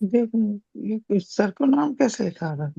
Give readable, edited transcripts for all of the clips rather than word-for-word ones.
देखो, ये सर को नाम कैसे लिखा था?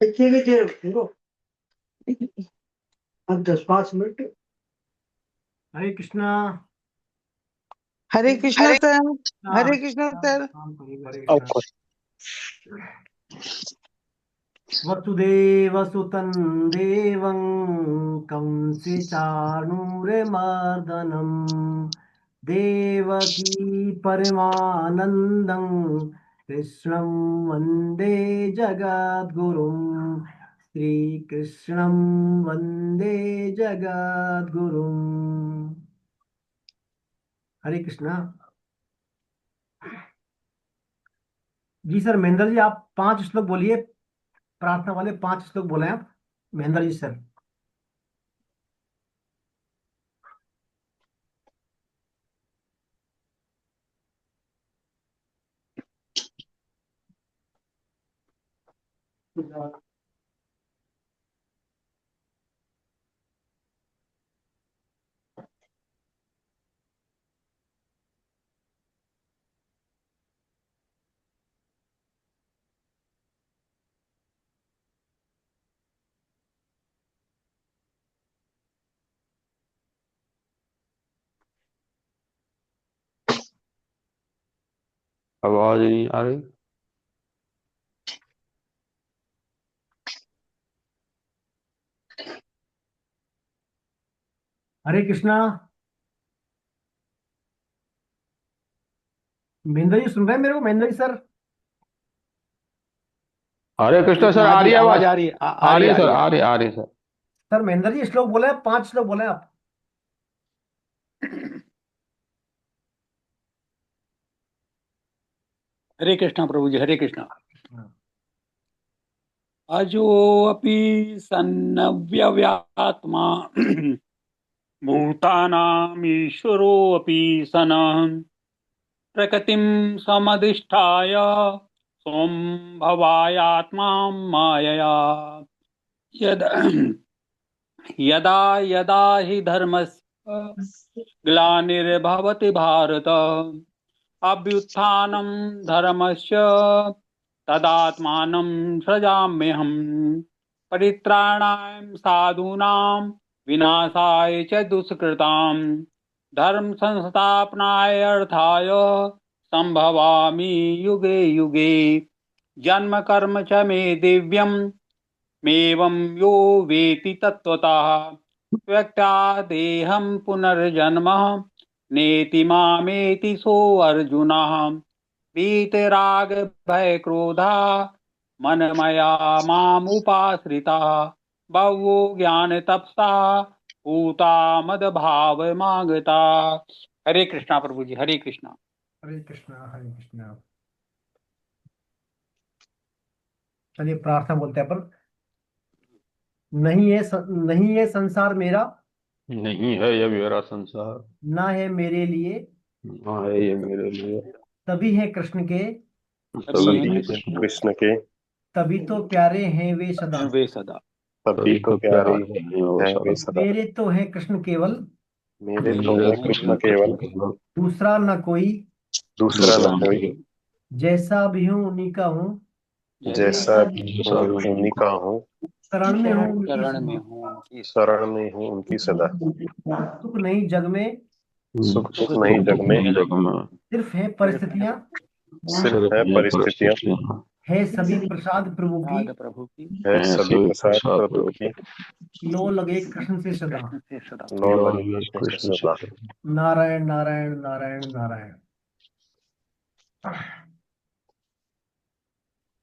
ठीक है रुको, अब 10-5 मिनट। हरे कृष्णा। हरे कृष्णा हरे सर। कृष्णा। हरे कृष्णा सर। काम करिए, हरे कृष्णा। वसुदेवसुतं देवं कंसी चाणूरमर्दनं देवकी परमानन्दं कृष्णं वन्दे जगद्गुरुं श्रीकृष्णं वन्दे जगद्गुरुं। हरे कृष्णा। जी सर, महेंद्र जी आप 5 श्लोक बोलिए। प्रार्थना वाले 5 श्लोक बोले आप, महेंद्र जी सर। आवाज नहीं आ रही। हरे कृष्णा। महेंद्र जी सुन रहे हैं मेरे को? महेंद्र जी सर। हरे कृष्ण सर, हाँ आ जी, रही है आवाज आवाज। आ रही है, आ रही है आ सर, रही है। आ रही है सर। सर महेंद्र जी श्लोक बोले आप, 5 श्लोक बोले आप। हरे कृष्णा प्रभु जी, हरे कृष्णा। अजो अपि सन्नव्यव्यात्मा भूतानामीश्वरोऽपि सन् प्रकृतिं समधिष्ठाय सोऽम्भवायात्मा मायया यद यदा यदा हि धर्मस्य ग्लानिर्भवति भारत अभ्युत्थानं धर्मस्य तदात्मानं सृजाम्यहम् परित्राणाय साधूनां विनाशाय च दुष्कृतां धर्म संस्थापनाय अर्थाय संभवामि युगे युगे जन्म कर्म च मे दिव्यम् मेवं यो वेति तत्त्वतः व्यक्ता देहं पुनर्जन्म नेति मामेति सो अर्जुनः वीतराग भय क्रोधा मनमया मामुपाश्रिता बहवो ज्ञान तपसा पूता मद भाव मांगता। हरे कृष्णा प्रभु जी, हरे कृष्णा। हरे कृष्णा, हरे कृष्णा। चलिए प्रार्थना बोलते हैं पर। नहीं है संसार मेरा, नहीं है ये मेरा संसार, ना है मेरे लिए, ना है ये मेरे लिए। तभी है कृष्ण के, सभी सभी है हैं कृष्ण, कृष्ण के, तभी तो प्यारे हैं वे सदा। वे सदा। तभी सभी तो तो प्यारे प्यारे हैं वो हैं वे सदा। सदा। मेरे तो है कृष्ण केवल, मेरे तो मेरे है हैं तो कृष्ण है कृष्ण केवल, कृष्ण केवल। केवल, दूसरा न कोई, दूसरा दूसरा न न कोई। कोई। जैसा भी हूँ उन्हीं का हूँ, जैसा जैसा भी जैसा हूँ भी उन्हीं का हूँ, शरण में हूँ उनकी शरण में सदा। हूँ उनकी सदा। शरण में हूँ उनकी सदा। सुख नहीं जग में, सुख दुख सुख नहीं दुख जग में, नहीं जग में, सिर्फ है सिर्फ है परिस्थितियां, सिर्फ सिर्फ है है परिस्थितियां। परिस्थितियां। है सभी प्रसाद प्रभु की, नाद प्रभु की, है हैं सभी सभी प्रसाद प्रसाद प्रभु प्रभु की। लो लगे कृष्ण से सदा। कृष्ण से सदा। लो लो लगे लगे कृष्ण से कृष्ण से। सदा। नारायण नारायण नारायण नारायण।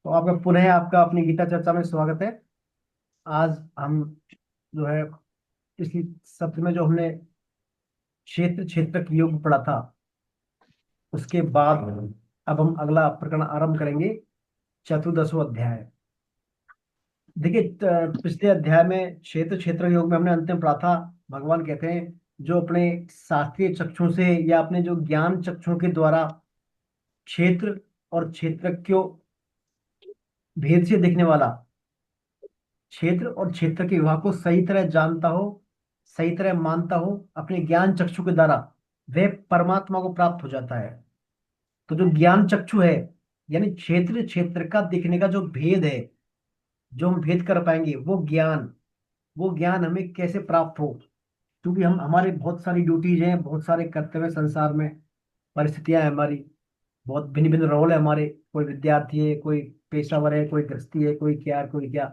तो आपका पुनः आपका अपनी गीता चर्चा में स्वागत है। आज हम जो है पिछली सत्र में जो हमने क्षेत्र क्षेत्रक योग पढ़ा था, उसके बाद अब हम अगला प्रकरण आरंभ करेंगे, चतुर्दशो अध्याय। देखिए, पिछले अध्याय में क्षेत्र क्षेत्र योग में हमने अंतिम पढ़ा था। भगवान कहते हैं जो अपने शास्त्रीय चक्षु से या अपने जो ज्ञान चक्षु के द्वारा क्षेत्र और क्षेत्रज्ञों भेद से देखने वाला, क्षेत्र और क्षेत्र के विभाग को सही तरह जानता हो, सही तरह मानता हो अपने ज्ञान चक्षु के द्वारा, वह परमात्मा को प्राप्त हो जाता है। तो जो ज्ञान चक्षु है, यानी क्षेत्र क्षेत्र का देखने का जो भेद है, जो हम भेद कर पाएंगे, वो ज्ञान हमें कैसे प्राप्त हो। क्योंकि हम हमारे बहुत सारी ड्यूटीज हैं, बहुत सारे कर्तव्य हैं संसार में, परिस्थितियां हैं हमारी, बहुत भिन्न भिन्न रोल है हमारे। कोई विद्यार्थी है, कोई पेशावर है, कोई गृहस्थी है, कोई क्या कोई क्या।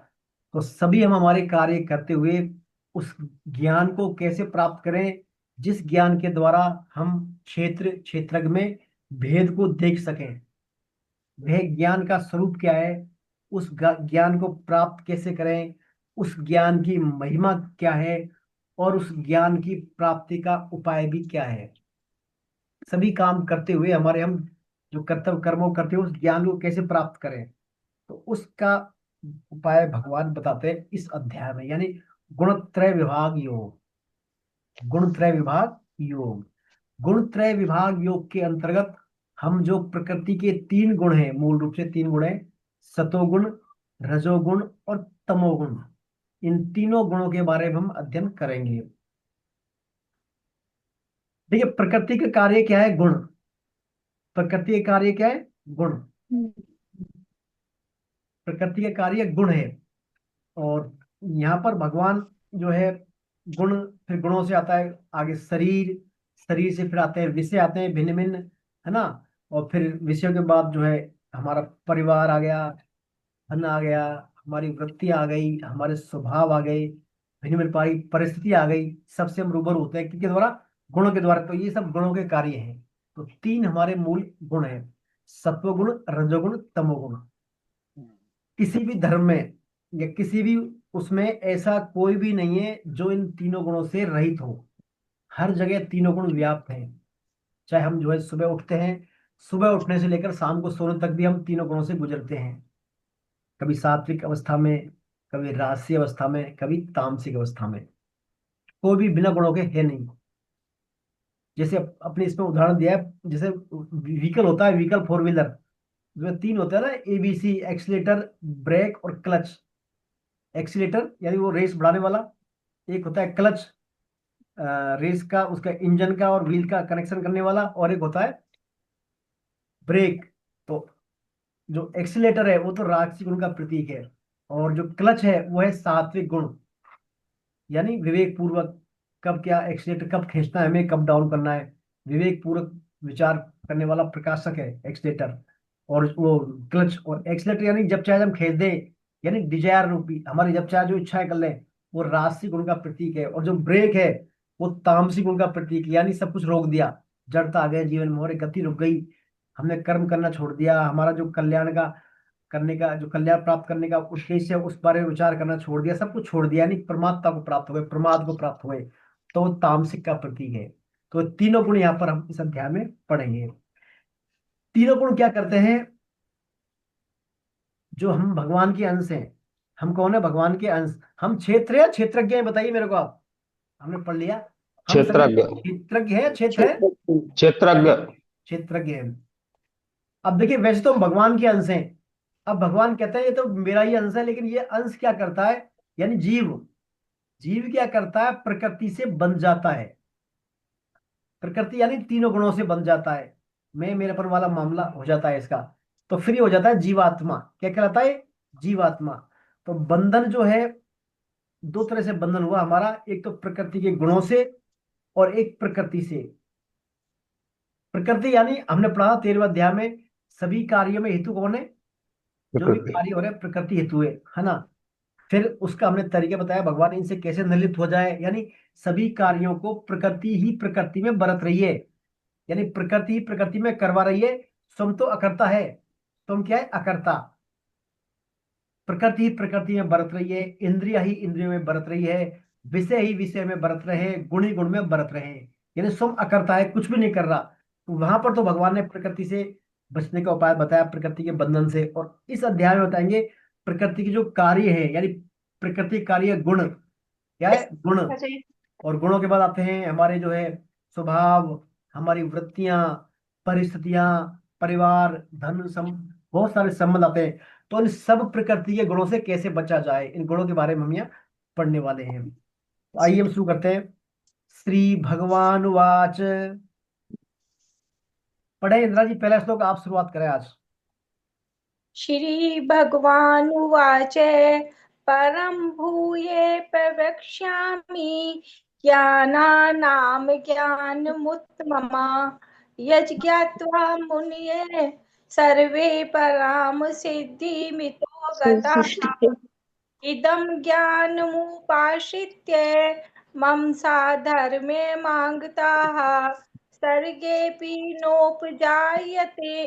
तो सभी हम हमारे कार्य करते हुए उस ज्ञान को कैसे प्राप्त करें, जिस ज्ञान के द्वारा हम क्षेत्र क्षेत्रज्ञ में भेद को देख सकें। वह ज्ञान का स्वरूप क्या है, उस ज्ञान को प्राप्त कैसे करें, उस ज्ञान की महिमा क्या है, और उस ज्ञान की प्राप्ति का उपाय भी क्या है। सभी काम करते हुए हमारे हम जो कर्तव्य कर्मों करते हैं, उस ज्ञान को कैसे प्राप्त करें, तो उसका उपाय भगवान बताते हैं इस अध्याय में, यानी गुणत्रय विभाग योग। गुणत्रय विभाग योग, गुणत्रय विभाग योग के अंतर्गत हम जो प्रकृति के 3 गुण हैं, मूल रूप से 3 गुण हैं, सतोगुण, रजोगुण और तमोगुण, इन तीनों गुणों के बारे में हम अध्ययन करेंगे। देखिए, प्रकृति का कार्य क्या है? गुण। प्रकृति का कार्य क्या है? गुण। प्रकृति का कार्य गुण है। और यहाँ पर भगवान जो है गुण, फिर गुणों से आता है आगे शरीर, शरीर से फिर आते हैं विषय, आते हैं भिन्न भिन्न, है ना। और फिर विषयों के बाद जो है हमारा परिवार आ गया, अन्न आ गया, हमारी वृत्ति आ गई, हमारे स्वभाव आ गए, भिन्न भिन्न परिस्थिति आ गई। सबसे हम रूबरू होते हैं किसके द्वारा? गुणों के द्वारा। तो ये सब गुणों के कार्य हैं। तो 3 हमारे मूल गुण हैं, सत्वगुण, रजोगुण, तमोगुण। किसी भी धर्म में या किसी भी उसमें ऐसा कोई भी नहीं है जो इन तीनों गुणों से रहित हो। हर जगह तीनों गुण व्याप्त हैं। चाहे हम जो है सुबह उठते हैं, सुबह उठने से लेकर शाम को सोने तक भी हम तीनों गुणों से गुजरते हैं। कभी सात्विक अवस्था में, कभी राजसी अवस्था में, कभी तामसिक अवस्था में। कोई भी बिना गुणों के है नहीं। जैसे अपने इसमें उदाहरण दिया है, जैसे व्हीकल होता है, व्हीकल 4 व्हीलर, जो 3 होता है ना, एबीसी, एक्सीलेटर, ब्रेक और क्लच। एक्सीलेटर यानी वो रेस बढ़ाने वाला, एक होता है क्लच, रेस का, उसका इंजन का और व्हील का कनेक्शन करने वाला, और एक होता है ब्रेक। तो जो एक्सीलेटर है वो तो राजसी गुण का प्रतीक है, और जो क्लच है वो है सात्विक गुण, यानी विवेक पूर्वक कब क्या एक्सीलेटर कब खींचना है हमें, कब डाउन करना है, विवेक पूर्वक विचार करने वाला प्रकाशक है एक्सीलेटर। और वो क्लच और एक्सीलेटर यानी जब चाहे हम खींच दे, यानी डिजायर रूपी, हमारी जब चाहे जो इच्छाएं कर लें, वो राजसी गुण का प्रतीक है। और जो ब्रेक है वो तामसिक गुण का प्रतीक है, यानी सब कुछ रोक दिया, जड़ता आ गया जीवन में, हमारी गति रुक गई, हमने कर्म करना छोड़ दिया, हमारा जो कल्याण का करने का, जो कल्याण प्राप्त करने का उद्देश्य है उस बारे में विचार करना छोड़ दिया, सब कुछ छोड़ दिया, यानी परमात्मा को प्राप्त हो गए, प्रमाद को प्राप्त हुए। तो वो तामसिक का प्रतीक है। तो तीनों गुण यहाँ पर हम इस अध्याय में पढ़ेंगे। तीनों गुण क्या करते हैं? जो हम भगवान के अंश हैं, हम कौन है? भगवान के अंश। हम क्षेत्र है क्षेत्रज्ञ हैं? बताइए मेरे को आप। हमने पढ़ लिया, हम सभी क्षेत्रज्ञ। क्षेत्रज्ञ हैं, क्षेत्र है क्षेत्रज्ञ। क्षेत्रज्ञ हैं। अब देखिए, वैसे तो हम भगवान के अंश हैं। अब भगवान कहते हैं ये तो मेरा ही अंश है, लेकिन ये अंश क्या करता है? यानी जीव, जीव क्या करता है? प्रकृति से बन जाता है। प्रकृति यानी तीनों गुणों से बन जाता है। मैं मेरेपन वाला मामला हो जाता है इसका। तो फिर ये हो जाता है जीवात्मा। क्या कहलाता है? जीवात्मा। तो बंधन जो है, 2 तरह से बंधन हुआ हमारा, एक तो प्रकृति के गुणों से और एक प्रकृति से। प्रकृति यानी हमने पढ़ा 13वें अध्याय में, सभी कार्यों में हेतु कौन है? जो भी कार्य हो रहे हैं प्रकृति हेतु है ना। फिर उसका हमने तरीके बताया, भगवान इनसे कैसे निर्लिप्त हो जाए, यानी सभी कार्यों को प्रकृति ही प्रकृति में बरत रही है, यानी प्रकृति ही प्रकृति में करवा रही है। स्वयं तो अकर्ता है, स्वयं क्या है? अकर्ता। प्रकृति ही प्रकृति में बरत रही है, इंद्रिया ही इंद्रियों में बरत रही है, विषय ही विषय में बरत रहे, गुण ही गुण में बरत रहे, यानी स्वयं अकर्ता है, कुछ भी नहीं कर रहा। तो वहां पर तो भगवान ने प्रकृति से बचने का उपाय बताया, प्रकृति के बंधन से। और इस अध्याय में बताएंगे प्रकृति के जो कार्य है, यानी प्रकृति कार्य गुण क्या है, गुण। और गुणों के बाद आते हैं हमारे जो है स्वभाव, हमारी वृत्तियां, परिस्थितियां, परिवार, धन, बहुत सारे संबंध आते हैं। तो इन सब प्रकृति के गुणों से कैसे बचा जाए, इन गुणों के बारे में हम यहाँ पढ़ने वाले हैं। तो आइए हम शुरू करते हैं। श्री भगवान वाच। पढ़े इंद्रा जी, पहला श्लोक आप शुरुआत करें आज। श्री भगवानुवाच परं भूये प्रवक्ष्यामि ज्ञानानां ज्ञानमुत्तमम् यज्ञात्वा मुनये सर्वे परां सिद्धिमितो गताः इदं ज्ञानमुपाश्रित्य मम साधर्मे माङ्गताः सर्गेऽपि नोपजायते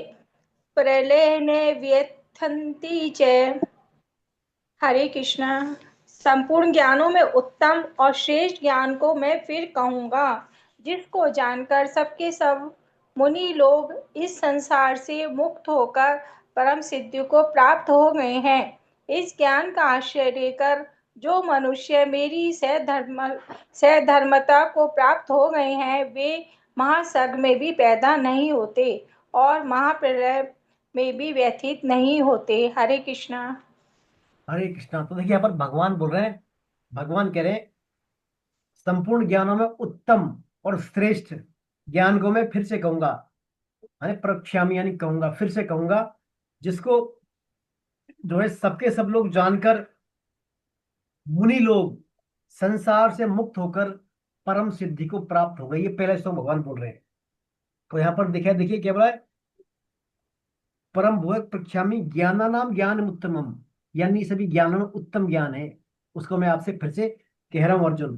प्रलयने व्यथन्ति च। हरे कृष्णा। संपूर्ण ज्ञानों में उत्तम और श्रेष्ठ ज्ञान को मैं फिर कहूंगा, जिसको जानकर सबके सब मुनि लोग इस संसार से मुक्त होकर परम सिद्धि को प्राप्त हो गए हैं। इस ज्ञान का आश्रय लेकर जो मनुष्य मेरी सहधर्मता को प्राप्त हो गए हैं, वे महासर्ग में भी पैदा नहीं होते और महाप्रलय में भी व्यथित नहीं होते। हरे कृष्णा। हरे कृष्णा। तो देखिए यहाँ पर भगवान बोल रहे हैं, भगवान कह रहे हैं संपूर्ण ज्ञानों में उत्तम और श्रेष्ठ ज्ञान को मैं फिर से कहूंगा, अरे प्रक्षामी यानी कहूंगा, फिर से कहूंगा, जिसको जो है सबके सब लोग जानकर मुनि लोग संसार से मुक्त होकर परम सिद्धि को प्राप्त हो गई। ये पहले श्लोक भगवान बोल रहे हैं। तो यहाँ पर देखिए देखिए क्या बोला है, परम भूय प्रख्यामी ज्ञानानाम ज्ञान उत्तमम, यानी सभी ज्ञानों में उत्तम ज्ञान है, उसको मैं आपसे फिर से कह रहा हूं अर्जुन।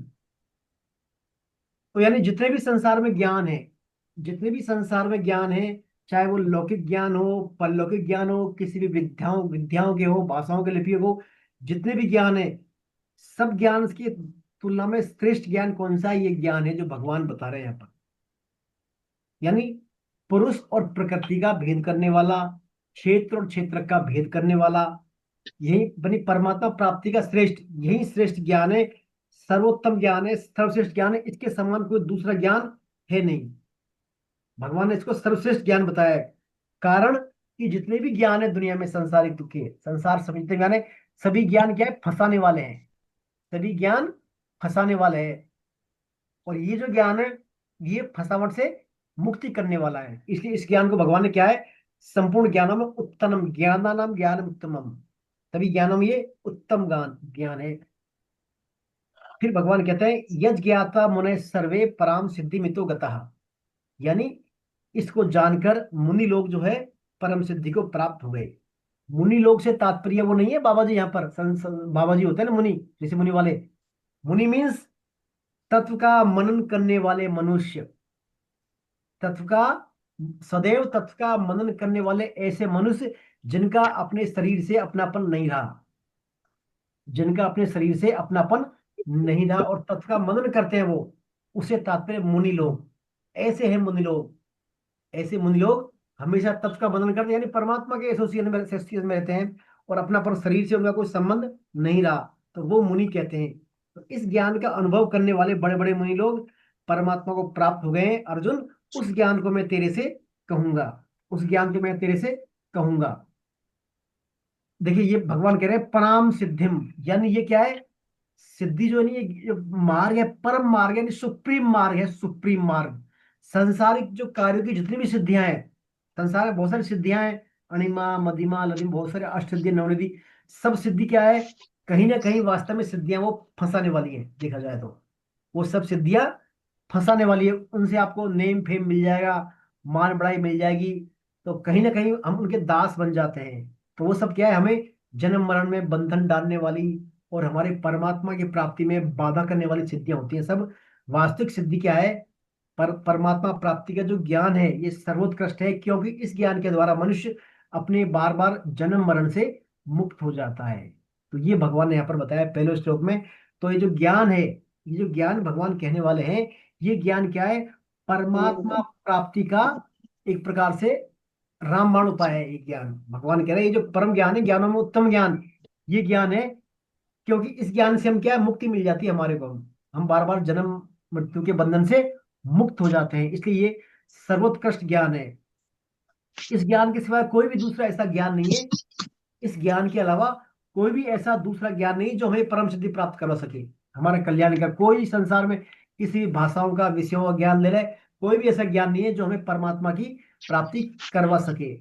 तो यानी जितने भी संसार में ज्ञान है, जितने भी संसार में ज्ञान है, चाहे वो लौकिक ज्ञान हो, परलौकिक ज्ञान हो, किसी भी विद्याओं विद्याओं के हो, भाषाओं के लिपि हो, जितने भी ज्ञान है, सब ज्ञान की तुलना में श्रेष्ठ ज्ञान कौन सा है? ये ज्ञान है जो भगवान बता रहे हैं यहाँ पर। यानी पुरुष और प्रकृति का भेद करने वाला, क्षेत्र और क्षेत्र का भेद करने वाला, यही बनी परमात्मा प्राप्ति का श्रेष्ठ, यही श्रेष्ठ ज्ञान है, सर्वोत्तम ज्ञान है, सर्वश्रेष्ठ ज्ञान है। इसके समान कोई दूसरा ज्ञान है नहीं। भगवान ने इसको सर्वश्रेष्ठ ज्ञान बताया है। कारण कि जितने भी ज्ञान है दुनिया में, संसारिक दुख के संसार सभी जितने ज्ञान है, सभी ज्ञान क्या है? फंसाने वाले हैं। सभी ज्ञान फंसाने वाले हैं। और ये जो ज्ञान है, ये फंसावट से मुक्ति करने वाला है। इसलिए इस ज्ञान को भगवान ने क्या है? संपूर्ण ज्ञानों में उत्तम ज्ञानानाम ज्ञान उत्तमम, सभी ज्ञानों में ये उत्तम ज्ञान है। फिर भगवान कहते हैं यज्ञ ज्ञाता मुने सर्वे पराम सिद्धि मितो गतः, यानी इसको जानकर मुनि लोग जो है परम सिद्धि को प्राप्त हो गए। मुनि लोग से तात्पर्य वो नहीं है बाबा जी, यहाँ पर बाबा जी होते हैं ना मुनि, जैसे मुनि वाले। मुनि मीन्स तत्व का मनन करने वाले मनुष्य, तत्व का सदैव तत्व का मनन करने वाले ऐसे मनुष्य जिनका अपने शरीर से अपनापन नहीं रहा, जिनका अपने शरीर से अपनापन नहीं रहा और तत्व का मनन करते हैं, वो उसे तात्पर्य मुनि लोग। ऐसे हैं मुनि लोग, ऐसे मुनि लोग हमेशा तत्व का मनन करते हैं, यानी परमात्मा के एसोसिएशन में रहते हैं और अपना पर शरीर से उनका कोई संबंध नहीं रहा, तो वो मुनि कहते हैं। तो इस ज्ञान का अनुभव करने वाले बड़े बड़े मुनि लोग परमात्मा को प्राप्त हो गए हैं। अर्जुन, उस ज्ञान को मैं तेरे से कहूंगा, उस ज्ञान को मैं तेरे से कहूंगा। देखिए ये भगवान कह रहे हैं पराम सिद्धिम, यानी ये क्या है? सिद्धि जो नहीं, ये मार्ग है, परम मार्ग है, यानी सुप्रीम मार्ग है, सुप्रीम मार्ग। संसारिक जो कार्यों की जितनी भी सिद्धियां हैं, संसार में बहुत सारी सिद्धियां हैं, अणिमा मदिमा ललिम, बहुत सारे अष्टसिद्धि नवनिधि, सब सिद्धि क्या है? कहीं ना कहीं वास्तव में सिद्धियां वो फंसाने वाली है। देखा जाए तो वो सब सिद्धियां फंसाने वाली है। उनसे आपको नेम फेम मिल जाएगा, मान बढ़ाई मिल जाएगी, तो कहीं ना कहीं हम उनके दास बन जाते हैं। तो वो सब क्या है? हमें जन्म मरण में बंधन डालने वाली और हमारे परमात्मा की प्राप्ति में बाधा करने वाली सिद्धियां होती हैं सब। वास्तविक सिद्धि क्या है? परमात्मा प्राप्ति का जो ज्ञान है, ये सर्वोत्कृष्ट है, क्योंकि इस ज्ञान के द्वारा मनुष्य अपने बार बार जन्म मरण से मुक्त हो जाता है। तो ये भगवान ने यहाँ पर बताया पहले श्लोक में। तो ये जो ज्ञान है, ये जो ज्ञान भगवान कहने वाले हैं, ये ज्ञान क्या है? परमात्मा प्राप्ति का एक प्रकार से रामबाण उपाय है। ये ज्ञान भगवान कह रहे हैं, ये जो परम ज्ञान है, ज्ञानों में उत्तम ज्ञान ये ज्ञान है। क्योंकि इस ज्ञान से हम क्या है, मुक्ति मिल जाती है हमारे को। हम बार बार जन्म मृत्यु के बंधन से मुक्त हो जाते हैं, इसलिए ये सर्वोत्कृष्ट ज्ञान है। इस ज्ञान के सिवाय कोई भी दूसरा ऐसा ज्ञान नहीं है, इस ज्ञान के अलावा कोई भी ऐसा दूसरा ज्ञान नहीं जो हमें परम सिद्धि प्राप्त करवा सके, हमारे कल्याण का। कोई संसार में किसी भी भाषाओं का, विषयों का ज्ञान ले रहे, कोई भी ऐसा ज्ञान नहीं है जो हमें परमात्मा की प्राप्ति करवा सके।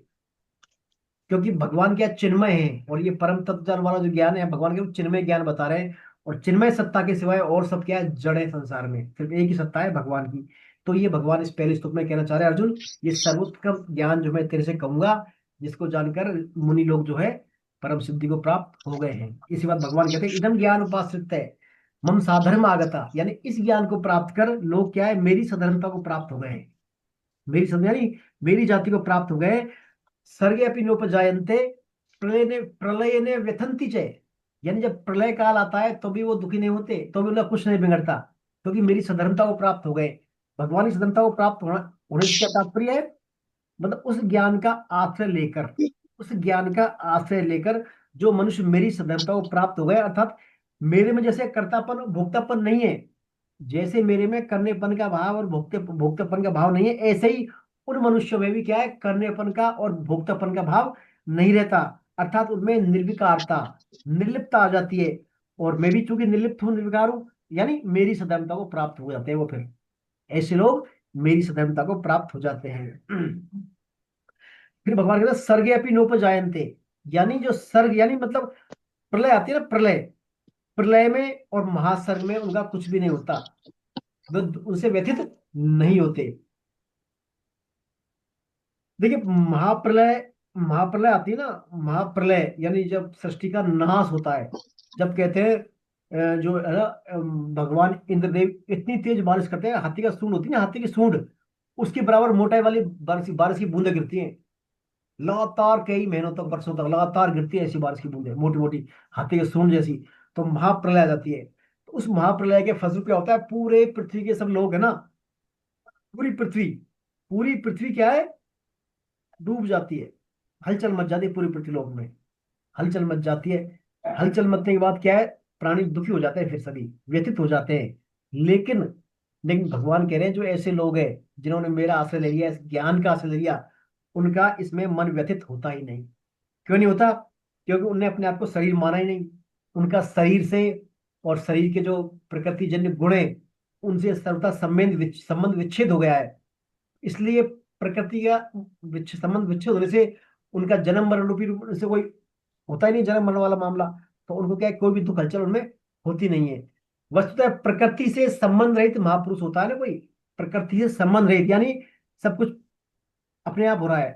क्योंकि भगवान क्या चिन्मय है, और ये परम तत्व जान वाला जो ज्ञान है भगवान के, वो चिन्मय ज्ञान बता रहे हैं। और चिन्मय सत्ता के सिवाय और सब क्या है, जड़ है संसार में, सिर्फ एक ही सत्ता है भगवान की। तो ये भगवान इस पहले स्तुति में कहना चाह रहे हैं, अर्जुन ये सर्वोत्तम ज्ञान जो मैं तेरे से कहूंगा, जिसको जानकर मुनि लोग जो है परम सिद्धि को प्राप्त हो गए हैं। इसी बात भगवान कहते हैं, इदम ज्ञान उपाश्रित है मम साधर्म आगता, यानी इस ज्ञान को प्राप्त कर लोग क्या है, मेरी सधर्मता को प्राप्त हो गए हैं, मेरी यानी मेरी जाति को प्राप्त हो गए। सर्गे अपनी नोपजायन्ते प्रलय ने व्यथंती च, यानी जब प्रलय काल आता है तो भी वो दुखी नहीं होते, तो भी उनका कुछ नहीं बिगड़ता, क्योंकि मेरी सधर्मता को प्राप्त हो गए। भगवान की सधर्मता को प्राप्त होने से क्या तात्पर्य है? मतलब उस ज्ञान का आश्रय लेकर, उस ज्ञान का आश्रय लेकर जो मनुष्य मेरी सधर्मता को प्राप्त हो गए, अर्थात मेरे में जैसे कर्तापन भोक्तापन नहीं है, जैसे मेरे में करनेपन का भाव और भोक्तापन का भाव नहीं है, ऐसे ही उन मनुष्यों में भी क्या है, करनेपन का और भोक्तापन का भाव नहीं रहता। अर्थात उनमें निर्विकारता, निर्लिप्तता आ जाती है। और मैं भी चूंकि निर्लिप्त हूं, निर्विकार हूं, यानी मेरी सधर्मता को प्राप्त हो जाते हैं वो। फिर ऐसे लोग मेरी सधर्मता को प्राप्त हो जाते हैं। फिर भगवान कहते हैं सर्गे अपनी नोपजायन्ते, यानी जो सर्ग यानी मतलब प्रलय आती है ना, प्रलय, प्रलय में और महासर्ग में उनका कुछ भी नहीं होता, वो उनसे व्यथित नहीं होते। देखिए महाप्रलय, महाप्रलय आती है ना, महाप्रलय यानी जब सृष्टि का नाश होता है, जब कहते हैं जो है ना भगवान इंद्रदेव इतनी तेज बारिश करते हैं, हाथी का सूंड होती है ना, हाथी की सूंड उसके बराबर मोटाई वाली बारिश बारिश की बूंदें गिरती हैं लगातार, कई महीनों तक, वर्षों तक लगातार गिरती है ऐसी बारिश की बूंदें, मोटी मोटी हाथी के सूंड जैसी। तो महाप्रलय आ जाती है। तो उस महाप्रलय के फलस्वरूप क्या होता है, पूरे पृथ्वी के सब लोग है ना, पूरी पृथ्वी, पूरी पृथ्वी क्या है, डूब जाती है, हलचल मच जाती है पूरी पृथ्वी लोक में, हलचल मच जाती है। हलचल मचने के बाद क्या है, प्राणी दुखी हो जाते हैं, फिर सभी व्यथित हो जाते हैं। लेकिन लेकिन भगवान कह रहे हैं जो ऐसे लोग हैं जिन्होंने मेरा आश्रय ले लिया, इस ज्ञान का आश्रय ले लिया, उनका इसमें मन व्यथित होता ही नहीं। क्यों नहीं होता? क्योंकि उनने अपने आप को शरीर माना ही नहीं। उनका शरीर से और शरीर के जो प्रकृति जन्य गुण है उनसे सर्वथा संबंध विच्छेद हो गया है। इसलिए प्रकृति का संबंध विच्छेद होने से उनका जन्म मरण रूपी रूप से कोई होता ही नहीं, जन्म मरण वाला मामला। तो उनको क्या है, कोई भी दुख हलचल उनमें होती नहीं है। वस्तुतः प्रकृति से संबंध रहित महापुरुष होता है ना कोई, प्रकृति से संबंध रहित यानी सब कुछ अपने आप हो रहा है।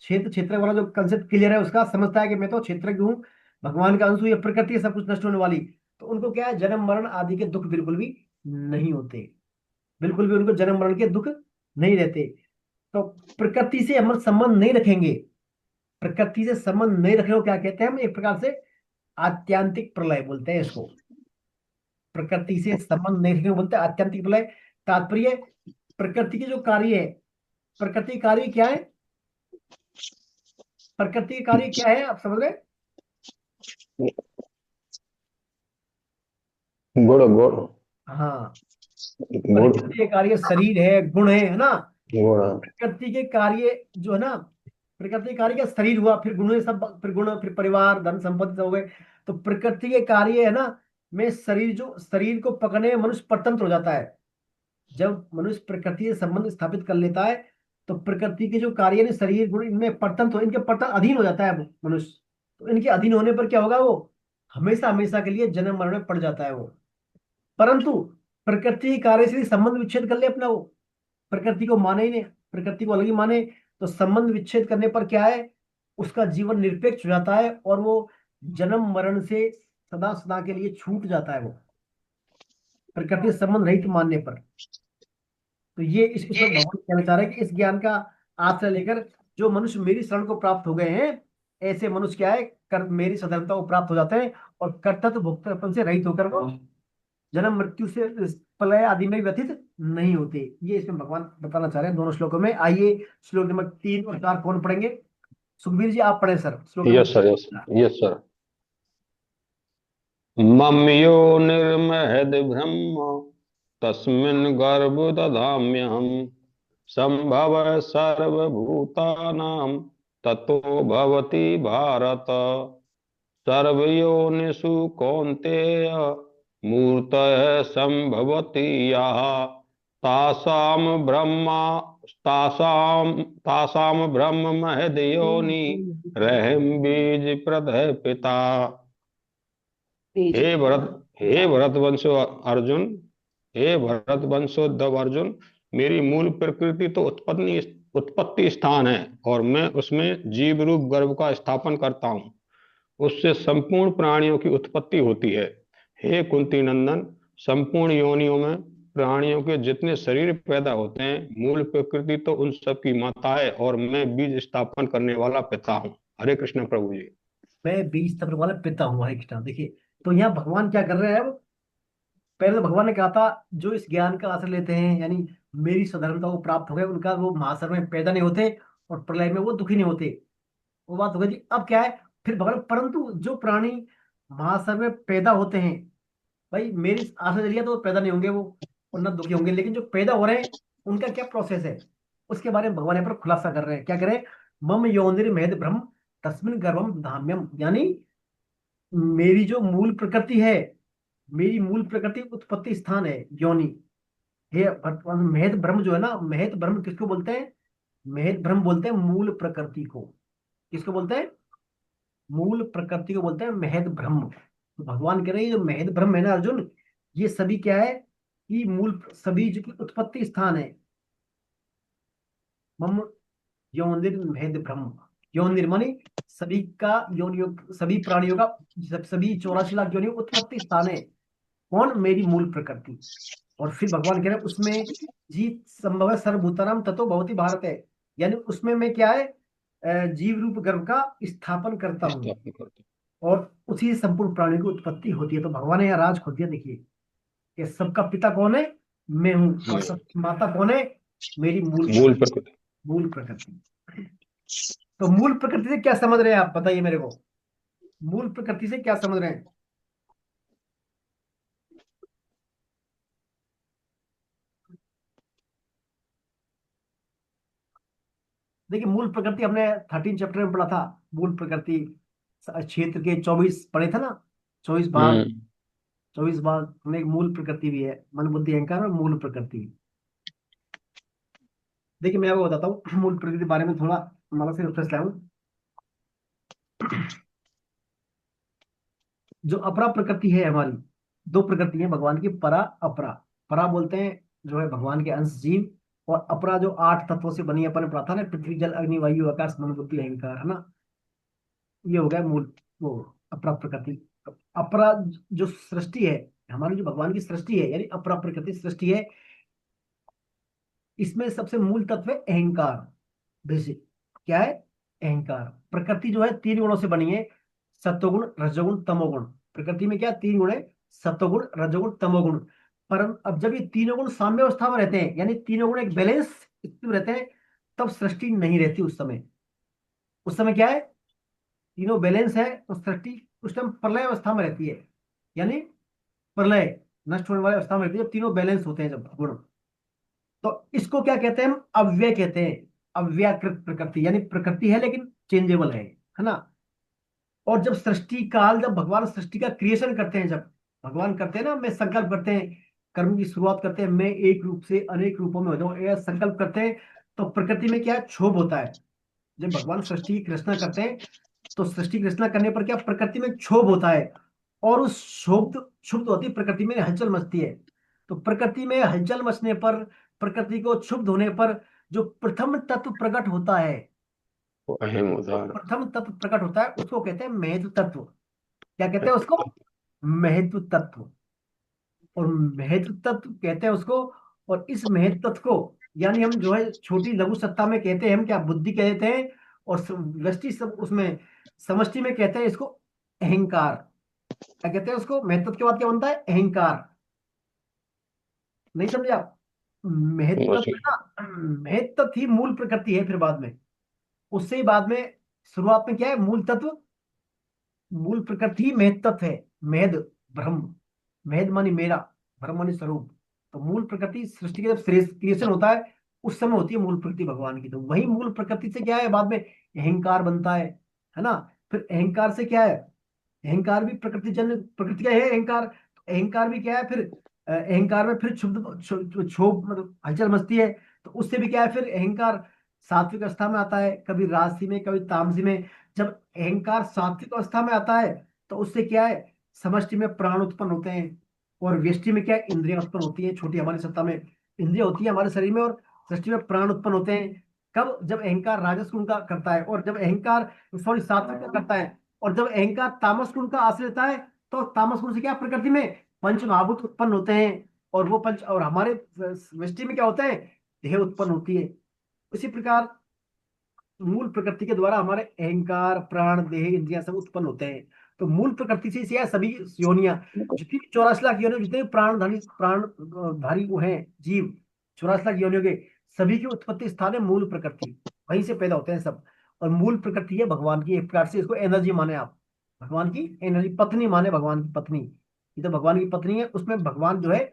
क्षेत्र वाला जो कंसेप्ट क्लियर है उसका, समझता है कि मैं तो क्षेत्रज्ञ हूँ, भगवान का अंश हूँ, ये प्रकृति है सब कुछ नष्ट होने वाली। तो उनको क्या है, जन्म मरण आदि के दुख बिल्कुल भी नहीं होते, बिल्कुल भी उनको जन्म मरण के दुख नहीं रहते। तो प्रकृति से हम संबंध नहीं रखेंगे, प्रकृति से संबंध नहीं रखने को क्या कहते हैं हम, एक प्रकार से आत्यांतिक प्रलय बोलते हैं इसको। प्रकृति से संबंध नहीं रखने को बोलते हैं आत्यांतिक प्रलय। तात्पर्य प्रकृति के जो कार्य है, प्रकृति कार्य क्या है, प्रकृति के कार्य क्या है, आप समझ रहे? गुण गुण हाँ, गुण प्रकृति के कार्य शरीर है, गुण है ना। गुण प्रकृति के कार्य जो है ना, प्रकृति के कार्य का शरीर हुआ, फिर गुण सब, फिर गुण, फिर परिवार, धन संपत्ति सब हो गए। तो प्रकृति के कार्य है ना में शरीर, जो शरीर को पकड़ने में मनुष्य परतंत्र हो जाता है। जब मनुष्य प्रकृति से संबंध स्थापित कर लेता है तो प्रकृति के जो कार्य है शरीर गुण, इनमें परतंत्र, इनके अधीन हो जाता है मनुष्य। तो इनके अधीन होने पर क्या होगा, वो हमेशा हमेशा के लिए जन्म मरण में पड़ जाता है वो। परंतु प्रकृति कार्य से संबंध विच्छेद कर ले अपना, वो प्रकृति को माने ही नहीं, प्रकृति को अलग ही माने, तो संबंध विच्छेद करने पर क्या है, उसका जीवन निरपेक्ष हो जाता है और वो जन्म मरण से सदा सदा के लिए छूट जाता है वो, प्रकृति से संबंध रहित मानने पर। तो ये इस पर भगवान कहना चाह रहे हैं कि इस ज्ञान का आश्रय लेकर जो मनुष्य मेरी शरण को प्राप्त हो गए हैं, ऐसे मनुष्य क्या है, मेरी सधर्मता को प्राप्त हो जाते हैं और कर्तव्य भोक्तापन से रहित होकर वो जन्म मृत्यु से प्रलय आदि में व्यथित नहीं होते। ये इसमें भगवान बताना चाह रहे हैं दोनों श्लोकों में। आइए श्लोक नंबर 3 और 4 कौन पढ़ेंगे? सुखबीर जी आप पढ़े सर श्लोक number yes sir, yes, 3। Yes sir. मम यो निर्महद ब्रह्म तस्मिन् गर्भ दधाम्यहम् संभव सर्वभूतानां ततो भवति भारत। सर्वयोनिषु कौन्तेय मूर्तयः सम्भवति याः तासां ब्रह्मा तासां ब्रह्म महद्योनि रहम बीज प्रदः पिता। हे भरत हे भरत वंशो अर्जुन, हे भरत वंशोद्धव अर्जुन, मेरी मूल प्रकृति तो उत्पत्ति स्थान है और मैं उसमें जीव रूप गर्भ का स्थापन करता हूँ। उससे संपूर्ण प्राणियों की उत्पत्ति होती है। हे कुंती नंदन, संपूर्ण योनियों में प्राणियों के जितने शरीर पैदा होते हैं, मूल प्रकृति तो उन सब की माता है और मैं बीज स्थापन करने वाला पिता हूँ। हरे कृष्ण प्रभु जी। मैं बीज तत्व वाला पिता हूँ। हरे कृष्णा। देखिए तो यहाँ भगवान क्या कर रहे हैं? वो पहले तो भगवान ने कहा था जो इस ज्ञान का आश्रय लेते हैं यानी मेरी स्वधर्मता को प्राप्त हो गए, उनका वो महासर में पैदा नहीं होते और प्रलय में वो दुखी नहीं होते। वो बात हो गई जी। अब क्या है फिर भगवान, परंतु जो प्राणी महासर में पैदा होते हैं, भाई मेरी आश्रय लिया तो वो पैदा नहीं होंगे वो और न दुखी होंगे, लेकिन जो पैदा हो रहे हैं उनका क्या प्रोसेस है उसके बारे में भगवान यहाँ पर खुलासा कर रहे हैं। क्या करें? मम योनिर मेद ब्रह्म तस्मिन गर्भम धाम्यम, यानी मेरी जो मूल प्रकृति है, मेरी मूल प्रकृति उत्पत्ति स्थान है योनि। हे महत ब्रह्म जो है ना, महत ब्रह्म किसको बोलते हैं? महत ब्रह्म बोलते हैं मूल प्रकृति को। किसको बोलते हैं? मूल प्रकृति को बोलते हैं महत ब्रह्म। तो भगवान कह रहे हैं जो महत ब्रह्म है ना अर्जुन, ये सभी क्या है कि मूल सभी जो की उत्पत्ति स्थान है। मम योनिर महत ब्रह्म, योनिर माने सभी का योनियों, सभी प्राणियों का, सभी 84 लाख योनियों उत्पत्ति स्थान है। कौन? मेरी मूल प्रकृति। और फिर भगवान कह रहे हैं उसमें जी संभव है सर्वभूतानाम ततो भवति भारत है, यानी उसमें मैं क्या है जीव रूप गर्भ का स्थापन करता हूँ स्थापन करते और उसी से संपूर्ण प्राणी की उत्पत्ति होती है। तो भगवान ने यहाँ राज खोल दिया। देखिए कि सबका पिता कौन है? मैं हूँ। और हैं। सब माता कौन है? मेरी मूल प्रकृति। मूल प्रकृति। तो मूल प्रकृति से क्या समझ रहे हैं आप? बताइए मेरे को, मूल प्रकृति से क्या समझ रहे हैं? देखिए मूल प्रकृति हमने 13 चैप्टर में पढ़ा था। मूल प्रकृति क्षेत्र के 24 पढ़े थे ना, 24 भाग। 24 भाग में एक मूल प्रकृति भी है, मन बुद्धि अहंकार और मूल प्रकृति। देखिए मैं आपको बताता हूँ मूल प्रकृति के बारे में थोड़ा मतलब से रेफरेंस लाऊं। जो अपरा प्रकृति है हमारी, दो प्रकृति है भगवान की, परा अपरा। परा बोलते हैं जो है भगवान के अंश जीव, और अपरा जो 8 तत्वों से बनी है, अपन ने पढ़ा था ना, पृथ्वी जल अग्नि वायु आकाश मन बुद्धि अहंकार, है ना। ये हो गया मूल वो अपरा प्रकृति। अपरा जो सृष्टि है हमारी, जो भगवान की सृष्टि है यानी अपरा प्रकृति सृष्टि है, इसमें सबसे मूल तत्व है अहंकार। बेसिक क्या है? अहंकार। प्रकृति जो है 3 गुणों से बनी है, सत्वगुण रजोगुण तमोगुण। प्रकृति में क्या 3 गुण है? सत्वगुण रजोगुण तमोगुण। पर अब जब ये तीनों गुण साम्य अवस्था में रहते हैं, यानी तीनों गुण एक बैलेंस स्थिति में रहते हैं, तब सृष्टि नहीं रहती उस समय। उस समय क्या है? तीनों बैलेंस है तो सृष्टि उस टाइम प्रलय अवस्था में रहती है, यानी प्रलय नष्ट होने वाली अवस्था में रहती है जब तीनों बैलेंस होते हैं जब गुण। तो इसको क्या कहते हैं हम? अव्यय कहते हैं। अव्याकृत प्रकृति, यानी प्रकृति है लेकिन चेंजेबल है ना। और जब सृष्टि काल, जब भगवान सृष्टि का क्रिएशन करते हैं, जब भगवान करते हैं ना, मैं संकल्प करते हैं, कर्म की शुरुआत करते हैं, मैं एक रूप से अनेक रूपों में हो जाऊं, यह संकल्प करते हैं, तो प्रकृति में क्या क्षोभ होता है। जब भगवान सृष्टि की रचना करते हैं तो सृष्टि की रचना करने पर क्या प्रकृति में क्षोभ होता है, और उस क्षुब्ध होती प्रकृति में हलचल मचती है। तो प्रकृति में हलचल मचने पर, प्रकृति को क्षुब्ध होने पर जो प्रथम तत्व प्रकट होता है, वो अहम होता है। प्रथम तत्व प्रकट होता है, उसको कहते हैं महत्व तत्व। क्या कहते हैं उसको? महत्व तत्व। और महत्व तत्व कहते हैं उसको। और इस महत्व तत्व को यानी हम जो है छोटी लघु सत्ता में कहते हैं हम क्या? बुद्धि कहते हैं। और व्यष्टि सब उसमें समष्टि में कहते हैं इसको अहंकार। क्या कहते हैं उसको? महत्व के बाद क्या बनता है? अहंकार। नहीं समझे आप? महत्व उसमें ना, महत्व थी मूल प्रकृति है, फिर बाद में उससे ही बाद में शुरुआत में क्या है, मूल तत्व, मूल प्रकृति महत तत्व है। महद ब्रह्म, महद मानी मेरा, ब्रह्म मानी स्वरूप। तो मूल प्रकृति सृष्टि का जब क्रिएशन होता है उस समय होती है मूल प्रकृति भगवान की। तो वही मूल प्रकृति से क्या है, बाद में अहंकार बनता है ना। फिर अहंकार से क्या है, अहंकार भी प्रकृति जन्य, प्रकृति का है अहंकार। तो अहंकार भी क्या है फिर, अहंकार में फिर क्षोभ मतलब हलचल मचती है। तो उससे भी क्या है फिर अहंकार सात्विक अवस्था में आता है, कभी राजसी में कभी तामसी में। जब अहंकार सात्विक अवस्था में आता है तो उससे क्या है, समष्टि में प्राण उत्पन्न होते हैं, और व्यष्टि में क्या है, इंद्रियां उत्पन्न होती है। छोटी हमारी सत्ता में इंद्रिया होती है हमारे शरीर में, और सृष्टि में प्राण उत्पन्न होते हैं। कब, जब अहंकार राजस गुण का करता है, और जब अहंकार सॉरी सात्विक का करता है, और जब अहंकार तामस गुण का आश्रय लेता है तो तामस गुण से क्या प्रकृति में पंच महाभूत उत्पन्न होते हैं। और वो पंच, और हमारे सृष्टि में क्या होता है, देह उत्पन्न होती है। इसी प्रकार मूल प्रकृति के द्वारा हमारे अहंकार प्राण देह इंद्रियां सब उत्पन्न होते हैं। तो मूल प्रकृति से यह सभी योनियां, जितनी 84 लाख योनियों, जितने भी प्राणधारी वो हैं जीव, 84 लाख योनियों के सभी की उत्पत्ति स्थान है मूल प्रकृति। वहीं से पैदा होते हैं सब। और मूल प्रकृति है भगवान की, एक प्रकार से इसको एनर्जी माने आप, भगवान की एनर्जी, पत्नी माने भगवान की पत्नी। ये तो भगवान की पत्नी है, उसमें भगवान जो है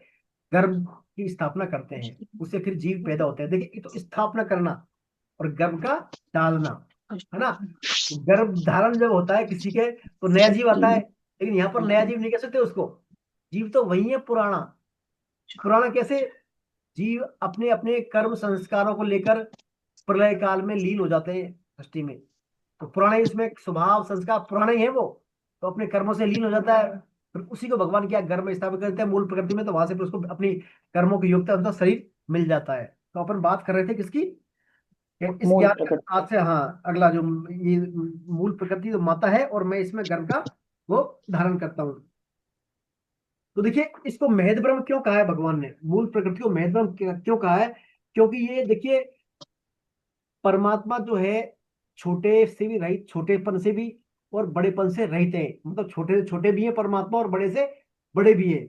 गर्भ की स्थापना करते हैं, उससे फिर जीव पैदा होते हैं। देखिए, ये तो स्थापना करना और गर्भ का डालना, है ना। गर्भ धारण जब होता है किसी के तो नया जीव आता है, लेकिन यहाँ पर नया जीव नहीं कह सकते उसको, जीव तो वही है पुराना। पुराना कैसे, जीव अपने अपने कर्म संस्कारों को लेकर प्रलय काल में लीन हो जाते हैं सृष्टि में। तो पुराने, इसमें स्वभाव संस्कार पुराने ही है वो, तो अपने कर्मों से लीन हो जाता है। फिर उसी को भगवान क्या गर्भ में स्थापित करते हैं मूल प्रकृति में, तो वहां से फिर उसको अपनी कर्मों की योग्यता अनुसार शरीर मिल जाता है। तो अपन बात कर रहे थे किसकी, इस मूल ज्ञान का प्रकृति। आज से, हाँ अगला जो ये मूल प्रकृति जो माता है, और मैं इसमें गर्भ का वो धारण करता हूँ। तो देखिए, इसको महद ब्रह्म क्यों कहा है भगवान ने, मूल प्रकृति को महद ब्रह्म क्यों कहा है, क्योंकि ये देखिए परमात्मा जो है छोटे से भी रहित, छोटेपन से भी और बड़ेपन से रहित है। मतलब छोटे से छोटे भी है परमात्मा, और बड़े से बड़े भी है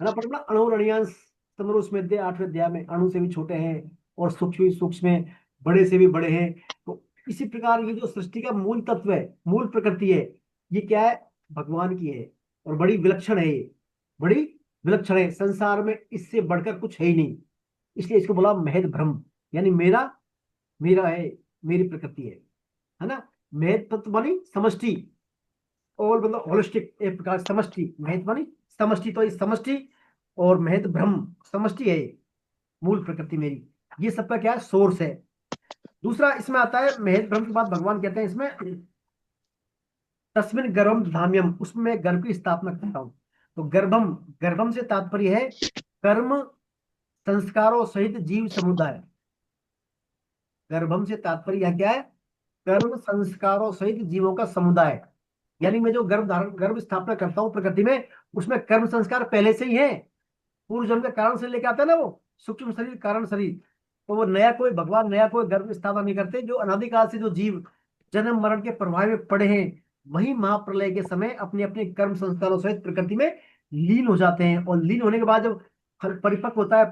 ना। पर अणु रणयांश उसमें 8वें अध्याय में अणु से भी छोटे हैं, और सूक्ष्म सूक्ष्म में, बड़े से भी बड़े हैं। तो इसी प्रकार ये जो सृष्टि का मूल तत्व है, मूल प्रकृति है, ये क्या है, भगवान की है, और बड़ी विलक्षण है ये, बड़ी विलक्षण है। संसार में इससे बढ़कर कुछ है ही नहीं, इसलिए इसको बोला महद ब्रह्म, यानी मेरा, मेरा है, मेरी प्रकृति है ना। महत तत्व मानी समष्टि, और मतलब होलिस्टिक, एक प्रकार से समष्टि। महत मानी समष्टि, तो ये समष्टि, और महत ब्रह्म समष्टि है ये, मूल प्रकृति मेरी, ये सबका क्या है, सोर्स है। दूसरा इसमें आता है महत ब्रह्म के बाद भगवान कहते हैं इसमें तस्मिन गर्भम धाम्यम, उसमें मैं गर्भ की स्थापना करता हूँ। तो गर्भम, गर्भम से तात्पर्य है कर्म संस्कारों सहित जीव समुदाय। गर्भम से तात्पर्य यह क्या है, कर्म संस्कारों सहित जीवों का समुदाय। यानी मैं जो गर्भ धारण, गर्भ स्थापना करता हूँ प्रकृति में, उसमें कर्म संस्कार पहले से ही है, पूर्व जन्म के कारण से लेके आता है ना वो सूक्ष्म शरीर कारण शरीर। तो वो नया कोई भगवान नया कोई गर्भ स्थापना नहीं करते। जो अनादिकाल से जो जीव जन्म मरण के प्रभाव में पड़े हैं, वही महाप्रलय के समय अपने अपने कर्म संस्कारों सहित प्रकृति में लीन हो जाते हैं। और लीन होने के बाद जब फल परिपक्व होता है,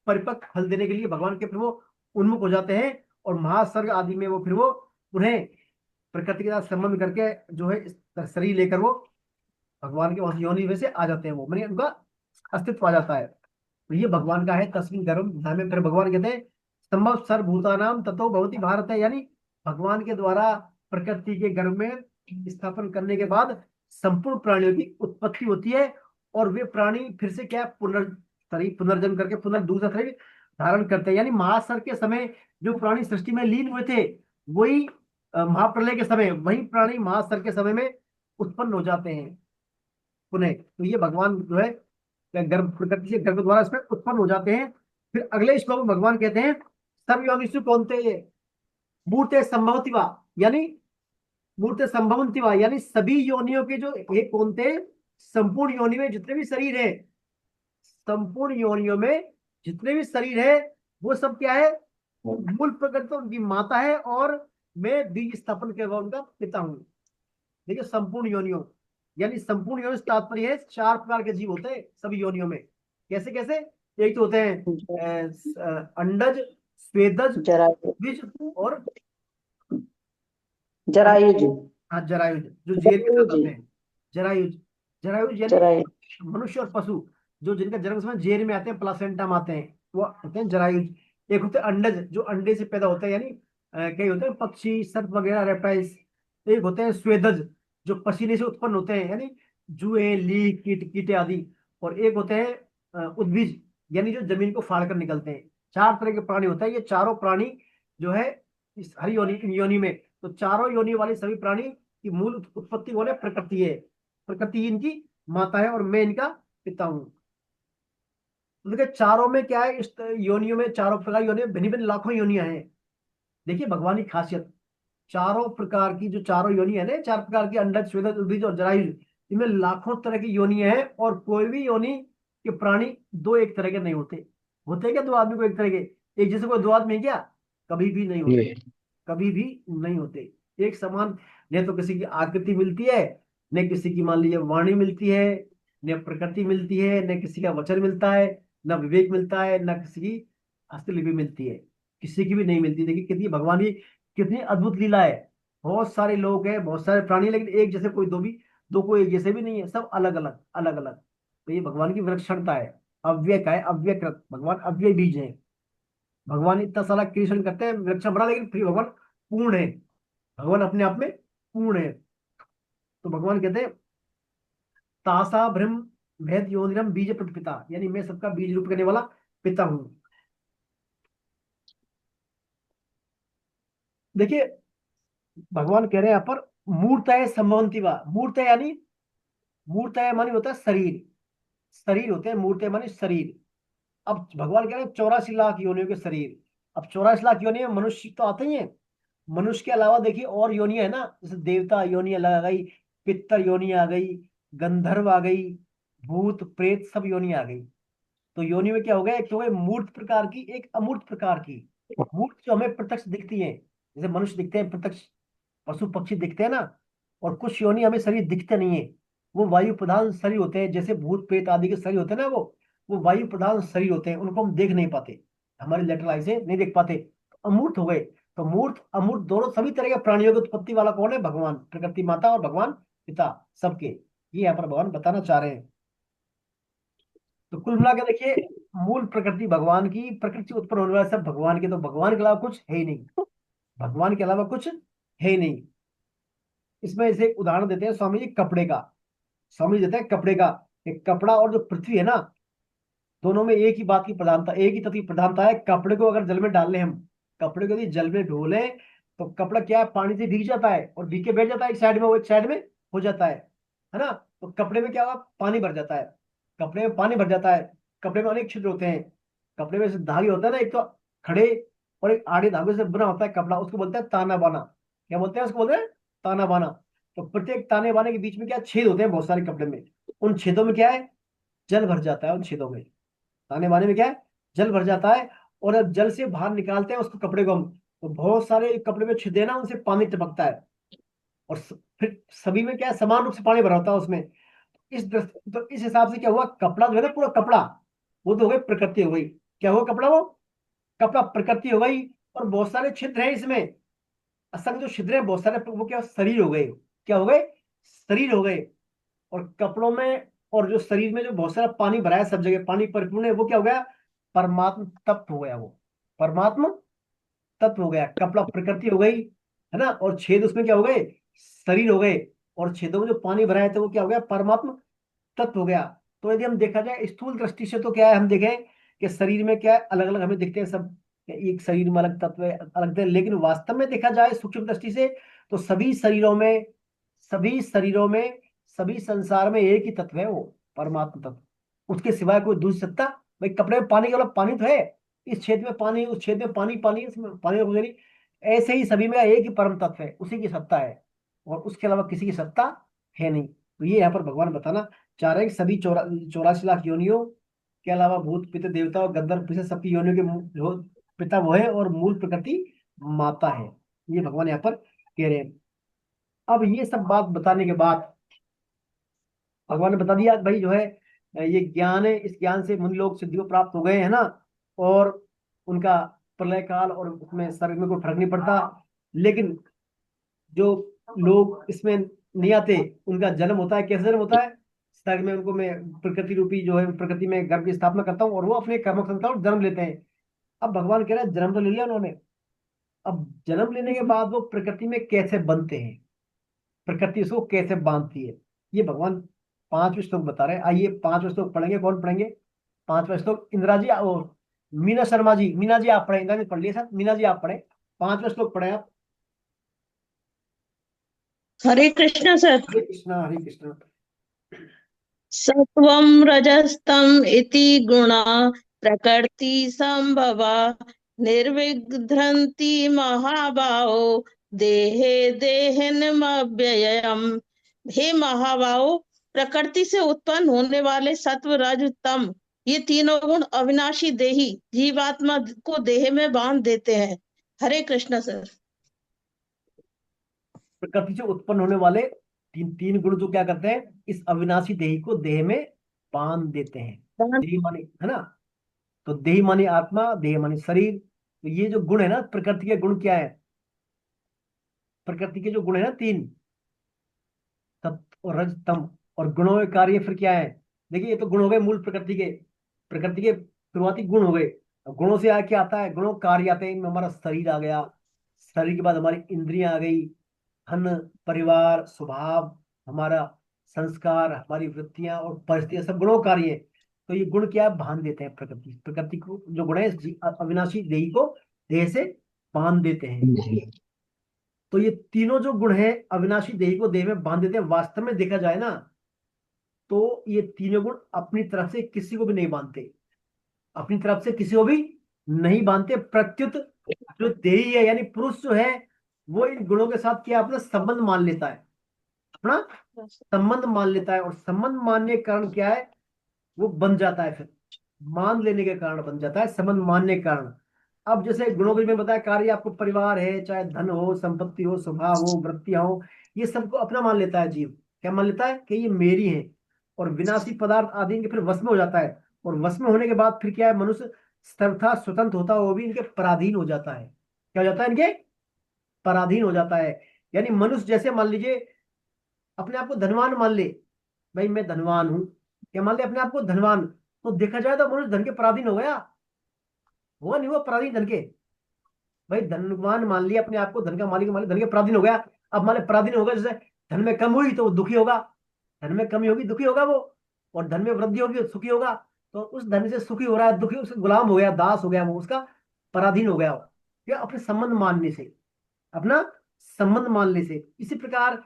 परिपक्व फल देने के लिए भगवान के फिर वो उन्मुख हो जाते हैं, और महासर्ग आदि में वो फिर वो उन्हें प्रकृति के साथ संबंध करके जो है इस शरीर लेकर वो भगवान के उस योनि में से आ जाते हैं, वो माने उनका अस्तित्व आ जाता है। तो ये भगवान का है तस्वीर गर्भ में। फिर भगवान कहते हैं संभव सर्वभूतानाम ततो भवति भारत है, यानी भगवान के द्वारा प्रकृति के गर्भ में स्थापन करने के बाद संपूर्ण प्राणियों की उत्पत्ति होती है। और वे प्राणी फिर से क्या शरीर पुनर्जन्म करके पुनः दूसरा शरीर धारण करते हैं। यानी महासर्ग के समय जो प्राणी सृष्टि में लीन हुए थे, वही महाप्रलय के समय वही प्राणी महासर्ग के समय में उत्पन्न हो जाते हैं पुनः। तो ये भगवान जो है गर्भ, प्रकृति से गर्भ द्वारा इसमें उत्पन्न हो जाते हैं। फिर अगले श्लोक में भगवान कहते हैं सर्वयोनिषु कौन्तेय मूर्ते संभवति वा, यानी मूर्ते संभवन्ति वा, यानी सभी योनियों के जो एक कौन्तेय, संपूर्ण योनि में जितने भी शरीर है, संपूर्ण योनियों में जितने भी शरीर है, वो सब क्या है, मूल प्रकृति तो उनकी माता है, और मैं बीज स्थापन के बाद उनका पिता हूं। देखिए संपूर्ण योनियों, यानी संपूर्ण योनि से तात्पर्य है 4 प्रकार के जीव होते हैं सभी योनियों में। कैसे कैसे, एक तो होते हैं अंडज, स्वेदज, जरायु, द्विज और जरायुज, हाँ जरायुज, जो जेर के साथ जरायुज, आते हैं। जरायुज, जरायुज यानी जरायु, मनुष्य और पशु जो जिनका जन्म समय जेर में आते हैं, प्लासेंटा में आते हैं, वो होते हैं जरायुज। एक होते हैं अंडज, जो अंडे से पैदा होते हैं, यानी कई होते हैं पक्षी, सर्प वगैरह, रेप्टाइल्स। एक होते हैं स्वेदज, जो पसीने से उत्पन्न होते हैं, यानी जुए, लीक, कीटे आदि। और एक होते हैं उद्भिज, यानी जो जमीन को फाड़ कर निकलते हैं। चार तरह के प्राणी होते हैं। ये चारों प्राणी जो है इस हर योनि में, तो चारों योनि वाले सभी प्राणी की मूल उत्पत्ति कौन है? प्रकृति है। प्रकृति इनकी माता है और मैं इनका पिता हूं। तो देखिए चारों में क्या है, इस योनियों में, चारों प्रकार योनि में भिन्न भिन्न लाखों योनियां हैं। देखिए भगवान की खासियत, चारों प्रकार की जो चारों योनि है ना, चार प्रकार की, अंडज, स्वेदज, उद्भिज और जरायुज, इनमें लाखों तरह की योनियां हैं। और कोई भी योनि के प्राणी दो एक तरह के नहीं होते। होते हैं क्या दो आदमी को एक तरह के? एक जैसे कोई दो आदमी है क्या? कभी भी नहीं होते, नहीं। कभी भी नहीं होते। एक समान, न तो किसी की आकृति मिलती है, न किसी की मान लीजिए वाणी मिलती है, न प्रकृति मिलती है, न किसी का वचन मिलता है, न विवेक मिलता है, न किसी की हस्तलिपि मिलती है। किसी की भी नहीं मिलती। देखिए कितनी भगवान की कितनी अद्भुत लीला है। बहुत सारे लोग हैं, बहुत सारे प्राणी हैं, लेकिन एक जैसे कोई दो कोई एक जैसे भी नहीं है, सब अलग अलग अलग अलग। तो ये भगवान की विलक्षणता है। अव्यय का है, अव्यकृत, भगवान अव्यय बीज है। भगवान इतना सारा क्रिएशन करते हैं, विलक्षण बना, लेकिन फिर भगवान पूर्ण है। भगवान अपने आप में पूर्ण है। तो भगवान कहते हैं तासा ब्रह्म भेद योनिरम बीज प्रतिपिता, यानी मैं सबका बीज रूप करने वाला पिता हूं। देखिए भगवान कह रहे हैं यहाँ पर मूर्तय संभवंती वा। मूर्तय यानी, मूर्तय मानी होता है शरीर, शरीर होते हैं मूर्तय मानी शरीर। अब भगवान कह रहे हैं 84 लाख योनियों के शरीर। अब 84 लाख योनि में मनुष्य तो आते ही हैं। मनुष्य के अलावा देखिए और योनियां है ना, जैसे देवता योनि अलग आ गई, पितर योनि आ गई, गंधर्व आ गई, भूत प्रेत सब योनि आ गई। तो योनि में क्या हो गया, एक तो हो गई मूर्त प्रकार की, एक अमूर्त प्रकार की। मूर्त जो हमें प्रत्यक्ष दिखती है, जैसे मनुष्य दिखते हैं प्रत्यक्ष, पशु पक्षी दिखते हैं ना। और कुछ योनि हमें शरीर दिखते नहीं है, वो वायु प्रधान शरीर होते हैं। जैसे भूत प्रेत आदि के शरीर होते हैं ना, वो वायु प्रधान शरीर होते हैं, उनको हम देख नहीं पाते, हमारे लेटर आई से नहीं देख पाते, तो अमूर्त हो गए। तो मूर्त अमूर्त दोनों सभी तरह के प्राणियों की उत्पत्ति वाला कौन है? भगवान, प्रकृति माता और भगवान पिता सबके, ये यहाँ पर भगवान बताना चाह रहे हैं। तो कुल मिला के देखिए, मूल प्रकृति भगवान की, प्रकृति से उत्पन्न होने वाला सब भगवान के। तो भगवान के अलावा कुछ है ही नहीं, भगवान के अलावा कुछ है ही नहीं। इसमें इसे एक उदाहरण देते हैं स्वामी जी कपड़े का। स्वामी जी देते हैं कपड़े का, एक कपड़ा और जो पृथ्वी है ना, दोनों में एक ही बात की प्रधानता, एक ही तत्व की प्रधानता है। कपड़े को अगर जल में डाल लें हम, कपड़े को यदि जल में धो लें, तो कपड़ा क्या है, पानी से भीग जाता है और भीग के बैठ जाता है एक साइड में, वो एक साइड में हो जाता है ना। तो कपड़े में क्या होगा, पानी भर जाता है। कपड़े में पानी भर जाता है। कपड़े में अनेक छिद्र होते हैं। कपड़े में से धागे होता है ना, एक तो खड़े और एक आड़े धागे से बना होता है कपड़ा, उसको बोलते हैं ताना बाना। क्या बोलते हैं उसको? बोलते हैं ताना बाना। तो प्रत्येक ताने बाने के बीच में क्या छेद होते हैं बहुत सारे कपड़े में। उन छेदों में क्या है, जल भर जाता है। उन छेदों में, ताने बाने में क्या है, जल भर जाता है। और जब जल से बाहर निकालते हैं उसको, कपड़े को हम, तो बहुत सारे कपड़े में छेद है ना, उनसे पानी टपकता है। और फिर सभी में क्या है, समान रूप से पानी भरा होता है उसमें। तो इस हिसाब से क्या हुआ, कपड़ा जो है ना, पूरा कपड़ा, वो तो हो गई प्रकृति हो गई। क्या हुआ कपड़ा? वो कपड़ा प्रकृति हो गई। और बहुत सारे छिद्र हैं इसमें, असंख्य जो छिद्र हैं बहुत सारे, वो क्या शरीर हो गए। क्या हो गए? शरीर हो गए। और कपड़ों में और जो शरीर में जो बहुत सारा पानी भरा है, सब जगह पानी परिपूर्ण है, वो क्या हो गया? परमात्म तत्व हो गया। वो परमात्म तत्व हो गया। कपड़ा प्रकृति हो गई, है ना। और छेद उसमें क्या हो गए? शरीर हो गए। और छेदों में जो पानी भरा है, तो वो क्या हो गया? परमात्म तत्व हो गया। तो यदि हम देखा जाए स्थूल दृष्टि से, तो क्या है, हम देखें कि शरीर में क्या है, अलग अलग हमें दिखते हैं सब, एक शरीर में अलग तत्व है, अलग है। लेकिन वास्तव में देखा जाए सूक्ष्म दृष्टि से, तो सभी शरीरों में सभी संसार में एक ही तत्व है, वो परमात्मा तत्व। उसके सिवाय कोई दूसरी सत्ता, भाई कपड़े में पानी केवल पानी तो है, इस छेद में पानी, उस छेद में पानी, पानी इसमें पानी नहीं। ऐसे ही सभी में एक ही परम तत्व है, उसी की सत्ता है, और उसके अलावा किसी की सत्ता है नहीं। तो ये यहाँ पर भगवान बताना चाह रहे हैं कि सभी 84 लाख योनियों के अलावा भूत पितर देवता और गंधर्व पितर सबकी योनियों के जो पिता वो है, और मूल प्रकृति माता है। ये भगवान यहाँ पर कह रहे हैं। अब ये सब बात बताने के बाद भगवान ने बता दिया भाई जो है ये ज्ञान है, इस ज्ञान से मुनि लोग सिद्धि को प्राप्त हो गए है ना, और उनका प्रलय काल और उसमें सर्ग में कोई फर्क नहीं पड़ता। लेकिन जो लोग इसमें नहीं आते, उनका जन्म होता है। कैसे जन्म होता है? सर्ग में उनको मैं प्रकृति रूपी जो है, प्रकृति में गर्भ की स्थापना करता हूँ और वो अपने कर्मों के अनुसार जन्म लेते हैं। अब भगवान कह रहे हैं जन्म तो ले लिया उन्होंने, अब जन्म लेने के बाद वो प्रकृति में कैसे बनते हैं, प्रकृति उसको कैसे बांधती है, ये भगवान 5वें श्लोक बता रहे हैं। आइए 5वें श्लोक पढ़ेंगे। कौन पढ़ेंगे 5वां श्लोक? इंदिरा जी और मीना शर्मा जी। मीना जी आप पढ़े, इंदिरा जी पढ़ लिए सर, मीना जी आप पढ़े, 5वां श्लोक पढ़े आप। हरे कृष्ण सर। हरे कृष्णा हरे कृष्णा। सत्वं रजस्तम इति गुणा प्रकृति संभवा निर्विघ्नन्ति महाबाहो देहे देहिनमव्ययम्। हे महाबाहो, प्रकृति से उत्पन्न होने वाले सत्व रज तम, ये तीनों गुण अविनाशी देही जीवात्मा को देह में बांध देते हैं। हरे कृष्ण सर। प्रकृति से उत्पन्न होने वाले तीन तीन गुण जो क्या करते हैं, इस अविनाशी देही को देह में बांध देते हैं। देही माने है ना, तो देही माने आत्मा, देह माने शरीर। तो ये जो गुण है ना, प्रकृति के गुण क्या है? प्रकृति के जो गुण है ना तीन, सत्व और रज तम, और गुणों के कार्य फिर क्या है? देखिए ये तो गुण हो गए मूल प्रकृति के, प्रकृति के शुरुआती गुण हो गए। अब गुणों से क्या आता है? गुणों कार्य आते हैं। इनमें हमारा शरीर आ गया, शरीर के बाद हमारी इंद्रियां आ गई, धन, परिवार, स्वभाव, हमारा संस्कार, हमारी वृत्तियां और परिस्थितियां, सब गुणों कार्य है। तो ये गुण क्या है? बांध देते हैं प्रकृति, प्रकृति को जो गुण है अविनाशी देही को देह से बांध देते हैं। तो ये तीनों जो गुण है अविनाशी देही को देह में बांध देते हैं। वास्तव में देखा जाए ना, तो ये तीनों गुण अपनी तरफ से किसी को भी नहीं बांधते, अपनी तरफ से किसी को भी नहीं बांधते। प्रत्युत जो देही है यानी पुरुष जो है, वो इन गुणों के साथ क्या अपना संबंध मान लेता है, अपना संबंध मान लेता है। और संबंध मानने के कारण क्या है? वो बन जाता है, फिर मान लेने के कारण बन जाता है, संबंध मानने के कारण। अब जैसे गुणों के में बताया कार्य, आपको परिवार है, चाहे धन हो, संपत्ति हो, स्वभाव हो, वृत्तियां हो, ये सबको अपना मान लेता है जीव। क्या मान लेता है? कि ये मेरी है। और विनाशी पदार्थ आदि इनके फिर वश में हो जाता है। और वश में होने के बाद फिर क्या है? मनुष्य सर्वथा स्वतंत्र होता है, वो भी इनके पराधीन हो जाता है। क्या हो जाता है? इनके पराधीन हो जाता है। यानी मनुष्य जैसे मान लीजिए अपने आप को धनवान मान ले, भाई मैं धनवान हूं, क्या मान ले अपने आप को धनवान, तो देखा जाए तो मनुष्य धन के पराधीन हो गया, हुआ नहीं हुआ पराधीन धन के? भाई धनवान मान लिया अपने आप को, धन का मालिक मान लिया, धन के पराधीन हो गया। अब मान ले पराधीन हो गया, जैसे धन में कम हुई तो वो दुखी होगा, धन में कमी होगी दुखी होगा वो, और धन में वृद्धि होगी तो सुखी होगा। तो उस धन से सुखी हो रहा है, दुखी, उसका गुलाम हो गया, दास हो गया, वो उसका पराधीन हो गया। क्या? अपने संबंध मानने से, अपना संबंध मानने से। इसी प्रकार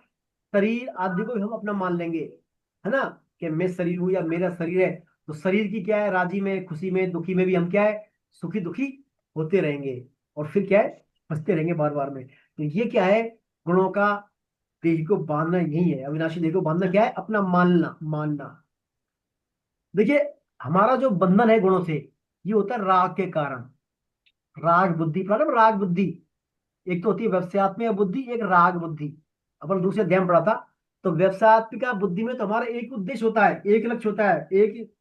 शरीर आदि को भी हम अपना मान लेंगे, है ना, कि मैं शरीर हूं या मेरा शरीर है। तो शरीर की क्या है? राजी में, खुशी में, दुखी में भी हम क्या है? सुखी दुखी होते रहेंगे, और फिर क्या है? फंसते रहेंगे बार बार में। तो ये क्या है? गुणों का देह को बांधना यही है, अविनाशी देह को बांधना क्या है? अपना मानना, मानना। देखिए हमारा जो बंधन है गुणों से, ये होता है राग के कारण। राग बुद्धि, प्रॉब्लम राग बुद्धि, एक तो होती है व्यवसायत्मिक बुद्धि, एक राग बुद्धि। अपन दूसरे अध्याय में पढ़ा था। तो व्यवसायत्मिका बुद्धि में तो हमारा एक उद्देश्य होता है, एक लक्ष्य होता है, एक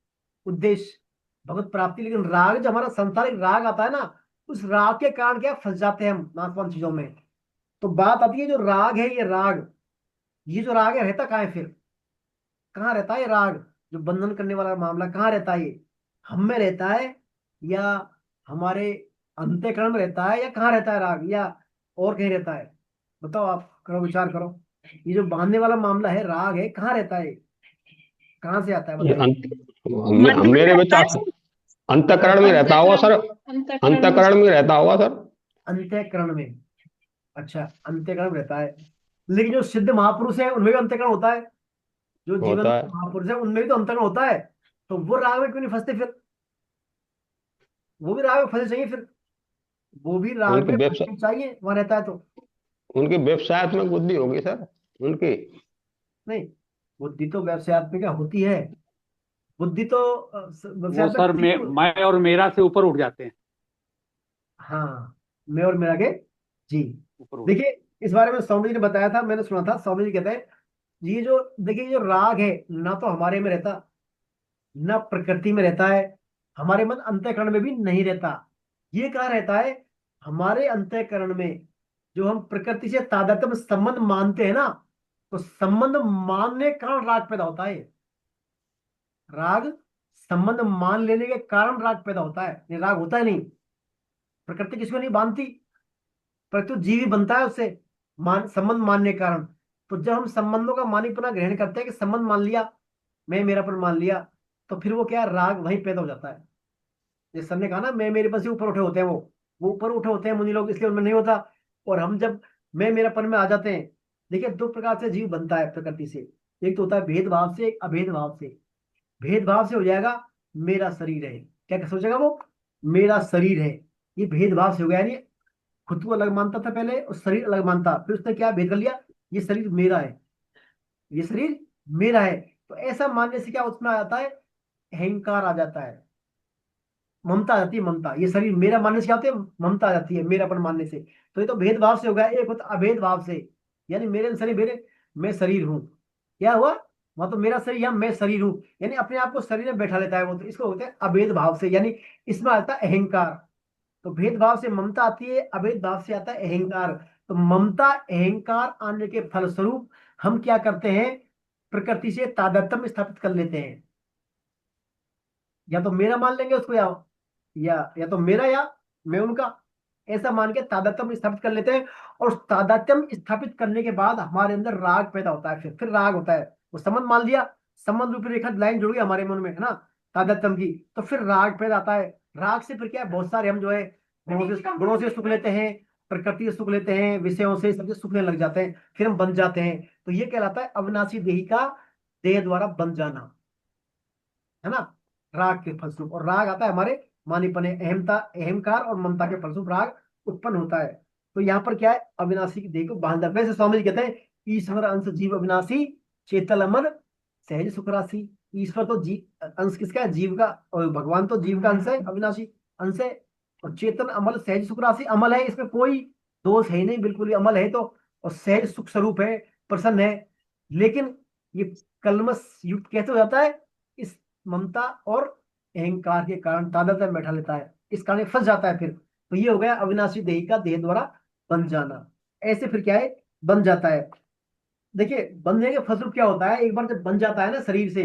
उद्देश्य भगवत प्राप्ति। लेकिन राग, जब हमारा संसारिक राग आता है ना, उस राग के कारण क्या फंस जाते हैं हम नाशवान चीजों में। तो बात आती है जो राग है, ये राग, ये जो राग है रहता कहाँ है फिर? कहाँ रहता है ये राग? जो बंधन करने वाला मामला कहाँ रहता है? ये हम में रहता है, या हमारे अंतःकरण में रहता है, या कहाँ रहता है राग, या और कहीं रहता है? बताओ, आप करो, विचार करो। ये जो बांधने वाला मामला है, राग है, कहाँ रहता है? कहाँ से आता है ये बताइए। मेरे विचार से अंतःकरण में रहता होगा सर, अंतःकरण में रहता होगा सर। अंतःकरण में? अच्छा, अंतःकरण में रहता है। लेकिन जो सिद्ध महापुरुष है उनमें भी अंतःकरण होता है, जो जीवन होता है। महापुरुष है उनमें भी तो अंतःकरण होता है। तो वो राग में क्यों नहीं फंसते फिर? वो भी राग में फंसे चाहिए फिर, वो भी राग उनकी में व्यवसाय फंसने चाहिए, वहां रहता है तो। उनकी व्यवसायत्मक बुद्धि होगी सर उनकी। नहीं, बुद्धि तो व्यवसायत्मिका होती है, बुद्धि तो वो व्यवसायत्मक सर किसी मैं को। मैं और मेरा से ऊपर उठ जाते हैं, हाँ, मैं और मेरा के, जी। ऊपर उठ देखिए इस बारे में स्वामी जी ने बताया था, मैंने सुना था। स्वामी जी कहते हैं ये जो, देखिए ये जो राग है ना तो हमारे में रहता, न प्रकृति में रहता है, हमारे मन अंतःकरण में भी नहीं रहता। ये कहाँ रहता है? हमारे अंतःकरण में। जो हम प्रकृति से तादात्म्य संबंध मानते हैं ना, तो संबंध मानने के कारण राग पैदा होता है। राग संबंध मान लेने के कारण राग पैदा होता है, ये राग होता है नहीं। प्रकृति किसी को नहीं बांधती, परंतु जीव ही बनता है उससे संबंध मानने के कारण। तो जब हम संबंधों का मानीपना ग्रहण करते हैं कि संबंध मान लिया, मैं मेरापन मान लिया, तो फिर वो क्या, राग वहीं पैदा हो जाता है। जैसे सर ने कहा ना, मैं मेरे पर से ऊपर उठे होते हैं, वो ऊपर उठे होते हैं मुनि लोग, इसलिए उनमें नहीं होता। और हम जब मैं मेरापन में आ जाते हैं, देखिए दो प्रकार से जीव बनता है प्रकृति से। एक तो होता है भेदभाव से, एक अभेद भाव से। भेदभाव से हो जाएगा मेरा शरीर है, क्या क्या सोचेगा वो, मेरा शरीर है, ये भेदभाव से हो गया। यानी खुद को अलग मानता था पहले और शरीर अलग मानता, फिर उसने क्या भेद कर लिया, ये शरीर मेरा है, ये शरीर मेरा है। तो ऐसा मानने से क्या उसमें आ जाता है, अहंकार आ जाता है, ममता आ जाती है। ममता, ये शरीर मेरा मानने से क्या होती है, ममता आ जाती है मेरापन मानने से। तो ये तो भेदभाव से हो गया। एक होता अभेद भाव से, यानी मेरे शरीर मेरे, मैं शरीर हूं, क्या हुआ, मतलब मेरा शरीर या मैं शरीर हूं, यानी अपने आप को शरीर में बैठा लेता है वो, तो इसको होते हैं अभेद भाव से, यानी इसमें आता है अहंकार। तो भेदभाव से ममता आती है, अभेद भाव से आता है अहंकार। तो ममता अहंकार आने के फलस्वरूप हम क्या करते हैं, प्रकृति से तादात्म्य स्थापित कर लेते हैं। या तो मेरा मान लेंगे उसको, या तो मेरा या मैं उनका, ऐसा मान के तादात्म्य स्थापित कर लेते हैं। और उस तादात्म्य स्थापित करने के बाद हमारे अंदर राग पैदा होता है। फिर राग होता है, वो संबंध मान लिया, संबंध रूपी रेखा लाइन जुड़ गई हमारे मन में, है ना, तादात्म्य की, तो फिर राग पैदा आता है। राग से फिर क्या है, बहुत सारे हम जो है गुणों से सुख लेते हैं, प्रकृति से सुख लेते हैं, विषयों से सबसे सुखने लग जाते हैं, फिर हम बन जाते हैं। तो ये कहलाता है अविनाशी देही का देह द्वारा बन जाना, है ना, राग के फलस्वरूप। और राग आता है हमारे मानीपने, अहमता, अहंकार और ममता के फलस्वरूप राग उत्पन्न होता है। तो यहाँ पर क्या है, अविनाशी की देह को बांधा। वैसे स्वामी जी कहते हैं, ईश्वर अंश जीव अविनाशी, चेतल अमर सहज सुख राशि। ईश्वर तो अंश किसका है, जीव का, और भगवान तो जीव का अंश है, अविनाशी अंश है। और चेतन अमल सहज सुख राशि, अमल है, इसमें कोई दोष है ही नहीं, बिल्कुल ही अमल है। तो और सहज सुख स्वरूप है, प्रसन्न है। लेकिन ये कलमश युक्त कैसे हो जाता है, इस ममता और अहंकार के कारण तादात्म्य में बैठा लेता है, इस कारण फंस जाता है। फिर तो ये हो गया अविनाशी देही का देह द्वारा बन जाना। ऐसे फिर क्या है, बन जाता है। देखिए बनने के फलस्वरूप क्या होता है, एक बार जब बन जाता है ना शरीर से,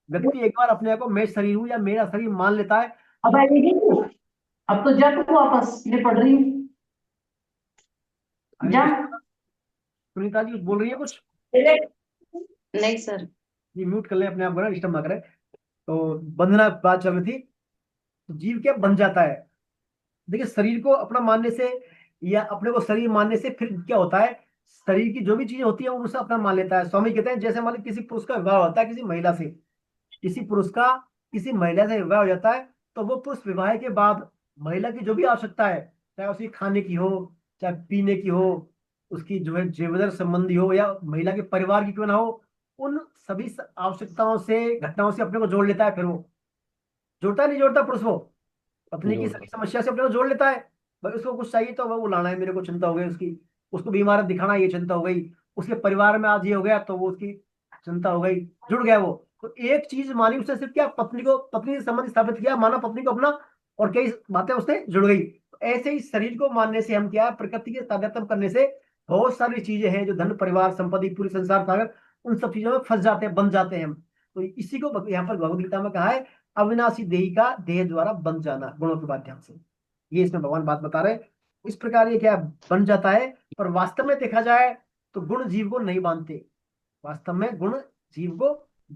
व्यक्ति एक बार अपने आप को मैं शरीर हूं या मेरा शरीर मान लेता है। अब आएगी, अब तो जा तू वापस, मैं पढ़ रही हूँ, जा। सुनीता जी बोल रही है कुछ? नहीं सर, ये म्यूट कर ले अपने आप को ना, डिस्टर्ब ना करे। तो बंधना बात चल रही थी। तो जीव क्या बन जाता है, देखिए शरीर को अपना मानने से या अपने को शरीर मानने से फिर क्या होता है, शरीर की जो भी चीजें होती है उनसे अपना मान लेता है। स्वामी कहते हैं जैसे मान लो किसी पुरुष का विवाह होता है किसी महिला से, किसी पुरुष का किसी महिला से विवाह हो जाता है, तो वो पुरुष विवाह के बाद महिला की जो भी आवश्यकता है, चाहे उसकी खाने की हो, चाहे पीने की हो, उसकी जो है जेवर संबंधी हो, या महिला के परिवार की क्यों ना हो, उन सभी आवश्यकताओं से घटनाओं से अपने को जोड़ लेता है। फिर वो जोड़ता नहीं, जोड़ता पुरुष वो पत्नी की सभी समस्या से अपने को जोड़ लेता है। भाई उसको कुछ चाहिए तो वो लाना है, मेरे को चिंता हो गई उसकी, उसको बीमार दिखाना ये चिंता हो गई, उसके परिवार में आज ये हो गया तो वो उसकी चिंता हो गई, जुड़ गया वो। तो एक चीज मानी उसने, सिर्फ क्या, पत्नी को, पत्नी से संबंध स्थापित किया, माना पत्नी को अपना, और कई बातें उससे जुड़ गई। तो ऐसे ही शरीर को मानने से हम क्या, प्रकृति के तादात्म्य करने से बहुत सारी चीजें हैं जो धन परिवार संपत्ति पूरी संसार सागर, उन सब चीजों में फंस जाते हैं, बन जाते हैं हम। तो इसी को यहाँ पर भगवद गीता में कहा है, अविनाशी देही का देह द्वारा बन जाना गुणों के माध्यम से। ये इसमें भगवान बात बता रहे हैं। इस प्रकार ये क्या बन जाता है। पर वास्तव में देखा जाए तो गुण जीव को नहीं बांधते, वास्तव में गुण जीव को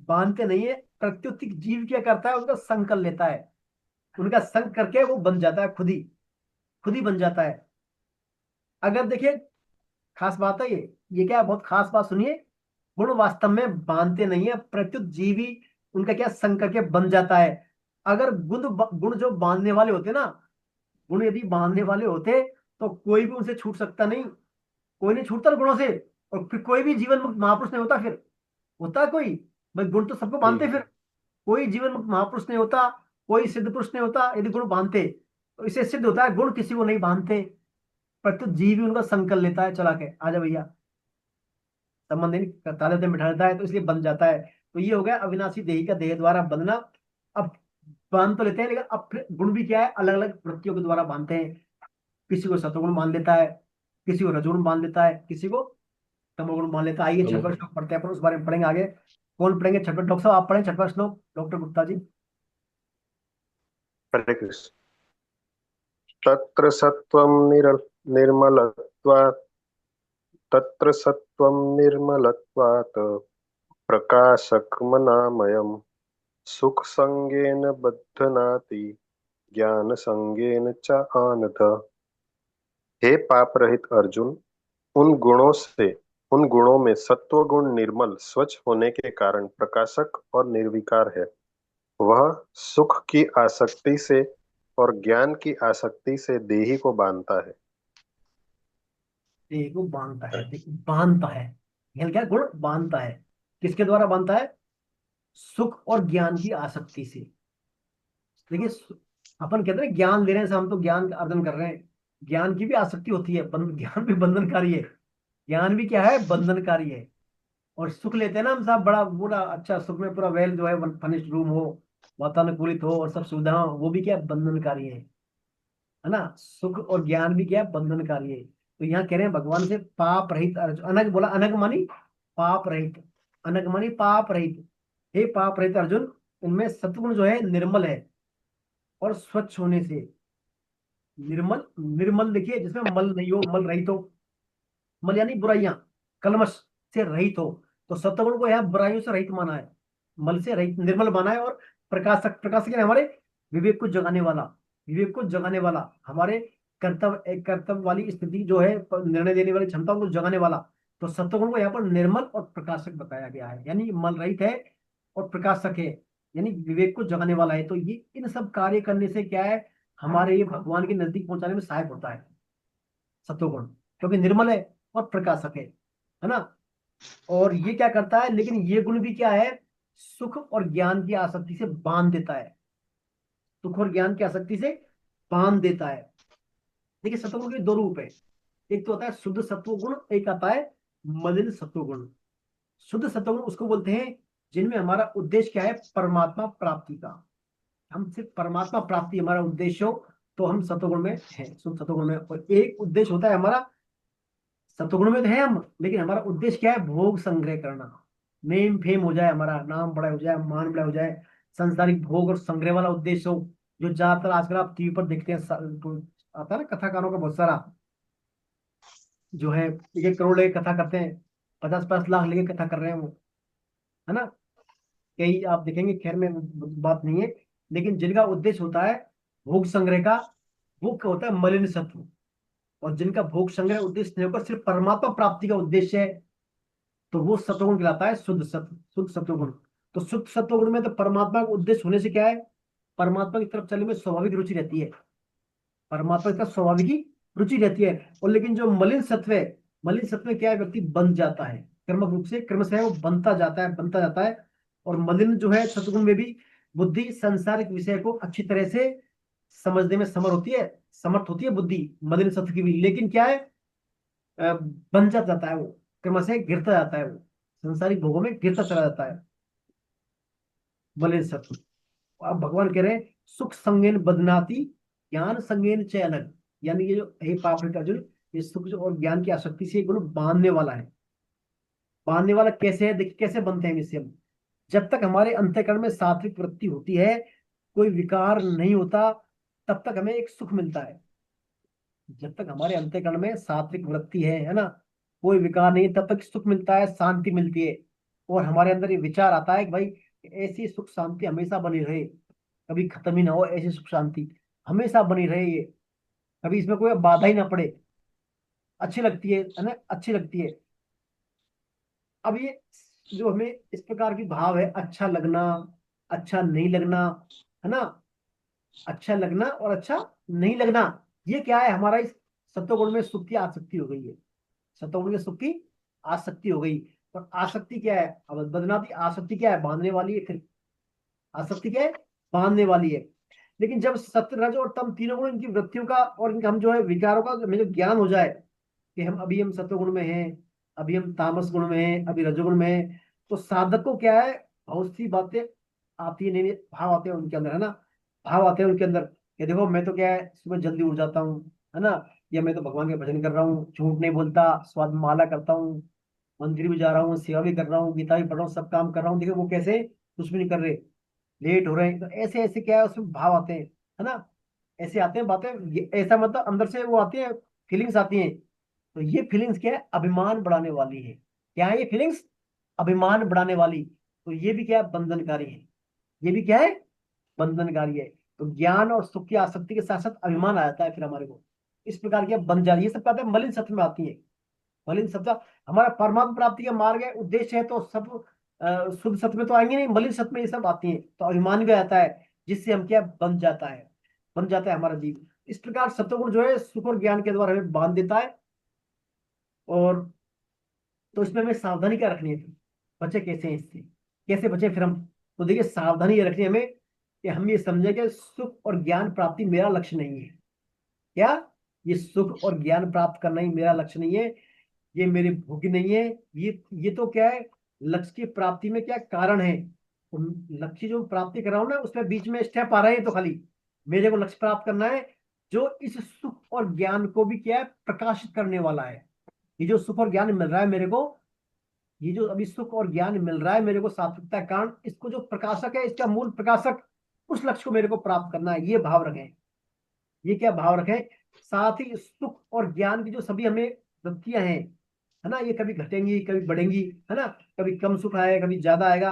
बांधते नहीं है। प्रत्युत जीव क्या करता है, उनका संग कर लेता है, उनका संग करके वो बन जाता है, खुद ही बन जाता है। अगर देखिए खास बात है ये क्या है, बहुत खास बात सुनिए, गुण वास्तव में बांधते नहीं है, प्रत्युत जीव ही उनका क्या संग करके बन जाता है। अगर गुण जो बांधने वाले होते ना, गुण यदि बांधने वाले होते तो कोई भी उनसे छूट सकता नहीं, कोई नहीं छूटता गुणों से। और फिर कोई भी जीवन मुक्त महापुरुष नहीं होता, फिर होता कोई, भाई गुण तो सबको बांधते, फिर कोई जीवन मुक्त महापुरुष नहीं होता, कोई सिद्ध पुरुष नहीं होता यदि गुण बांधते। तो इससे सिद्ध होता है गुण किसी को नहीं बांधते, प्रत्युत जीव ही उनका संग कर लेता है, चला के आजा भैया, संबंध नहीं करता, बिठा लेता है, तो इसलिए बन जाता है। तो ये हो गया अविनाशी देही का देह द्वारा बंधना। अब बांध तो लेते हैं, लेकिन अब फिर गुण भी क्या है, अलग अलग वृत्तियों के द्वारा बांधते हैं। किसी को सत्वगुण मान लेता है, किसी को रजोगुण मान लेता है, किसी को तमोगुण मान लेता है। आइए छठवां श्लोक पढ़ते हैं, पर उस बारे में पढ़ेंगे आगे। कौन पढ़ेंगे छठवां? डॉक्टर साहब आप पढ़ें छठवां श्लोक, डॉक्टर गुप्ता जी। हरे कृष्ण। तत्र सत्त्वं निर्मलत्वात् तत्र सत्त्वं निर्मलत्वात् प्रकाशकमनामयम् सुख संगेन बध्नाति ज्ञान संगेन च आनंद। हे पाप रहित अर्जुन, उन गुणों में सत्व गुण निर्मल स्वच्छ होने के कारण प्रकाशक और निर्विकार है। वह सुख की आसक्ति से और ज्ञान की आसक्ति से देही को बांधता है। देह को बांधता है, देखिए बांधता है, यह क्या गुण बांधता है, किसके द्वारा बांधता है? सुख और ज्ञान की आसक्ति से। देखिए अपन कहते हैं ज्ञान ले रहे हैं, हम तो ज्ञान का अर्जन कर रहे हैं, ज्ञान की भी आसक्ति होती है, ज्ञान भी बंधनकारी है, ज्ञान भी क्या है, बंधनकारी है। और सुख लेते हैं ना हम साहब, बड़ा पूरा अच्छा सुख में पूरा वेल जो है फर्निश्ड रूम हो, वातानुकूलित हो और सब सुविधा हो, वो भी क्या है, बंधनकारी है ना। सुख और ज्ञान भी क्या है, बंधनकारी है। तो यहाँ कह रहे हैं भगवान से पाप रहित अर्जुन, अनग बोला, अनग मानी पाप रहित, अनग मानी पाप रहित। हे पाप रहित अर्जुन, उनमें सत्वगुण जो है निर्मल है और स्वच्छ होने से। निर्मल, निर्मल देखिए जिसमें मल नहीं हो, मल रहित हो, मल यानी बुराइयां, कलमश से रहित हो। तो सत्वगुण को यहाँ बुराइयों से रहित माना है, मल से रहित निर्मल माना है। और प्रकाशक, प्रकाशक यानी हमारे विवेक को जगाने वाला, विवेक को जगाने वाला, हमारे कर्तव्य, एक कर्तव्य वाली स्थिति जो है, निर्णय देने वाली क्षमताओं को जगाने वाला। तो सत्वगुण को यहाँ पर निर्मल और प्रकाशक बताया गया है, यानी मल रहित है और प्रकाशक है, यानी विवेक को जगाने वाला है। तो ये इन सब कार्य करने से क्या है, हमारे ये भगवान के नजदीक पहुंचाने में सहायक होता है सत्वगुण, क्योंकि निर्मल है और प्रकाशक है ना। और ये क्या करता है, लेकिन ये गुण भी क्या है, सुख और ज्ञान की आसक्ति से बांध देता है, सुख और ज्ञान की आसक्ति से बांध देता है। देखिए सत्वगुण के दो रूप है, एक तो होता है शुद्ध सत्वगुण, एक आता है मलिन सत्वगुण। शुद्ध सत्वगुण उसको बोलते हैं जिनमें हमारा उद्देश्य क्या है, परमात्मा प्राप्ति का, हम सिर्फ परमात्मा प्राप्ति हमारा उद्देश्य हो, तो हम सत्वगुण में है, शुद्ध सत्वगुण में। और एक उद्देश्य होता है हमारा, सत्वगुण में तो है हम, लेकिन हमारा उद्देश्य क्या है, भोग संग्रह करना, नेम फेम हो जाए, हमारा नाम बड़ा हो जाए, मान बड़ा हो जाए, सांसारिक भोग और संग्रह वाला उद्देश्य हो। जो ज्यादातर आजकल आप टीवी पर देखते हैं, आता है ना कथाकारों का बहुत सारा, जो है 1 करोड़ लेके कथा करते हैं, 50-50 लाख लेके कथा कर रहे हैं वो, है ना। कई आप देखेंगे, खैर में बात नहीं है, लेकिन जिनका उद्देश्य होता है भोग संग्रह का, वो क्या होता है, मलिन सत्व। और जिनका भोग संग्रह उद्देश्य नहीं होकर सिर्फ परमात्मा प्राप्ति का उद्देश्य है, तो वो सत्वगुण कहलाता है शुद्ध सत्व, शुद्ध सत्वगुण। तो शुद्ध सत्वगुण में तो परमात्मा का उद्देश्य होने से क्या है, परमात्मा की तरफ चलने में स्वाभाविक रुचि रहती है, परमात्मा की तरफ स्वाभाविक ही रुचि रहती है। और लेकिन जो मलिन सत्व है, मलिन सत्व में क्या है, व्यक्ति बंध जाता है, कर्म रूप से, क्रम से वो बनता जाता है, बनता जाता है। और मलिन जो है सत्वगुण में भी बुद्धि संसारिक विषय को अच्छी तरह से समझने में समर्थ होती है, समर्थ होती है बुद्धि मलिन सत्व की भी। लेकिन क्या है, बन जाता है वो, क्रम से गिरता जाता है वो, संसारिक भोगों में गिरता चला जाता है मलिन सत्व। अब भगवान कह रहे हैं सुख संगेन बदनाती ज्ञान संगेन च अलग, यानी ये जो हे पाप का जो ये सुख और ज्ञान की आसक्ति से गुण बांधने वाला है। बांधने वाला कैसे है, देखिए कैसे बनते हैं इससे हम। जब तक हमारे अंतःकरण में सात्विक वृत्ति होती है, कोई विकार नहीं होता, तब तक हमें एक सुख मिलता है। जब तक हमारे अंतःकरण में सात्विक वृत्ति है ना, कोई विकार नहीं, तब तक सुख मिलता है, शांति मिलती है। और हमारे अंदर ये विचार आता है कि भाई ऐसी सुख शांति हमेशा बनी रहे, कभी खत्म ही ना हो, ऐसी सुख शांति हमेशा बनी रहे, ये कभी इसमें कोई बाधा ही ना पड़े, अच्छी लगती है ना, अच्छी लगती है। अब ये जो हमें इस प्रकार की भाव है, अच्छा लगना, अच्छा नहीं लगना, है ना, अच्छा लगना और अच्छा नहीं लगना, ये क्या है, हमारा इस सत्वगुण में सुख की आसक्ति हो गई है, सत्वगुण में सुख की आसक्ति हो गई। और आसक्ति क्या है, अब बदनाती आसक्ति क्या है, बांधने वाली है, फिर आसक्ति क्या है, बांधने वाली है। लेकिन जब सत्य रज और तम तीनों गुण, इनकी वृत्तियों का और इनका हम जो है विकारों का हमें जो ज्ञान हो जाए कि हम अभी हम सत्वगुण में हैं, अभी हम तामस गुण में हैं, अभी रजोगुण में हैं, तो साधक को क्या है, बहुत सी बातें आती है, नई नई भाव आते हैं उनके अंदर, है ना, भाव आते हैं उनके अंदर कि देखो मैं तो क्या है सुबह जल्दी उठ जाता हूँ, है ना, या मैं तो भगवान के भजन कर रहा हूँ, झूठ नहीं बोलता, स्वाद माला करता हूँ, मंदिर भी जा रहा हूँ, सेवा भी कर रहा हूँ, गीता भी पढ़ रहा हूँ, सब काम कर रहा हूँ, देखो वो कैसे कुछ भी नहीं कर रहे, लेट हो रहे हैं, तो ऐसे ऐसे क्या है उसमें भाव आते हैं, है ना, ऐसे आते हैं बातें, ऐसा मतलब अंदर से वो आती है, फीलिंग्स आती हैं। तो ये फीलिंग्स क्या है, अभिमान बढ़ाने वाली है। क्या है ये फीलिंग्स, अभिमान बढ़ाने वाली। तो ये भी क्या है, बंधनकारी है, ये भी क्या है, बंधनकारी है। तो ज्ञान और सुख की आसक्ति के साथ साथ अभिमान आ जाता है फिर हमारे को, इस प्रकार की बन जाती है। ये सब कहते हैं मलिन सत्व में आती है। मलिन सत्व हमारा परमात्मा प्राप्ति का मार्ग है, उद्देश्य है, तो सब शुद्ध सत्व में तो आएंगे नहीं, मलिन सत्व में ये सब आती है, तो अभिमान भी आता है, जिससे हम क्या बन जाता है, बन जाता है हमारा जीव। इस प्रकार सत्वगुण जो है सुख और ज्ञान के द्वारा हमें बांध देता है। और तो इसमें हमें सावधानी क्या रखनी है, फिर बचे कैसे हैं इससे, कैसे बचे फिर हम। तो देखिए सावधानी ये रखनी है हमें कि हम ये समझे कि सुख और ज्ञान प्राप्ति मेरा लक्ष्य नहीं है। क्या, ये सुख और ज्ञान प्राप्त करना ही मेरा लक्ष्य नहीं है, ये मेरी भूख नहीं है, ये तो क्या है, लक्ष्य की प्राप्ति में क्या कारण है। तो लक्ष्य जो प्राप्ति कर रहा हूं ना, उसमें बीच में स्टेप आ रहे हैं, तो खाली मेरे को लक्ष्य प्राप्त करना है जो इस सुख और ज्ञान को भी क्या है, प्रकाशित करने वाला है। ये जो सुख और ज्ञान मिल रहा है मेरे को, ये जो अभी सुख और ज्ञान मिल रहा है मेरे को सात्विकता के कारण, इसको जो प्रकाशक है, इसका मूल प्रकाशक, उस लक्ष्य को मेरे को प्राप्त करना है, ये भाव रखें। ये क्या भाव रखें, साथ ही सुख और ज्ञान की जो सभी हमें वृत्तियां हैं, है ना, ये कभी घटेंगी कभी बढ़ेंगी, है ना, कभी कम सुख आएगा कभी ज्यादा आएगा।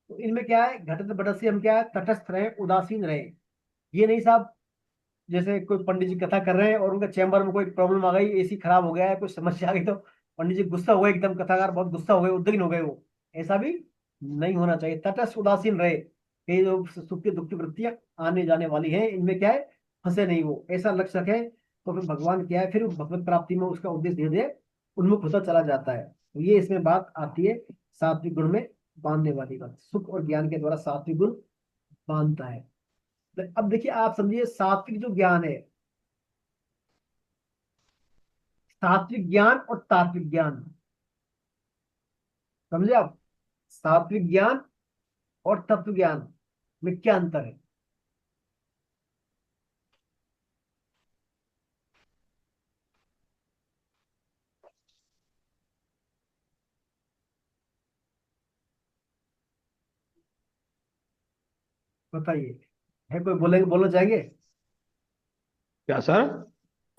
तो इनमें क्या है, घटत बढ़त से हम क्या है, तटस्थ रहे, उदासीन रहे। ये नहीं साहब, जैसे कोई पंडित जी कथा कर रहे हैं और उनका चैम्बर में कोई प्रॉब्लम आ गई, एसी खराब हो गया है, कोई समस्या आ गई, तो पंडित जी गुस्सा हुए, एकदम कथाकार बहुत गुस्सा हो गए, उद्विग्न हो गए, वो ऐसा भी नहीं होना चाहिए। तटस्थ उदासीन रहे, ये जो सुख की दुख की वृत्तियां आने जाने वाली हैं, इनमें क्या है, फंसे नहीं, वो ऐसा लक्ष्य रखे। तो फिर भगवान क्या है, फिर भगवत प्राप्ति में उसका उद्देश्य धीरे धीरे उन्मुख होता चला जाता है। तो ये इसमें बात आती है सात्विक गुण में बांधने वाली बात, सुख और ज्ञान के द्वारा सात्विक गुण बांधता है। अब देखिए आप समझिए, सात्विक जो ज्ञान है, सात्विक ज्ञान और तात्विक ज्ञान, समझे आप, सात्विक ज्ञान और तत्व ज्ञान में क्या अंतर है। बताइए, है कोई बोलेंगे, बोलना चाहेंगे। क्या सर?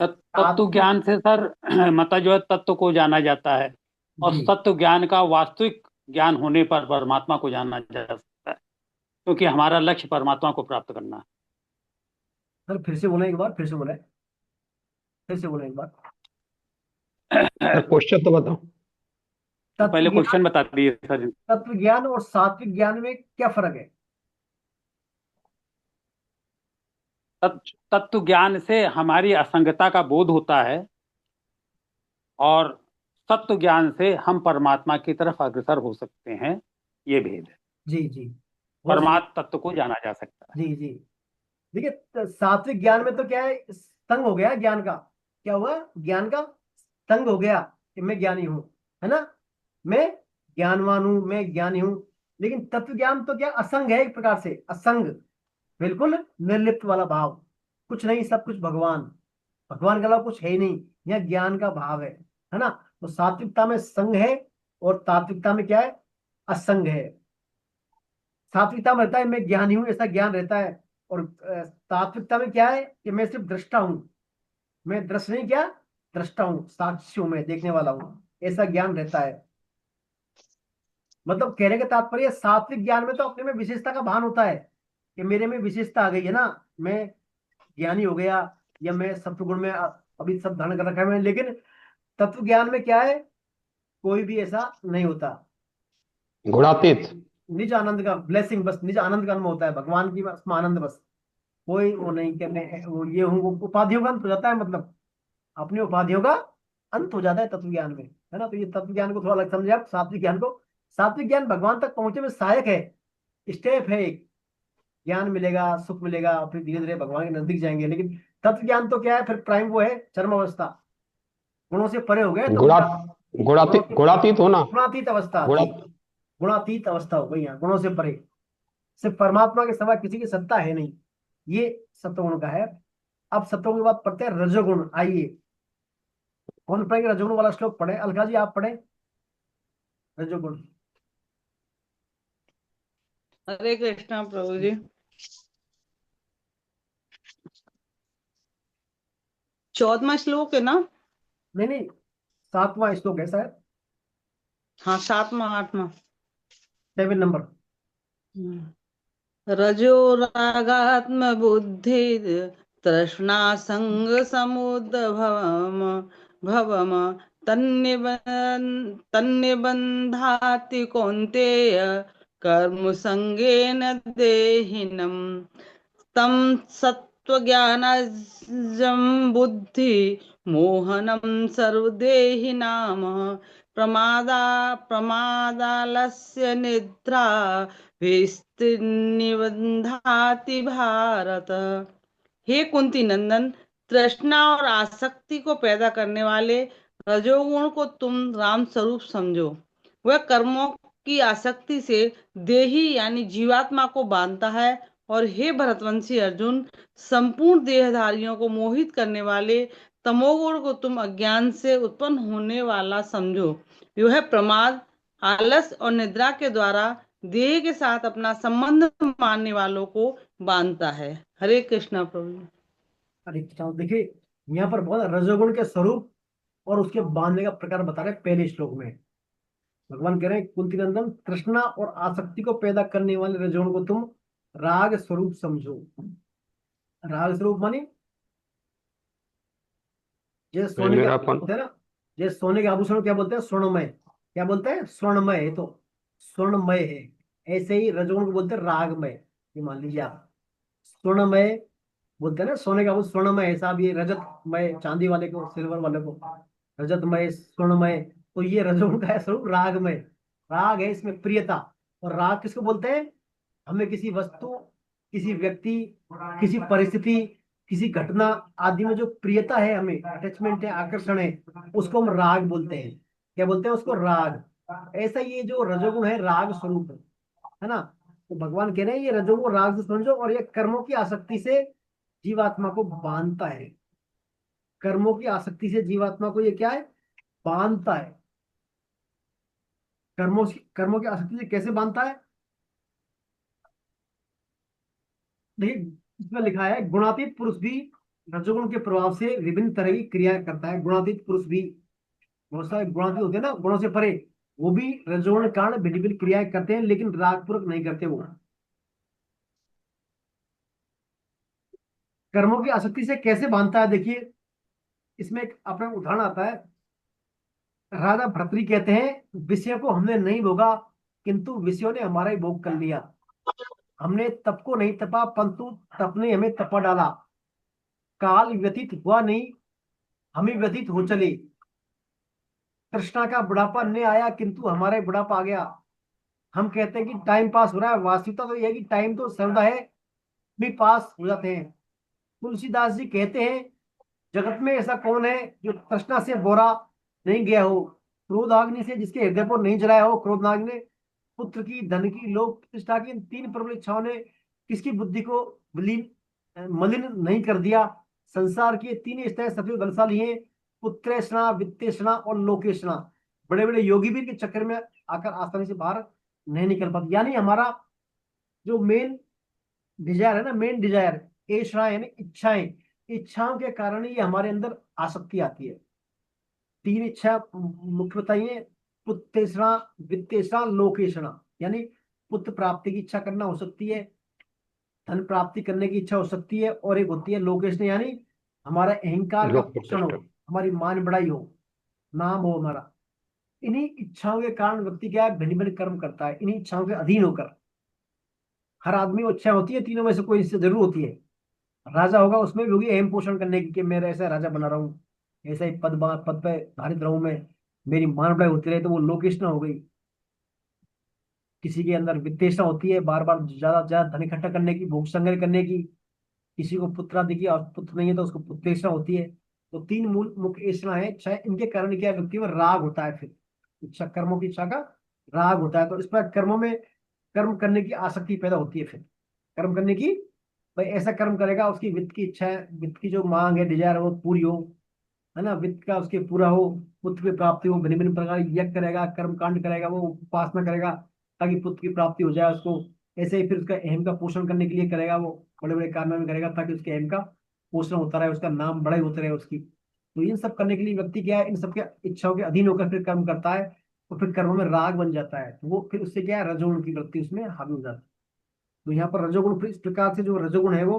तत्व ज्ञान से सर मतलब जो है तत्व को जाना जाता है, और जी तत्व ज्ञान का वास्तविक ज्ञान होने पर परमात्मा को जाना जा सकता है, क्योंकि हमारा लक्ष्य परमात्मा को प्राप्त करना है। सर फिर से बोले एक बार, फिर से बोले, फिर से बोले एक बार। सर क्वेश्चन तो बताओ। तत्व पहले ज्ञान, क्वेश्चन बता दिए सर। तत्व ज्ञान और सात्विक ज्ञान में क्या फर्क है। तत्व ज्ञान से हमारी असंगता का बोध होता है, और तत्व ज्ञान से हम परमात्मा की तरफ अग्रसर हो सकते हैं, ये भेद है। जी जी, बहुत सही। परमात्म तत्व को जाना जा सकता है। जी जी, देखिए सात्विक ज्ञान में तो क्या है, संग हो गया ज्ञान का, क्या हुआ, ज्ञान का संग हो गया कि मैं ज्ञानी हूं, है ना, मैं ज्ञानवान हूं, मैं ज्ञानी हूं। लेकिन तत्व ज्ञान तो क्या, असंग है, एक प्रकार से असंग, बिल्कुल निर्लिप्त वाला भाव, कुछ नहीं, सब कुछ भगवान, भगवान के अलावा कुछ है ही नहीं, यह ज्ञान का भाव है ना। तो सात्विकता में संग है, और तात्विकता में क्या है, असंग है। सात्विकता में रहता है मैं ज्ञानी हूं, ऐसा ज्ञान रहता है, और तात्विकता में क्या है कि मैं सिर्फ दृष्टा हूं, मैं दृश्य नहीं, क्या दृष्टा हूं, साक्षी हूं, मैं देखने वाला हूं, ऐसा ज्ञान रहता है। मतलब कहने का तात्पर्य, सात्विक ज्ञान में तो अपने में विशेषता का भान होता है कि मेरे में विशेषता आ गई है ना, मैं ज्ञानी हो गया, या मैं सत्वगुण में अभी सब धारण कर रखा है मैं। लेकिन तत्व ज्ञान में क्या है, कोई भी ऐसा नहीं होता, गुणातीत। निज आनंद का ब्लेसिंग, बस निज आनंद का अनुभव होता है, भगवान की बस आनंद, बस कोई वो नहीं कि मैं वो ये हूँ, वो उपाधियों का अंत हो जाता है, मतलब अपनी उपाधियों का अंत हो जाता है तत्व ज्ञान में, है ना। तो ये तत्व ज्ञान को थोड़ा अलग समझे आप, सात्विक ज्ञान को। सात्विक ज्ञान भगवान तक पहुंचे में सहायक है, स्टेप है एक, ज्ञान मिलेगा, सुख मिलेगा, और फिर धीरे धीरे भगवान के नजदीक जाएंगे। लेकिन तत्व ज्ञान तो क्या है, फिर प्राइम वो है चरम अवस्था, गुणों से परे हो गए तो गुणा गुणों गुणातीत से गुणातीत होना। गुणातीत अवस्था, गुणा जी गुणातीत अवस्था हो गई, यहाँ गुणों से परे। सिर्फ परमात्मा के सिवा किसी की सत्ता है नहीं, ये सत्वगुण का है। अब सत्वगुण की बात पढ़ते हैं रजोगुण। आइए, कौन पढ़ेगा रजोगुण वाला श्लोक? पढ़े अलका जी, आप पढ़े रजोगुण। हरे कृष्णा प्रभु जी। 14वां श्लोक है ना? नहीं नहीं, 7वां श्लोक है शायद, हाँ 7वां 8वां। 7 नंबर। रजो रागात्म बुद्धि तृष्णा संग समुद्भवम भवम तन्निबंधाति कौन्तेय कर्म संगेन देहिनम् तं सत्त्वज्ञानजं बुद्धि मोहनं सर्वदेहिनां प्रमादालस्य निद्रा निबंधाति भारत। हे कुंती नंदन, तृष्णा और आसक्ति को पैदा करने वाले रजोगुण को तुम राम स्वरूप समझो। वह कर्मों की आसक्ति से देही यानी जीवात्मा को बांधता है। और हे भरतवंशी अर्जुन, संपूर्ण देहधारियों को मोहित करने वाले तमोगुण को तुम अज्ञान से उत्पन्न होने वाला समझो। यह प्रमाद, आलस और निद्रा के द्वारा देह के साथ अपना संबंध मानने वालों को बांधता है। हरे कृष्णा प्रभु। अरे देखिए, यहाँ पर बहुत रजोगुण के स्वरूप और उसके बांधने का प्रकार बता रहे हैं पहले श्लोक में। भगवान कह रहे हैं कुंती नंदन, तृष्णा और आसक्ति को पैदा करने वाले रजोगुण को तुम राग स्वरूप समझो। राग स्वरूप माने जैसे सोने के मेरापन। बोलते हैं ना, जैसे सोने के आभूषण क्या बोलते हैं? स्वर्णमय। क्या बोलते हैं? स्वर्णमय है, तो स्वर्णमय है। ऐसे ही रजोगुण को बोलते हैं रागमय। ये मान लीजिए आप, स्वर्णमय बोलते हैं ना, सोने का आभूषण स्वर्णमय है साहब, ये रजतमय, चांदी वाले को, सिल्वर वाले को रजतमय, स्वर्णमय। तो ये रजोगुण का है स्वरूप रागमय। राग है इसमें प्रियता। और राग किसको बोलते हैं? हमें किसी वस्तु, किसी व्यक्ति, किसी परिस्थिति, किसी घटना आदि में जो प्रियता है, हमें अटैचमेंट है, आकर्षण है, उसको हम राग बोलते हैं। क्या बोलते हैं उसको? राग। ऐसा ये जो रजोगुण है राग स्वरूप है ना। तो भगवान कह रहे हैं ये रजोगुण राग से समझो, और ये कर्मों की आसक्ति से जीवात्मा को बांधता है। कर्मों की आसक्ति से जीवात्मा को ये क्या है? बांधता है। कर्मों की आसक्ति से कैसे बांधता है? देखिए, इसमें लिखा है गुणातीत पुरुष भी रजोगुण के प्रभाव से विभिन्न तरह की क्रिया करता है। गुणातीत पुरुष भी, बहुत सारे गुणातीत होते हैं ना, गुणों से परे, वो भी रजोगुण के कारण भिन्न भिन्न क्रियाएं करते हैं, लेकिन राग पूर्वक नहीं करते वो। कर्मों की आसक्ति से कैसे बांधता है? देखिए, इसमें एक अपना उदाहरण आता है। राजा भर्तृहरि कहते हैं विषय को हमने नहीं भोगा, किंतु विषयों ने हमारा ही भोग कर लिया। हमने तप को नहीं तपा, परंतु तप ने हमें तपा डाला। काल व्यतीत हुआ नहीं, हम ही व्यतीत हो चले। तृष्णा का बुढ़ापा नहीं आया, किंतु हमारा ही बुढ़ापा आ गया। हम कहते हैं कि टाइम पास हो रहा है, वास्तविकता तो यह है कि टाइम तो सर्वदा है, भी पास हो जाते हैं। तुलसीदास जी कहते हैं जगत में ऐसा कौन है जो तृष्णा से बोरा नहीं गया हो, क्रोधाग्नि से जिसके हृदय पर नहीं जलाया हो। क्रोधाग्नि ने पुत्र की, धन की, लोक प्रतिष्ठा की, इन 3 प्रबल इच्छाओं ने किसकी बुद्धि को मलिन नहीं कर दिया। संसार की 3 इच्छाएं सबसे बलशाली हैं, पुत्रेषणा, वित्तेषणा और लोकेषणा। बड़े बड़े योगी भी इनके चक्कर में आकर आसानी से बाहर नहीं निकल पाते। यानी हमारा जो मेन डिजायर है ना, मेन डिजायर, एषणा यानी इच्छाएं, इच्छाओं के कारण ही हमारे अंदर आसक्ति आती है। 3 इच्छा मुख्य बताइए, पुत्रेषणा, वित्तेषणा, लोकेषणा। यानी पुत्र प्राप्ति की इच्छा करना हो सकती है, धन प्राप्ति करने की इच्छा हो सकती है, और एक होती है लोकेषणा, यानी हमारा अहंकार का लोक पोषण हो, प्रतिष्ठा। हमारी मान बढ़ाई हो, नाम हो हमारा। इन्हीं इच्छाओं के कारण व्यक्ति क्या है? भिन्न भिन्न कर्म करता है, इन्हीं इच्छाओं के अधीन होकर। हर आदमी को इच्छा होती है, तीनों में से कोई इससे जरूर होती है। राजा होगा, उसमें भी होगी अहम पोषण करने की कि मेरा ऐसा राजा बना रहा हूँ, ऐसा ही पद पे धारित रहूं मैं, मेरी मान बढ़ाई होती रहे, तो वो लोकेशना हो गई। किसी के अंदर वित्तेषणा होती है, बार बार ज्यादा से ज्यादा धन इकट्ठा करने की, भोग संग्रह करने की। किसी को पुत्रादि की, और पुत्र नहीं है तो उसको पुत्रेषणा होती है। तो 3 मूल मुख्य ऐसा है, चाहे इनके कारण क्या व्यक्ति में राग होता है। फिर इच्छा, कर्मों की इच्छा का राग होता है। तो इस पर कर्मों में कर्म करने की आसक्ति पैदा होती है। फिर कर्म करने की, भाई ऐसा कर्म करेगा उसकी वित्त की इच्छा है, वित्त की जो मांग है, डिजायर है, वो पूरी हो, है ना, वित्त का उसके पूरा हो, पुत्र की प्राप्ति हो, भिन्न भिन्न प्रकार की यज्ञ करेगा, कर्म कांड करेगा, वो उपासना करेगा ताकि पुत्र की प्राप्ति हो जाए उसको। ऐसे ही फिर उसका अहम का पोषण करने के लिए करेगा, वो बड़े बड़े कारनामे करेगा ताकि उसके अहम का पोषण होता रहे, उसका नाम बड़ा ही होता रहे उसकी। तो इन सब करने के लिए व्यक्ति क्या है, इन सबके इच्छाओं के अधीन होकर फिर कर्म करता है, तो फिर कर्मों में राग बन जाता है, तो वो फिर उससे क्या है, रजोगुण की वृत्ति उसमें हावी हो जाती है। तो यहाँ पर रजोगुण फिर इस प्रकार से, जो रजोगुण है वो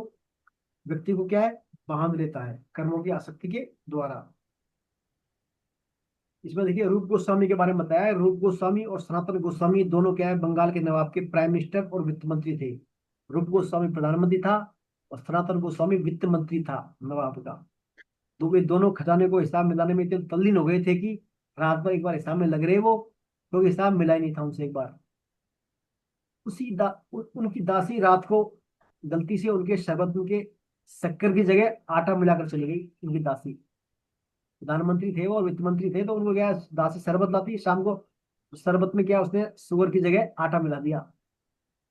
व्यक्ति को क्या है, बांध लेता है कर्मों की आसक्ति के द्वारा। इसमें देखिए रूप गोस्वामी के बारे में बताया है। रूप गोस्वामी और सनातन गोस्वामी दोनों क्या है, बंगाल के नवाब के प्राइम मिनिस्टर और वित्त मंत्री थे। रूप गोस्वामी प्रधानमंत्री था और सनातन गोस्वामी वित्त मंत्री था नवाब का। तो वे दोनों खजाने को हिसाब मिलाने में इतने तल्लीन हो गए थे कि रात भर एक बार हिसाब में लग रहे वो, तो हिसाब मिला ही नहीं था उनसे एक बार। उनकी दासी रात को गलती से उनके शरबत में के शक्कर की जगह आटा मिलाकर चली गई। उनकी दासी, प्रधानमंत्री थे वो और वित्त मंत्री थे, तो उनको क्या है, दासी शरबत लाती शाम को, शरबत में क्या उसने शुगर की जगह आटा मिला दिया।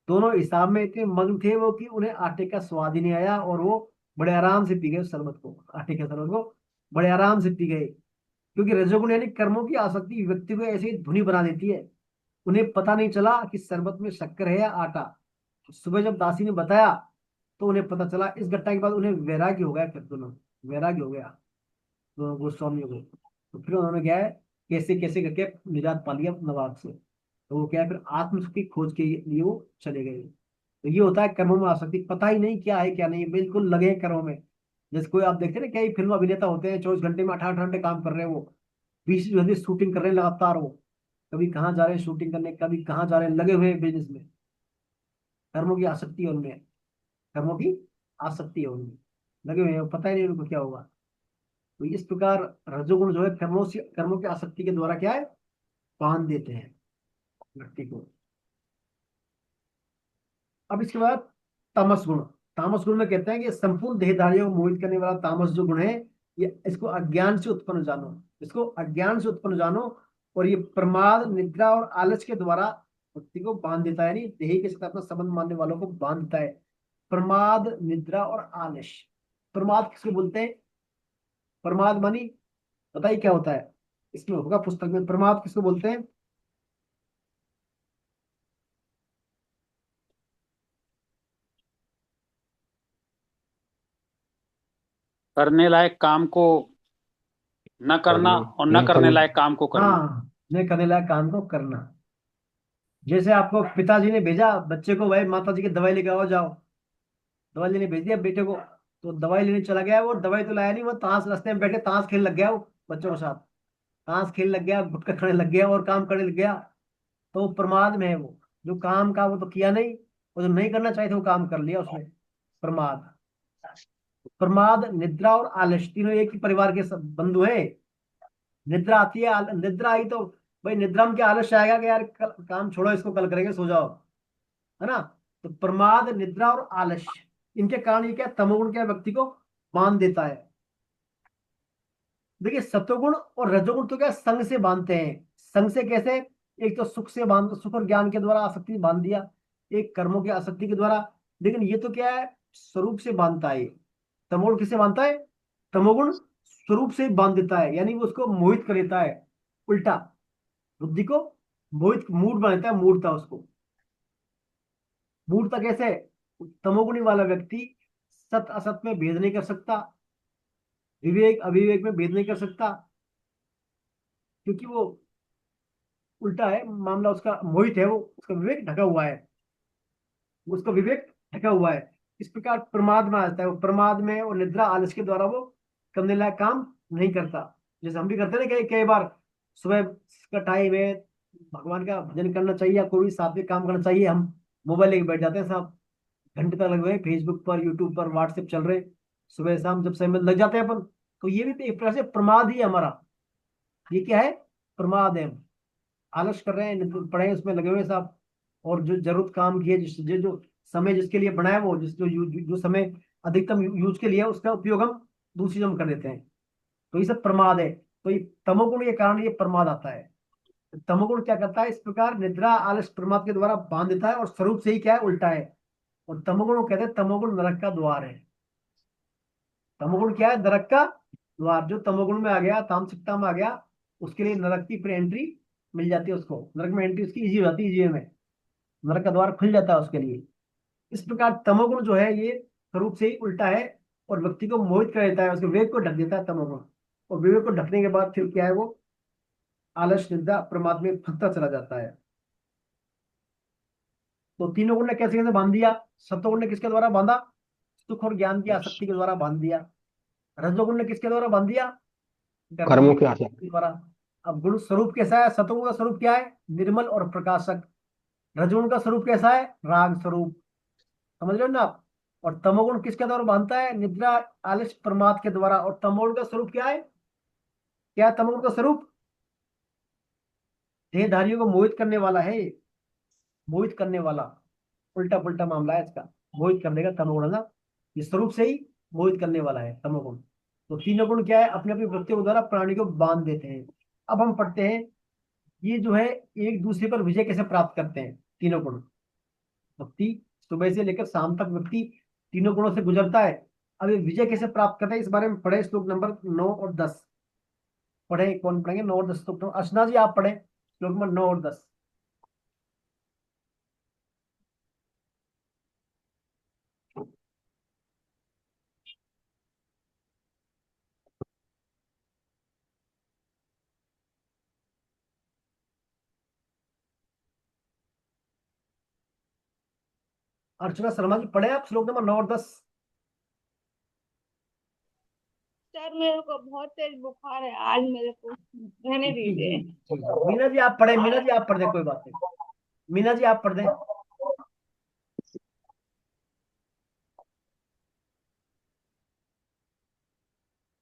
दोनों हिसाब में इतने मग्न थे वो कि उन्हें आटे का स्वाद ही नहीं आया, और वो बड़े आराम से पी गए उस शरबत को, आटे के शरबत को बड़े आराम से पी गए। क्योंकि रजोगुण यानी कर्मों की आसक्ति व्यक्ति को ऐसे ही धुनी बना देती है। उन्हें पता नहीं चला कि शरबत में शक्कर है या आटा। सुबह जब दासी ने बताया तो उन्हें पता चला। इस घटना के बाद उन्हें वैराग्य हो गया, फिर दोनों वैराग्य हो गया दोनों गोस्वामियों को। तो फिर उन्होंने क्या है, कैसे कैसे करके निजात पा लिया नवाब से। तो वो क्या है, फिर आत्म सुख की खोज के लिए वो चले गए। तो ये होता है कर्मों में आसक्ति, पता ही नहीं क्या है क्या नहीं, बिल्कुल लगे हैं कर्मों में। जैसे कोई आप देखते हैं ना, कई फिल्म अभिनेता होते हैं 24 घंटे में 18 घंटे काम कर रहे हैं, वो 20 घंटे शूटिंग कर रहे हैं लगातार, वो कभी कहाँ जा रहे हैं शूटिंग करने, कभी कहाँ जा रहे हैं, लगे हुए हैं बिजनेस में। कर्मों की आसक्ति है उनमें, कर्मों की आसक्ति है उनमें, लगे हुए हैं, पता ही नहीं उनको क्या होगा। तो इस प्रकार रजोगुण जो है कर्मों की आसक्ति के द्वारा क्या है, बांध देते हैं व्यक्ति को। अब इसके बाद तामस गुण। तामस गुण में कहते हैं कि संपूर्ण देहधारियों को मोहित करने वाला तामस जो गुण है, ये इसको अज्ञान से उत्पन्न जानो, इसको अज्ञान से उत्पन्न जानो। और ये प्रमाद, निद्रा और आलस के द्वारा व्यक्ति को बांध देता है, यानी देह के साथ अपना संबंध मानने वालों को बांध देता है। प्रमाद, निद्रा और आलस। प्रमाद किसको बोलते हैं, प्रमाद मानी बताइए क्या होता है, इसमें होगा पुस्तक में, प्रमाद किसको बोलते हैं। करने लायक काम को न करना करना और न न करने करना। लायक काम को करना। हाँ, ने करने लायक काम को करना। जैसे आपको पिताजी ने भेजा बच्चे को, भाई माता जी की दवाई लेके आओ, जाओ, दवाई लेने भेज दिया बेटे को, तो दवाई लेने चला गया, वो दवाई तो लाया नहीं, वो ताश रास्ते में बैठे ताश खेलने लग गया, वो बच्चों के साथ ताश खेलने लग गया, गुटखा खाने लग गया और काम करने लग गया। तो वो प्रमाद में है वो, जो काम का वो तो किया नहीं, वो जो नहीं करना चाहिए था वो काम कर लिया उसने, प्रमाद। प्रमाद, निद्रा और आलस तीनों एक ही परिवार के बंधु हैं। निद्रा आती है, निद्रा आई तो भाई निद्रा में क्या आलस्य आएगा कि यार काम छोड़ो, इसको कल करेंगे, सो जाओ, है ना। तो प्रमाद, निद्रा और आलस्य, इनके कारण ये क्या, तमोगुण क्या व्यक्ति को बांध देता है। देखिए सत्वगुण और रजोगुण तो क्या संग से बांधते हैं। संग से कैसे, एक तो सुख से बांध, सुख और ज्ञान के द्वारा आसक्ति बांध दिया, एक कर्मों की आसक्ति के द्वारा। लेकिन ये तो क्या है, स्वरूप से बांधता है। तमोगुण किससे बांधता है, तमोगुण स्वरूप से बांध देता है, यानी वो उसको मोहित कर देता है, उल्टा बुद्धि को मोहित, मूड बना देता है, मूर्ता उसको। मूर्ता कैसे, तमोगुणी वाला व्यक्ति सत असत में भेद नहीं कर सकता, विवेक अविवेक में भेद नहीं कर सकता, क्योंकि वो उल्टा है मामला, उसका मोहित है, वो उसका विवेक ढका हुआ है, उसका विवेक ढका हुआ है। इस प्रकार प्रमाद में आ जाता है, वो प्रमाद में और निद्रा आलस के द्वारा वो करने लायक काम नहीं करता। जैसे हम भी करते हैं कई कई बार, सुबह का टाइम है, भगवान का भजन करना चाहिए या कोई भी सात्विक काम करना चाहिए, हम मोबाइल लेके बैठ जाते हैं साहब, घंटे तक लगे हुए हैं फेसबुक पर, यूट्यूब पर, व्हाट्सएप चल रहे, सुबह शाम जब समय लग जाते हैं अपन। तो ये भी एक प्रकार से प्रमाद ही है हमारा, ये क्या है, प्रमाद है। आलस कर रहे हैं, पढ़े उसमें लगे हुए हैं साहब, और जो जरूरत काम की है, जो समय जिसके लिए बनाया, वो जो समय अधिकतम यूज के लिए है, उसका उपयोग हम दूसरी जगह कर देते हैं। तो ये सब प्रमाद है। तो ये तमोगुण के कारण ये प्रमाद आता है। तमोगुण क्या करता है, इस प्रकार निद्रा आलस प्रमाद के द्वारा बांध देता है और स्वरूप से ही क्या है, उल्टा है। और तमोगुण को कहते हैं, तमोगुण नरक का द्वार है। तमोगुण क्या है, नरक का द्वार। जो तमोगुण में आ गया, तामसिकता में आ गया, उसके लिए नरक की फिर एंट्री मिल जाती है उसको। नरक में एंट्री उसकी इजी हो जाती है, इजी में नरक का द्वार खुल जाता है उसके लिए। इस प्रकार तमोगुण जो है ये स्वरूप से ही उल्टा है और व्यक्ति को मोहित कर देता है, उसके विवेक को ढक देता है तमोगुण। और विवेक को ढकने के बाद फिर क्या है, वो आलस निद्रा प्रमाद में फंसता चला जाता है। तो तीनों गुण ने कैसे कैसे बांध दिया। सत्वगुण ने किसके द्वारा बांधा, सुख और ज्ञान की आसक्ति के द्वारा बांध दिया। रजोगुण ने किसके द्वारा बांध दिया, कर्मों कर्मों की की आसक्ति। आसक्ति के द्वारा। अब गुण स्वरूप कैसा है, सत्वगुण का स्वरूप क्या है, निर्मल और प्रकाशक। रजोगुण का स्वरूप कैसा है, राग स्वरूप। समझ रहे हो ना आप। और तमोगुण किसके द्वारा बांधता है, निद्रा आलस प्रमाद के द्वारा। और तमोगुण का स्वरूप क्या है, क्या है तमोगुण का स्वरूप, देहधारियों को मोहित करने वाला है, मोहित करने वाला। उल्टा पुल्टा मामला है इसका, मोहित करने का तमोगुण है ना, ये स्वरूप से ही मोहित करने वाला है तमोगुण। तो तीनों गुण क्या है, अपने अपनी वृत्तियों द्वारा प्राणी को बांध देते हैं। अब हम पढ़ते हैं, ये जो है एक दूसरे पर विजय कैसे प्राप्त करते हैं तीनों गुण। व्यक्ति सुबह से लेकर शाम तक व्यक्ति तीनों गुणों से गुजरता है। अब ये विजय कैसे प्राप्त करता है, इस बारे में पढ़े श्लोक नंबर 9 और 10। पढ़े, कौन पढ़ेंगे 9 और 10 श्लोक। तो अर्चना जी आप पढ़े श्लोक नंबर 9 और 10। अर्चना शर्मा जी पढ़े आप श्लोक नंबर 9 और 10। सर मेरे को बहुत तेज बुखार है आज, मेरे को रहने जी जी दीजिए। जी। मीना जी आप पढ़े, मीना जी आप पढ़ दे, कोई बात नहीं। मीना जी आप पढ़ दें।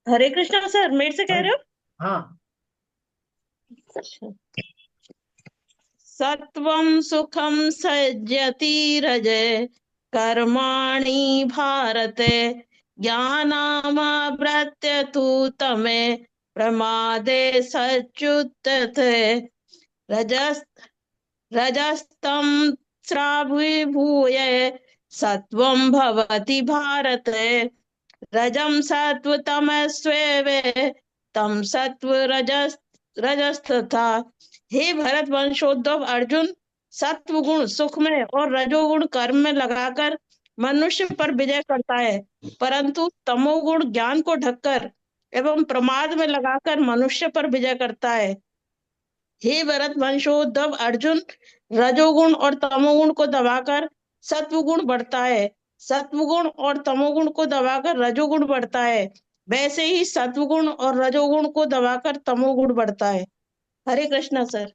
हरे कृष्णा सर, मेरे से कह अरे रहे हो? हाँ। सत्वं सुखं सज्जति रजे कर्माणि भारते ज्ञानामृत्य तु तमे प्रमादे सच्युतते रजस रजस्तं श्राविभूय सत्वं भवति भारते रजं सत्वतमस्वेवे तम सत्व रजस्तथा। हे भरत वंशोद्भव अर्जुन, सत्व गुण सुख में और रजोगुण कर्म में लगाकर मनुष्य पर विजय करता है, परंतु तमोगुण ज्ञान को ढककर एवं प्रमाद में लगाकर मनुष्य पर विजय करता है। हे भरत वंशोद्भव अर्जुन, रजोगुण और तमोगुण को दबाकर सत्वगुण बढ़ता है, सत्वगुण और तमोगुण को दबाकर रजोगुण बढ़ता है, वैसे ही सत्वगुण और रजोगुण को दबाकर तमोगुण बढ़ता है। हरे कृष्णा सर।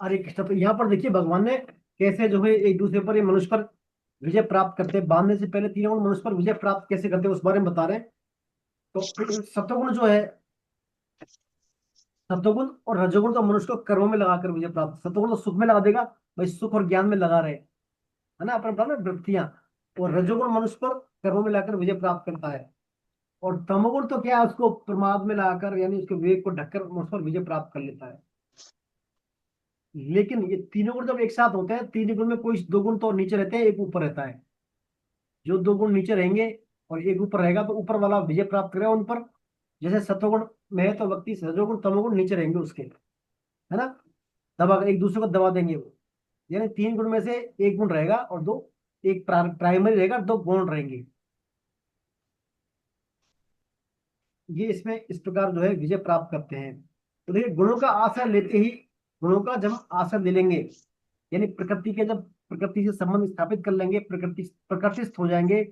हरे कृष्ण। तो यहाँ पर देखिए भगवान ने कैसे जो है एक दूसरे पर, ये मनुष्य पर विजय प्राप्त करते हैं। बांधने से पहले तीनों गुण मनुष्य पर विजय प्राप्त कैसे करते हैं उस बारे में बता रहे हैं। तो सत्वगुण जो है, सत्वगुण और रजोगुण तो मनुष्य को कर्मों में लगाकर विजय प्राप्त। सत्वगुण तो सुख में लगा देगा, भाई सुख और ज्ञान में लगा रहे, है ना, अपन बता ना वृत्तियां। और रजोगुण मनुष्य पर कर्मों में लाकर विजय प्राप्त करता है। और तमोगुण तो क्या है, उसको प्रमाद में लाकर यानी उसके विवेक को ढककर मनुष्य पर विजय प्राप्त कर लेता है। लेकिन ये तीनों गुण जब एक साथ होते हैं, तीन गुण में कोई दो गुण तो नीचे रहते हैं, एक ऊपर रहता है। जो दो गुण नीचे रहेंगे और एक ऊपर रहेगा, तो ऊपर वाला विजय प्राप्त करेगा उन पर। जैसे सत्वगुण में है तो व्यक्ति, रजोगुण तमोगुण नीचे रहेंगे उसके, है ना, दबा एक दूसरे को दबा देंगे वो। यानी तीन गुण में से एक गुण रहेगा और दो, एक प्राइमरी रहेगा, दो गौण रहेंगे। ये इसमें इस प्रकार जो है विजय प्राप्त करते हैं। तो देखिए गुणों का आश्रय लेते ही, गुणों का जब आश्रय ले लेंगे, यानी प्रकृति के जब प्रकृति से संबंध स्थापित कर लेंगे, प्रकृतिस्थ हो जाएंगे,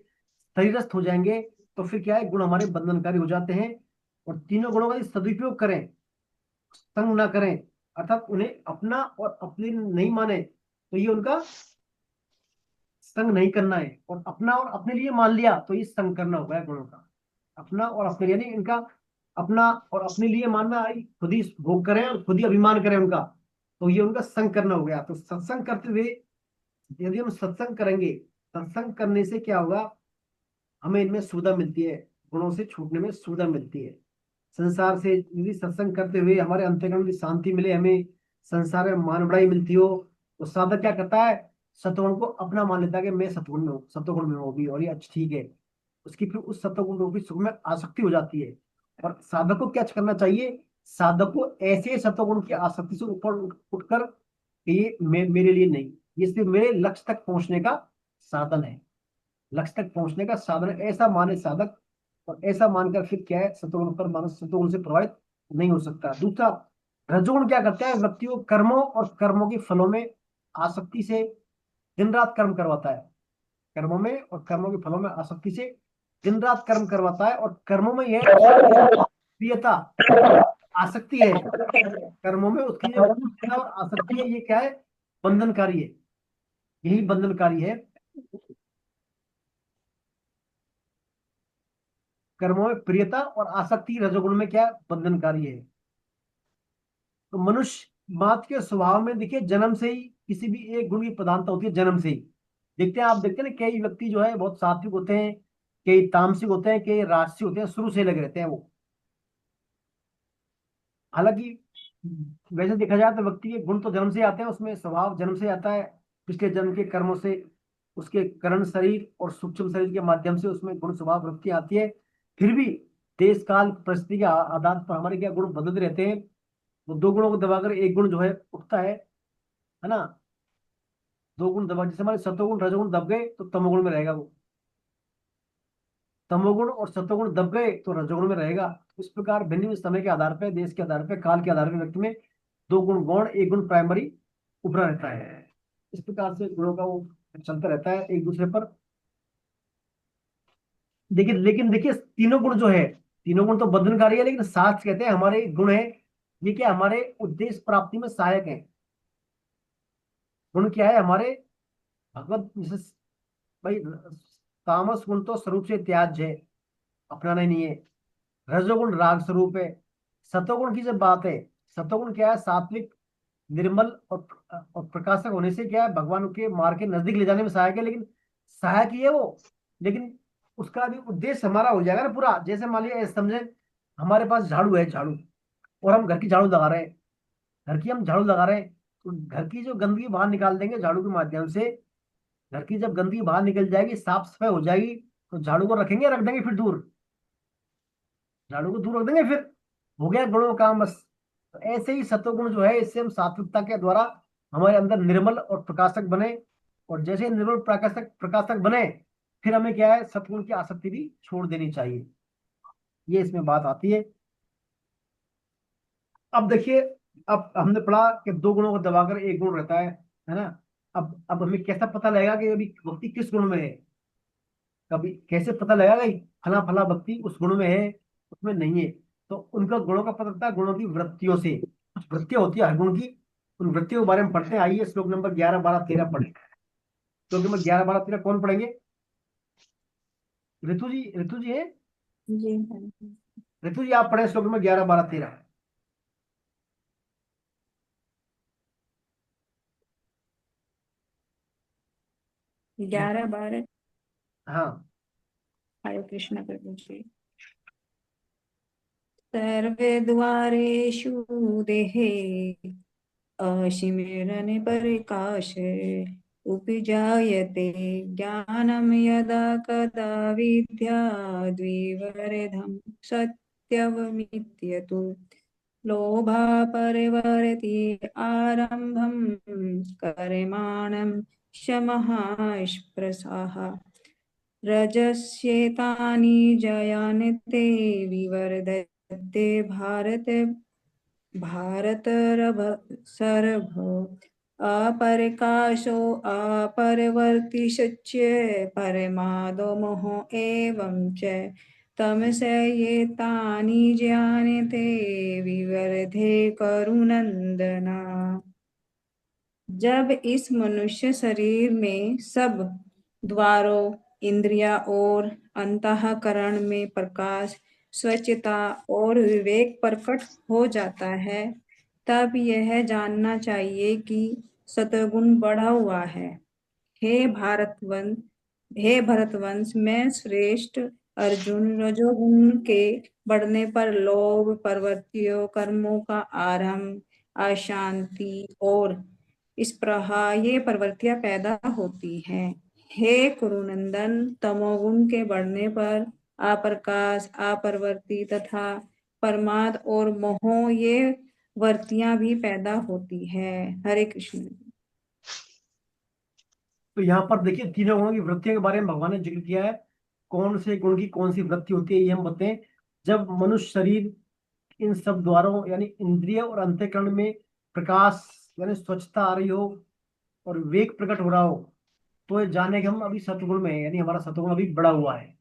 शरीरस्थ हो जाएंगे, तो फिर क्या है, गुण हमारे बंधनकारी हो जाते हैं। और तीनों गुणों का यदि सदुपयोग करें, संग ना करें, अर्थात उन्हें अपना और अपने नहीं माने, तो ये उनका संग नहीं करना है। और अपना और अपने लिए मान लिया तो ये संग करना होगा गुणों का। अपना और अपने, यानी इनका अपना और अपने लिए मानना, खुद ही भोग करें और खुद ही अभिमान करें उनका, तो ये उनका संग करना हो गया। तो सत्संग करते हुए यदि हम सत्संग करेंगे, सत्संग करने से क्या होगा, हमें इनमें सुविधा मिलती है, गुणों से छूटने में सुविधा मिलती है। संसार से यदि सत्संग करते हुए हमारे अंतःकरण की शांति मिले, हमें संसार में मान बढ़ाई मिलती हो, तो साधक क्या करता है, सत्वगुण को अपना मान लेता है कि मैं सत्वगुण में हूँ, सत्वगुण में हूँ भी, और ये अच्छा ठीक है। उसकी फिर उस सत्वगुण रूपी सुख में आसक्ति हो जाती है। और साधक को क्या करना चाहिए, साधक को ऐसे सत्वगुण की आसक्ति से ऊपर उठकर ये मेरे लिए नहीं, ये सिर्फ मेरे लक्ष्य तक पहुंचने का साधन है, लक्ष्य तक पहुंचने का साधन है, ऐसा माने साधक। और ऐसा मानकर फिर क्या है, सत्वगुण पर मानस सत्वगुण से प्रभावित नहीं हो सकता। दूसरा, रजोगुण क्या करता है, व्यक्ति को कर्मों और कर्मों के फलों में आसक्ति से दिन रात कर्म करवाता है, कर्मों में और कर्मों के फलों में आसक्ति से दिन रात कर्म करवाता है। और कर्मों में यह प्रियता आसक्ति है, कर्मों में उसकी जो प्रियता और आसक्ति है, ये क्या है, बंधनकारी है, यही बंधनकारी है। कर्मों में प्रियता और आसक्ति रजोगुण में क्या है, बंधनकारी है। तो मनुष्य मात्र के स्वभाव में देखिए, जन्म से ही किसी भी एक गुण की प्रधानता होती है, जन्म से ही। देखते हैं, आप देखते हैं ना, कई व्यक्ति जो है बहुत सात्विक होते हैं, कई तामसिक होते हैं, कई राजसिक होते हैं, शुरू से लगे रहते हैं वो। हालांकि वैसे देखा जाए तो व्यक्ति के गुण तो जन्म से आते हैं, उसमें स्वभाव जन्म से आता है, पिछले जन्म के कर्मों से, उसके करण शरीर और सूक्ष्म शरीर के माध्यम से उसमें गुण स्वभाव वृत्ति आती है। फिर भी देश काल परिस्थिति के आधार पर हमारे क्या गुण बदलते रहते हैं। वो दो गुणों को दबाकर एक गुण जो है उठता है ना। दो गुण दबा, जैसे हमारे सतोगुण रजोगुण दब गए तो तमोगुण में रहेगा वो, तमोगुण और सतोगुण दब गए तो रजोगुण में रहेगा। इस प्रकार भिन्न भिन्न समय के आधार पर, देश के आधार पर, काल के आधार पर व्यक्ति में दो गुण गौण, एक गुण प्राइमरी उभरा रहता है। इस प्रकार से गुणों का वो चलता रहता है एक दूसरे पर। देखिए, लेकिन देखिए, तीनों गुण जो है, तीनों गुण तो बंधनकारी है, लेकिन शास्त्र कहते हैं हमारे गुण है, ये क्या हमारे उद्देश्य प्राप्ति में सहायक है। गुण क्या है हमारे, भगवत जैसे भाई, तामस गुण तो स्वरूप से त्याज्य है, अपनाना ही नहीं है। रजोगुण राग स्वरूप है। सतोगुण की जब बात है, सतोगुण क्या है, सात्विक, निर्मल और प्रकाशक होने से क्या है, भगवान के मार्ग के नजदीक ले जाने में सहायक है। लेकिन सहायक ही है वो, लेकिन उसका भी उद्देश्य हमारा हो जाएगा ना पूरा। जैसे मान लिया, समझे हमारे पास झाड़ू है, झाड़ू, और हम घर की झाड़ू लगा रहे हैं, घर की हम झाड़ू लगा रहे हैं, तो घर की जो गंदगी बाहर निकाल देंगे झाड़ू के माध्यम से। घर की जब गंदगी बाहर निकल जाएगी, साफ सफाई हो जाएगी, तो झाड़ू को रखेंगे, रख देंगे फिर दूर, झाड़ू को दूर रख देंगे, फिर हो गया गुणों का काम बस। तो ऐसे ही सत्वगुण जो है, इससे हम सात्विकता के द्वारा हमारे अंदर निर्मल और प्रकाशक बने। और जैसे ही निर्मल प्रकाशक प्रकाशक बने, फिर हमें क्या है, सत्वगुण की आसक्ति भी छोड़ देनी चाहिए, ये इसमें बात आती है। अब देखिए, अब हमने पढ़ा कि दो गुणों को दबाकर एक गुण रहता है ना। अब हमें कैसा पता लगेगा कि अभी व्यक्ति किस गुण में है, कभी कैसे पता लगेगा कि फला फला व्यक्ति उस गुण में है, उसमें नहीं है। तो उनका गुणों का पता लगता है गुणों की वृत्तियों से। कुछ वृत्तियां होती है हर गुण की, उन वृत्तियों के बारे में पढ़ते हैं। आइए श्लोक नंबर 11, 12, 13 पढ़े। श्लोक नंबर 11, 12, 13 कौन पढ़ेंगे? ऋतु जी, ऋतु जी है, जी। ऋतु जी आप पढ़े श्लोक नंबर 11, 12, 13। 11, 12। हाँ। हरे कृष्ण प्रभु जी। सर्वे द्वारेषु देहे अशिमिरन परिकाशे उपजायते ज्ञानं यदा कदा विद्या द्विवरेधं सत्यवमित्यतु लोभा परिवर्ति आरम्भं करिमाणं शमः स्पृशः रजस्येतानि जयान्ते विवर्धते भारतरभ सरभ अपरिकाशो अपरिवर्तिष्य परमादो मोहो एवं च तमसयेतानि ज्ञानते विवर्धे करुनंदना। जब इस मनुष्य शरीर में सब द्वारों, इंद्रिया और अंतःकरण में प्रकाश, स्वच्छता और विवेक प्रकट हो जाता है, तब यह जानना चाहिए कि सतगुण बढ़ा हुआ है। हे भरतवंश में श्रेष्ठ अर्जुन, रजोगुण के बढ़ने पर लोभ, प्रवृत्तियों, कर्मों का आरंभ अशांति और स्पृहा ये प्रवृत्तियां पैदा होती हैं। हे कुरुनंदन, तमोगुण के बढ़ने पर अप्रकाश, अप्रवृत्ति तथा प्रमाद और मोह ये वृत्तियां भी पैदा होती है। हरे कृष्ण। तो यहाँ पर देखिए तीनों गुणों की वृत्तियों के बारे में भगवान ने जिक्र किया है। कौन से गुण की कौन सी वृत्ति होती है ये हम बताते हैं। जब मनुष्य शरीर इन सब द्वारों यानी इंद्रिय और अंतःकरण में प्रकाश यानी स्वच्छता आ रही हो और विवेक प्रकट हो रहा हो, तो ये जाने कि हम अभी सतगुण में है, यानी हमारा सतगुण अभी बढ़ा हुआ है।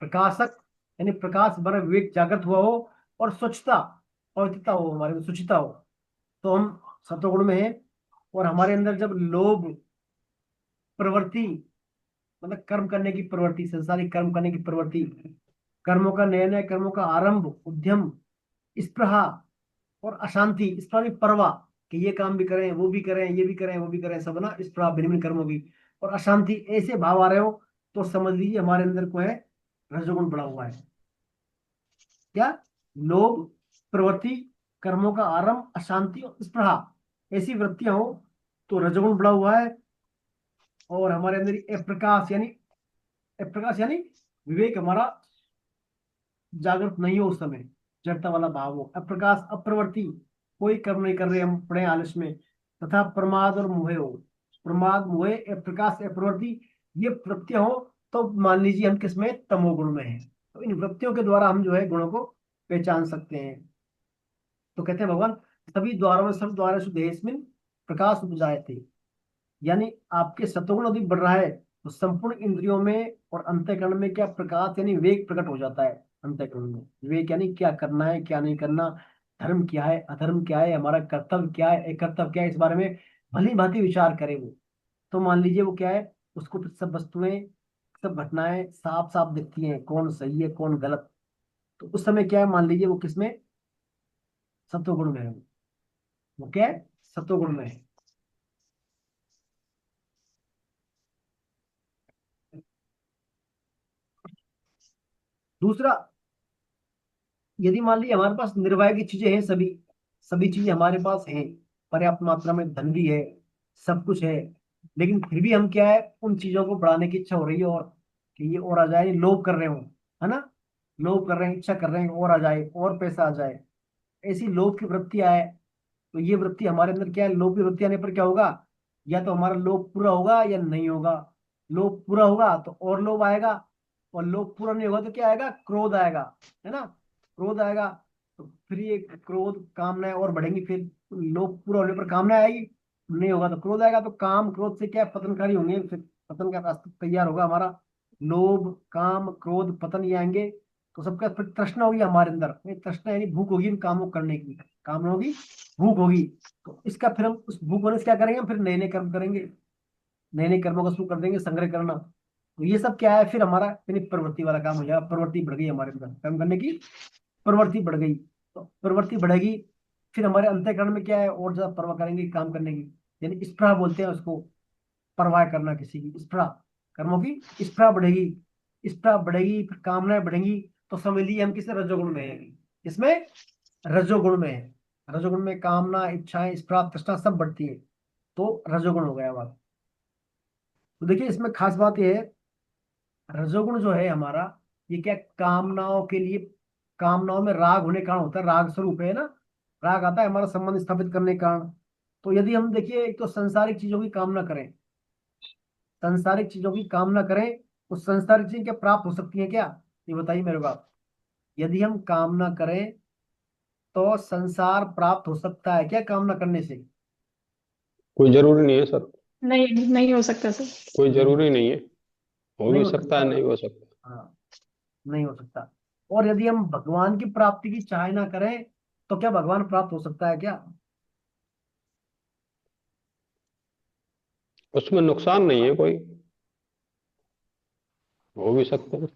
प्रकाशक यानी प्रकाश भरा विवेक जागृत हुआ हो और स्वच्छता पवित्रता हो, हमारे में शुचिता हो, तो हम सतगुण में है। और हमारे अंदर जब लोभ प्रवृत्ति मतलब कर्म करने की प्रवृत्ति, संसारिक कर्म करने की प्रवृत्ति, कर्मों का नए नए कर्मों का आरंभ, उद्यम, स्पृहा और अशांति, स्पृहा भी परवाह कि ये काम भी करें, वो भी करें, ये भी करें, वो भी करें, सब ना स्पृहा भिन्न भिन्न कर्मों की, और अशांति, ऐसे भाव आ रहे हो तो समझ लीजिए हमारे अंदर को है रजोगुण बढ़ा हुआ है। क्या? लोभ प्रवृत्ति, कर्मों का आरंभ, अशांति और स्पृहा, ऐसी वृत्तियां हो तो रजोगुण बढ़ा हुआ है। और हमारे अंदर अप्रकाश यानी विवेक हमारा जागृत नहीं हो, उस समय जड़ता वाला भाव हो। अप्रकाश अप्रवृत्ति, कोई कर्म नहीं कर रहे, हम पड़े आलस में, तथा प्रमाद और मोह हो। प्रमाद, मोह, अप्रकाश, अप्रवृत्ति ये वृत्तियां हो तो मान लीजिए हम किसमें? तमोगुण में है। तो इन वृत्तियों के द्वारा हम जो है गुणों को पहचान सकते हैं। तो कहते हैं भगवान, सभी द्वारों में सब द्वारा देहस्मिन् प्रकाश उपजाए थे, यानी आपके सतोगुण अधिक बढ़ रहा है तो संपूर्ण इंद्रियों में और अंतःकरण में क्या प्रकाश यानी विवेक प्रकट हो जाता है। अंतःकरण में विवेक यानी क्या करना है, क्या नहीं करना, धर्म क्या है, अधर्म क्या है, हमारा कर्तव्य क्या है, अकर्तव्य क्या है, इस बारे में भली भांति विचार करे वो। तो मान लीजिए वो क्या है, उसको फिर सब वस्तुएं, सब घटनाएं साफ साफ दिखती हैं, कौन सही है कौन गलत। तो उस समय क्या है, मान लीजिए वो किसमें? सत्वगुण में है। वो क्या है? सत्वगुण में है। दूसरा, यदि मान लीजिए हमारे पास निर्वाह की चीजें हैं, सभी सभी चीजें हमारे पास हैं, पर्याप्त मात्रा में धन भी है, सब कुछ है, लेकिन फिर भी हम क्या है, उन चीजों को बढ़ाने की इच्छा हो रही है और कि ये और आ जाए, लोभ कर रहे हो, है ना, लोभ कर रहे हैं, इच्छा कर रहे हैं और आ जाए, और पैसा आ जाए, ऐसी लोभ की वृत्ति आए। तो ये वृत्ति हमारे अंदर क्या है, लोभ की वृत्ति आने पर क्या होगा, या तो हमारा लोभ पूरा होगा या नहीं होगा। लोभ पूरा होगा तो और लोभ आएगा, और लोभ पूरा नहीं होगा तो क्या आएगा, क्रोध आएगा, है ना, क्रोध आएगा। तो फिर ये क्रोध कामनाएं और बढ़ेंगी, फिर लोभ पूरा होने पर कामना आएगी, नहीं होगा तो क्रोध आएगा। तो काम क्रोध से क्या पतनकारी होंगे, फिर पतन का रास्ता तैयार होगा हमारा। लोभ काम क्रोध पतन ये आएंगे तो सबका फिर तृष्णा होगी हमारे अंदर, ये तृष्णा यानी भूख होगी इन कामों को करने की, कामना होगी, भूख होगी। तो इसका फिर हम उस भूख होने से क्या करेंगे, हम फिर नए नए कर्म करेंगे, नए नए कर्मों का शुरू कर देंगे, संग्रह करना। तो ये सब क्या है, फिर हमारा यानी प्रवृत्ति वाला काम हो जाएगा। प्रवृत्ति बढ़ गई हमारे अंदर, कर्म करने की प्रवृत्ति बढ़ गई, तो प्रवृत्ति बढ़ेगी, फिर हमारे अंतःकरण में क्या है, और ज्यादा परवाह करेंगे काम करने की, यानी स्पृहा बोलते हैं उसको, परवाह करना किसी की, स्पृहा, कर्मों की स्पृहा बढ़ेगी। स्पृहा बढ़ेगी फिर कामनाएं बढ़ेंगी, तो समझ लीजिए हम किसमें? रजोगुण में है। इसमें रजोगुण में है। रजोगुण में कामना, इच्छाएं, स्पृहा, तृष्णा सब बढ़ती है, तो रजोगुण हो गया बात। तो देखिए इसमें खास बात यह है, रजोगुण जो है हमारा, ये क्या, कामनाओं के लिए, कामनाओं में राग होने का कारण होता है, राग स्वरूप है ना, राग आता है हमारा संबंध स्थापित करने के कारण। तो यदि हम देखिए, एक तो संसारिक चीजों की कामना करें, संसारिक चीजों की कामना करें, तो संसारिक चीजें क्या प्राप्त हो सकती हैं क्या, ये बताइए मेरे बाप। यदि हम कामना करें तो संसार प्राप्त हो सकता है क्या कामना करने से? कोई जरूरी नहीं है सर, नहीं, नहीं हो सकता सर। कोई जरूरी नहीं है, हो नहीं भी हो सकता है, सकता। नहीं हो सकता। हाँ, नहीं हो सकता। और यदि हम भगवान की प्राप्ति की चाह ना करें तो क्या भगवान प्राप्त हो सकता है क्या? उसमें नुकसान नहीं है कोई, हो भी सकता है।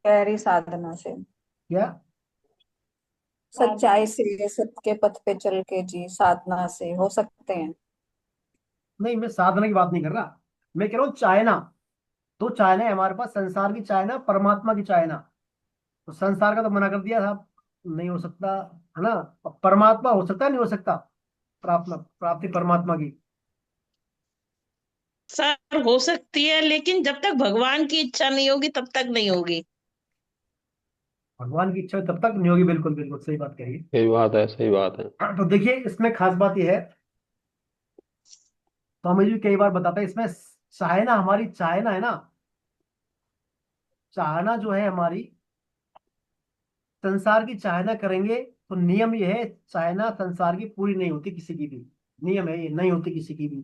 गहरी साधना से, क्या? सच्चाई से, सत्य के पथ पे चल के जी, साधना से हो सकते हैं। नहीं, मैं साधना की बात नहीं कर रहा, मैं कह रहा हूँ चाहना। तो चाहना है हमारे पास, संसार की चाहना, परमात्मा की चाहना। तो संसार का तो मना कर दिया था, नहीं हो सकता, है ना। परमात्मा हो सकता है, नहीं हो सकता, प्राप्ति परमात्मा की। सर हो सकती है, लेकिन जब तक भगवान की इच्छा नहीं होगी तब तक नहीं होगी। भगवान की इच्छा तब तक नहीं होगी, बिल्कुल बिल्कुल सही बात कही। सही बात है, सही बात है। तो देखिए इसमें खास बात यह है, स्वामी जी कई बार बताते हैं इसमें, चाहना हमारी, चाहना है ना, चाहना जो है हमारी, संसार की चाहना करेंगे तो नियम ये है, चाहना संसार की पूरी नहीं होती किसी की भी, नियम है ये, नहीं होती किसी की भी।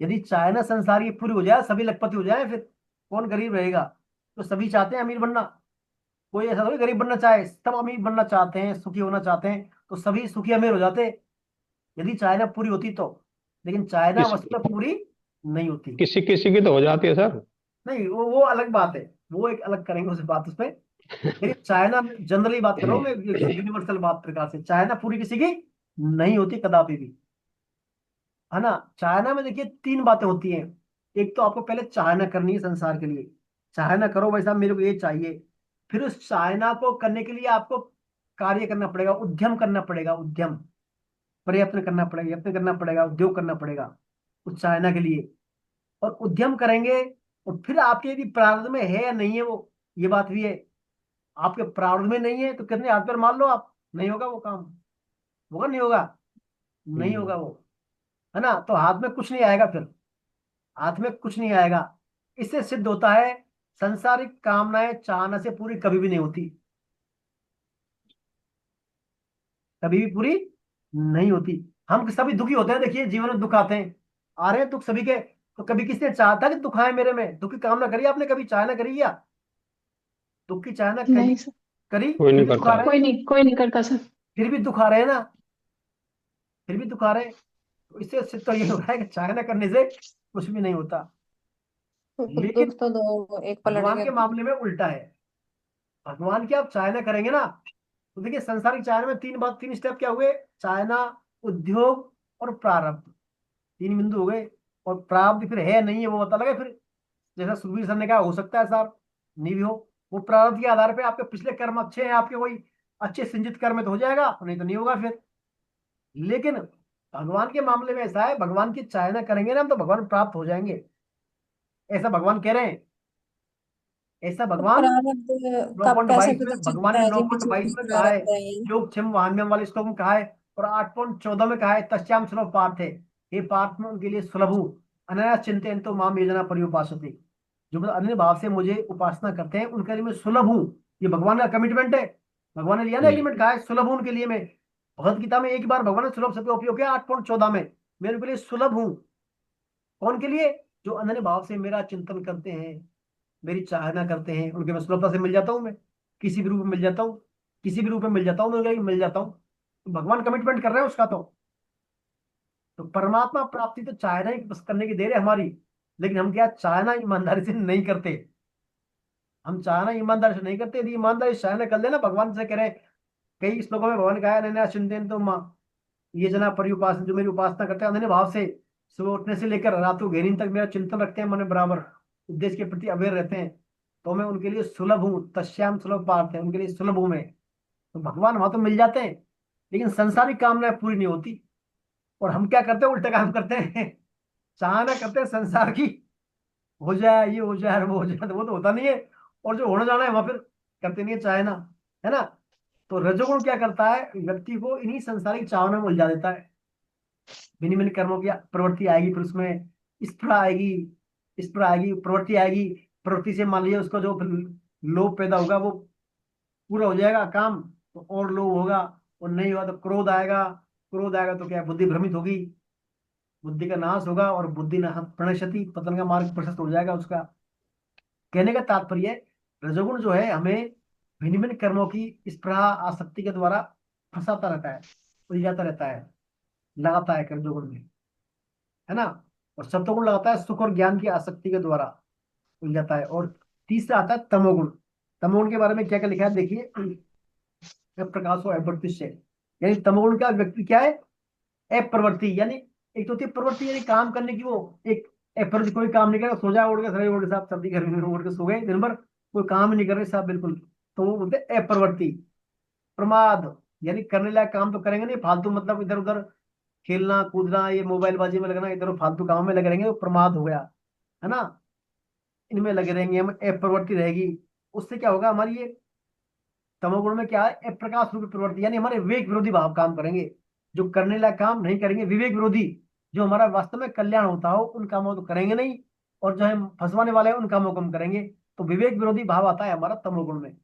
यदि चाहना संसार की पूरी हो जाए, सभी लखपति हो जाए, फिर कौन गरीब रहेगा? तो सभी चाहते हैं अमीर बनना, कोई ऐसा थोड़ी गरीब बनना चाहे, सब अमीर बनना चाहते हैं, सुखी होना चाहते हैं, तो सभी सुखी अमीर हो जाते यदि चाहना पूरी होती तो। लेकिन चाहना किसी वस्तुतः पूरी नहीं होती। किसी किसी की तो हो जाती है सर। नहीं, वो अलग बात है, वो एक अलग करेंगे उस बात उस पे। लेकिन चाइना, जनरली बात कर रहा हूँ मैं, यूनिवर्सल बात प्रकार से, चाइना पूरी किसी की नहीं होती कदापि भी, है ना। चाइना में देखिए तीन बातें होती हैं। एक तो आपको पहले चाहना करनी है संसार के लिए, चाहना करो भाई साहब मेरे को ये चाहिए। फिर उस चाहना को करने के लिए आपको कार्य करना पड़ेगा, उद्यम करना पड़ेगा, उद्यम, प्रयत्न करना पड़ेगा, यत्न करना पड़ेगा, उद्योग करना पड़ेगा उस चाहना के लिए। और उद्यम करेंगे, और फिर आपके यदि प्रारब्ध में है या नहीं है वो, ये बात भी है। आपके प्रारब्ध में नहीं है तो कितने हाथ पर मान लो आप, नहीं होगा वो काम, होगा नहीं होगा, नहीं हम्म। होगा वो, है ना। तो हाथ में कुछ नहीं आएगा फिर, हाथ में कुछ नहीं आएगा। इससे सिद्ध होता है संसारिक कामनाएं चाहना से पूरी कभी भी नहीं होती, कभी भी पूरी नहीं होती। हम सभी दुखी होते हैं, देखिए जीवन में दुख आते हैं, आ रहे हैं दुख सभी के। तो कभी किसने चाहता कि दुख आए मेरे में? दुख की कामना करी आपने कभी? चाहना करी क्या? दुख की चाहना करी? नहीं सर, करी? कोई फिर नहीं भी दुख आ करता है। रहे हैं, कोई नहीं करता सर। फिर भी दुख आ रहे हैं ना, फिर भी दुख आ रहे हैं। तो इससे सिद्ध तो ये हो रहा है कि चाहना करने से कुछ भी नहीं होता। लेकिन दुख तो दो एक पलट भगवान के गया। मामले में उल्टा है। भगवान की आप चाहना करेंगे ना, तो देखिए संसारिक चाहना में तीन बात, तीन स्टेप क्या हुए? चाहना, उद्योग और प्रारब्ध, तीन बिंदु हो गए। और प्रारब्ध फिर है नहीं है वो पता लगे फिर। जैसा सुखबीर सर ने कहा, हो सकता है सर नहीं भी हो, वो प्रारब्ध के आधार पे, आपके पिछले कर्म अच्छे हैं, आपके कोई अच्छे सिंचित कर्म है तो हो जाएगा, नहीं तो नहीं होगा फिर। लेकिन भगवान के मामले में ऐसा है, भगवान की चाहना करेंगे ना हम तो भगवान प्राप्त हो जाएंगे, ऐसा भगवान कह रहे हैं। ऐसा तो भगवान प्रारब्ध नौ कब पॉइंट कैसे बाईस में, पता भगवान चलता ने है नौ जी पॉइंट मुझे बाईस कुछ में कहा है, प्रारब्ध है ये? योग क्षम वाहम्यम वाले श्लोक में कहा है, और 8.14 में कहा है, तस्याम सुलभ पार्थ है, हे पार्थ में उनके लिए सुलभ हूँ, अनायास चिंतन तो माम योजना पर्युपासते, जो मतलब अन्य भाव से मुझे उपासना करते हैं उनके लिए मैं सुलभ हूँ। ये भगवान का कमिटमेंट है, भगवान ने लिया ना हम्म। एग्रीमेंट, कहा है सुलभ हूँ उनके लिए मैं। भगवत गीता में एक बार भगवान ने सुलभ शब्द का उपयोग किया 8.14 में, मैं उनके लिए सुलभ हूँ। कौन के लिए? जो अनन्य भाव से मेरा चिंतन करते हैं, मेरी चाहना करते हैं, उनके मैं सुलभता से मिल जाता हूँ, मैं किसी भी रूप में मिल जाता हूँ, किसी भी रूप में मिल जाता हूँ, मैं उनके मिल जाता हूँ। तो भगवान कमिटमेंट कर रहे हैं उसका। तो परमात्मा प्राप्ति तो चाहना ही बस करने की देर है हमारी, लेकिन हम क्या चाहना ईमानदारी से नहीं करते, हम चाहना ईमानदारी से नहीं करते। यदि ईमानदारी से चाहना कर लेना, भगवान से कह रहे हैं, कई श्लोकों में भगवान ने कहा है, नैना चिंतन तो माँ, ये जना परिउपासना, जो मेरी उपासना करते हैं अनन्य भाव से, सुबह उठने से लेकर रात को गहरी नींद तक मेरा चिंतन रखते हैं, मन बराबर उद्देश्य के प्रति अवेयर रहते हैं, तो मैं उनके लिए सुलभ हूँ, तस्याम सुलभ पार्थ है, उनके लिए सुलभ हूँ मैं। तो भगवान वहां तो मिल जाते हैं, लेकिन संसारिक कामनाएं पूरी नहीं होती। और हम क्या करते हैं? उल्टा काम करते हैं, चाहना करते हैं संसार की, हो जाए ये, हो जाए वो, हो जाए, तो वो तो होता नहीं है। और जो होने जाना है वहां फिर करते नहीं है चाहना, है ना। तो रजोगुण क्या करता है? व्यक्ति को इन्हीं संसारिक चाहना में उलझा देता है, भिन्न भिन्न कर्मों की प्रवृत्ति आएगी, फिर उसमें स्पृहा आएगी, स्पृहा आएगी, प्रवृत्ति आएगी। प्रवृत्ति से मान लीजिए उसको जो लोभ पैदा होगा वो पूरा हो जाएगा काम, तो और लोभ होगा, और नहीं हुआ तो क्रोध आएगा, क्रोध आएगा तो क्या, बुद्धि भ्रमित होगी, बुद्धि का नाश होगा, और बुद्धि नाश प्रणश्यति, पतन का मार्ग प्रशस्त हो जाएगा उसका। कहने का तात्पर्य है, रजोगुण जो है हमें भिन्न भिन्न कर्मों की स्पृहा आसक्ति के द्वारा फंसाता रहता है, उलझाता रहता है, लगाता है रजोगुण में, है ना। और सत्वगुण लगाता है सुख और ज्ञान की आसक्ति के द्वारा उलझ जाता है। और तीसरा आता है तमोगुण। तमोगुण के बारे में क्या क्या लिखा है देखिए, प्रकाश और अप्रवृत्ति, यानी तमोगुण का व्यक्ति क्या है? अप्रवृत्ति, यानी एक तो होती है प्रवृत्ति, यानी काम करने की, वो एक अप्रवृत्ति, कोई काम नहीं करेगा, सो जाए उड़ के, सर उड़ के साहब, सर्दी गर्मी में उड़ के सो गए दिन भर, कोई काम ही नहीं कर रहे साहब बिल्कुल, तो वो बोलते हैं अप्रवृत्ति। प्रमाद, यानी करने लायक काम तो करेंगे नहीं, फालतू मतलब इधर उधर खेलना कूदना, ये मोबाइल बाजी में लगना, इधर फालतू कामों में लगे रहेंगे, वो प्रमाद हो गया, है ना। इनमें लगे रहेंगे हम, प्रवृत्ति रहेगी। उससे क्या होगा, हमारी ये तमोगुण में क्या है, प्रकाश रूपी प्रवृत्ति, यानी हमारे विवेक विरोधी भाव काम करेंगे। जो करने लायक काम नहीं करेंगे, विवेक विरोधी, जो हमारा वास्तव में कल्याण होता हो उन कामों तो करेंगे नहीं, और जो है फंसवाने वाले हैं उन कामों को हम करेंगे। तो विवेक विरोधी भाव आता है हमारा तमोगुण में।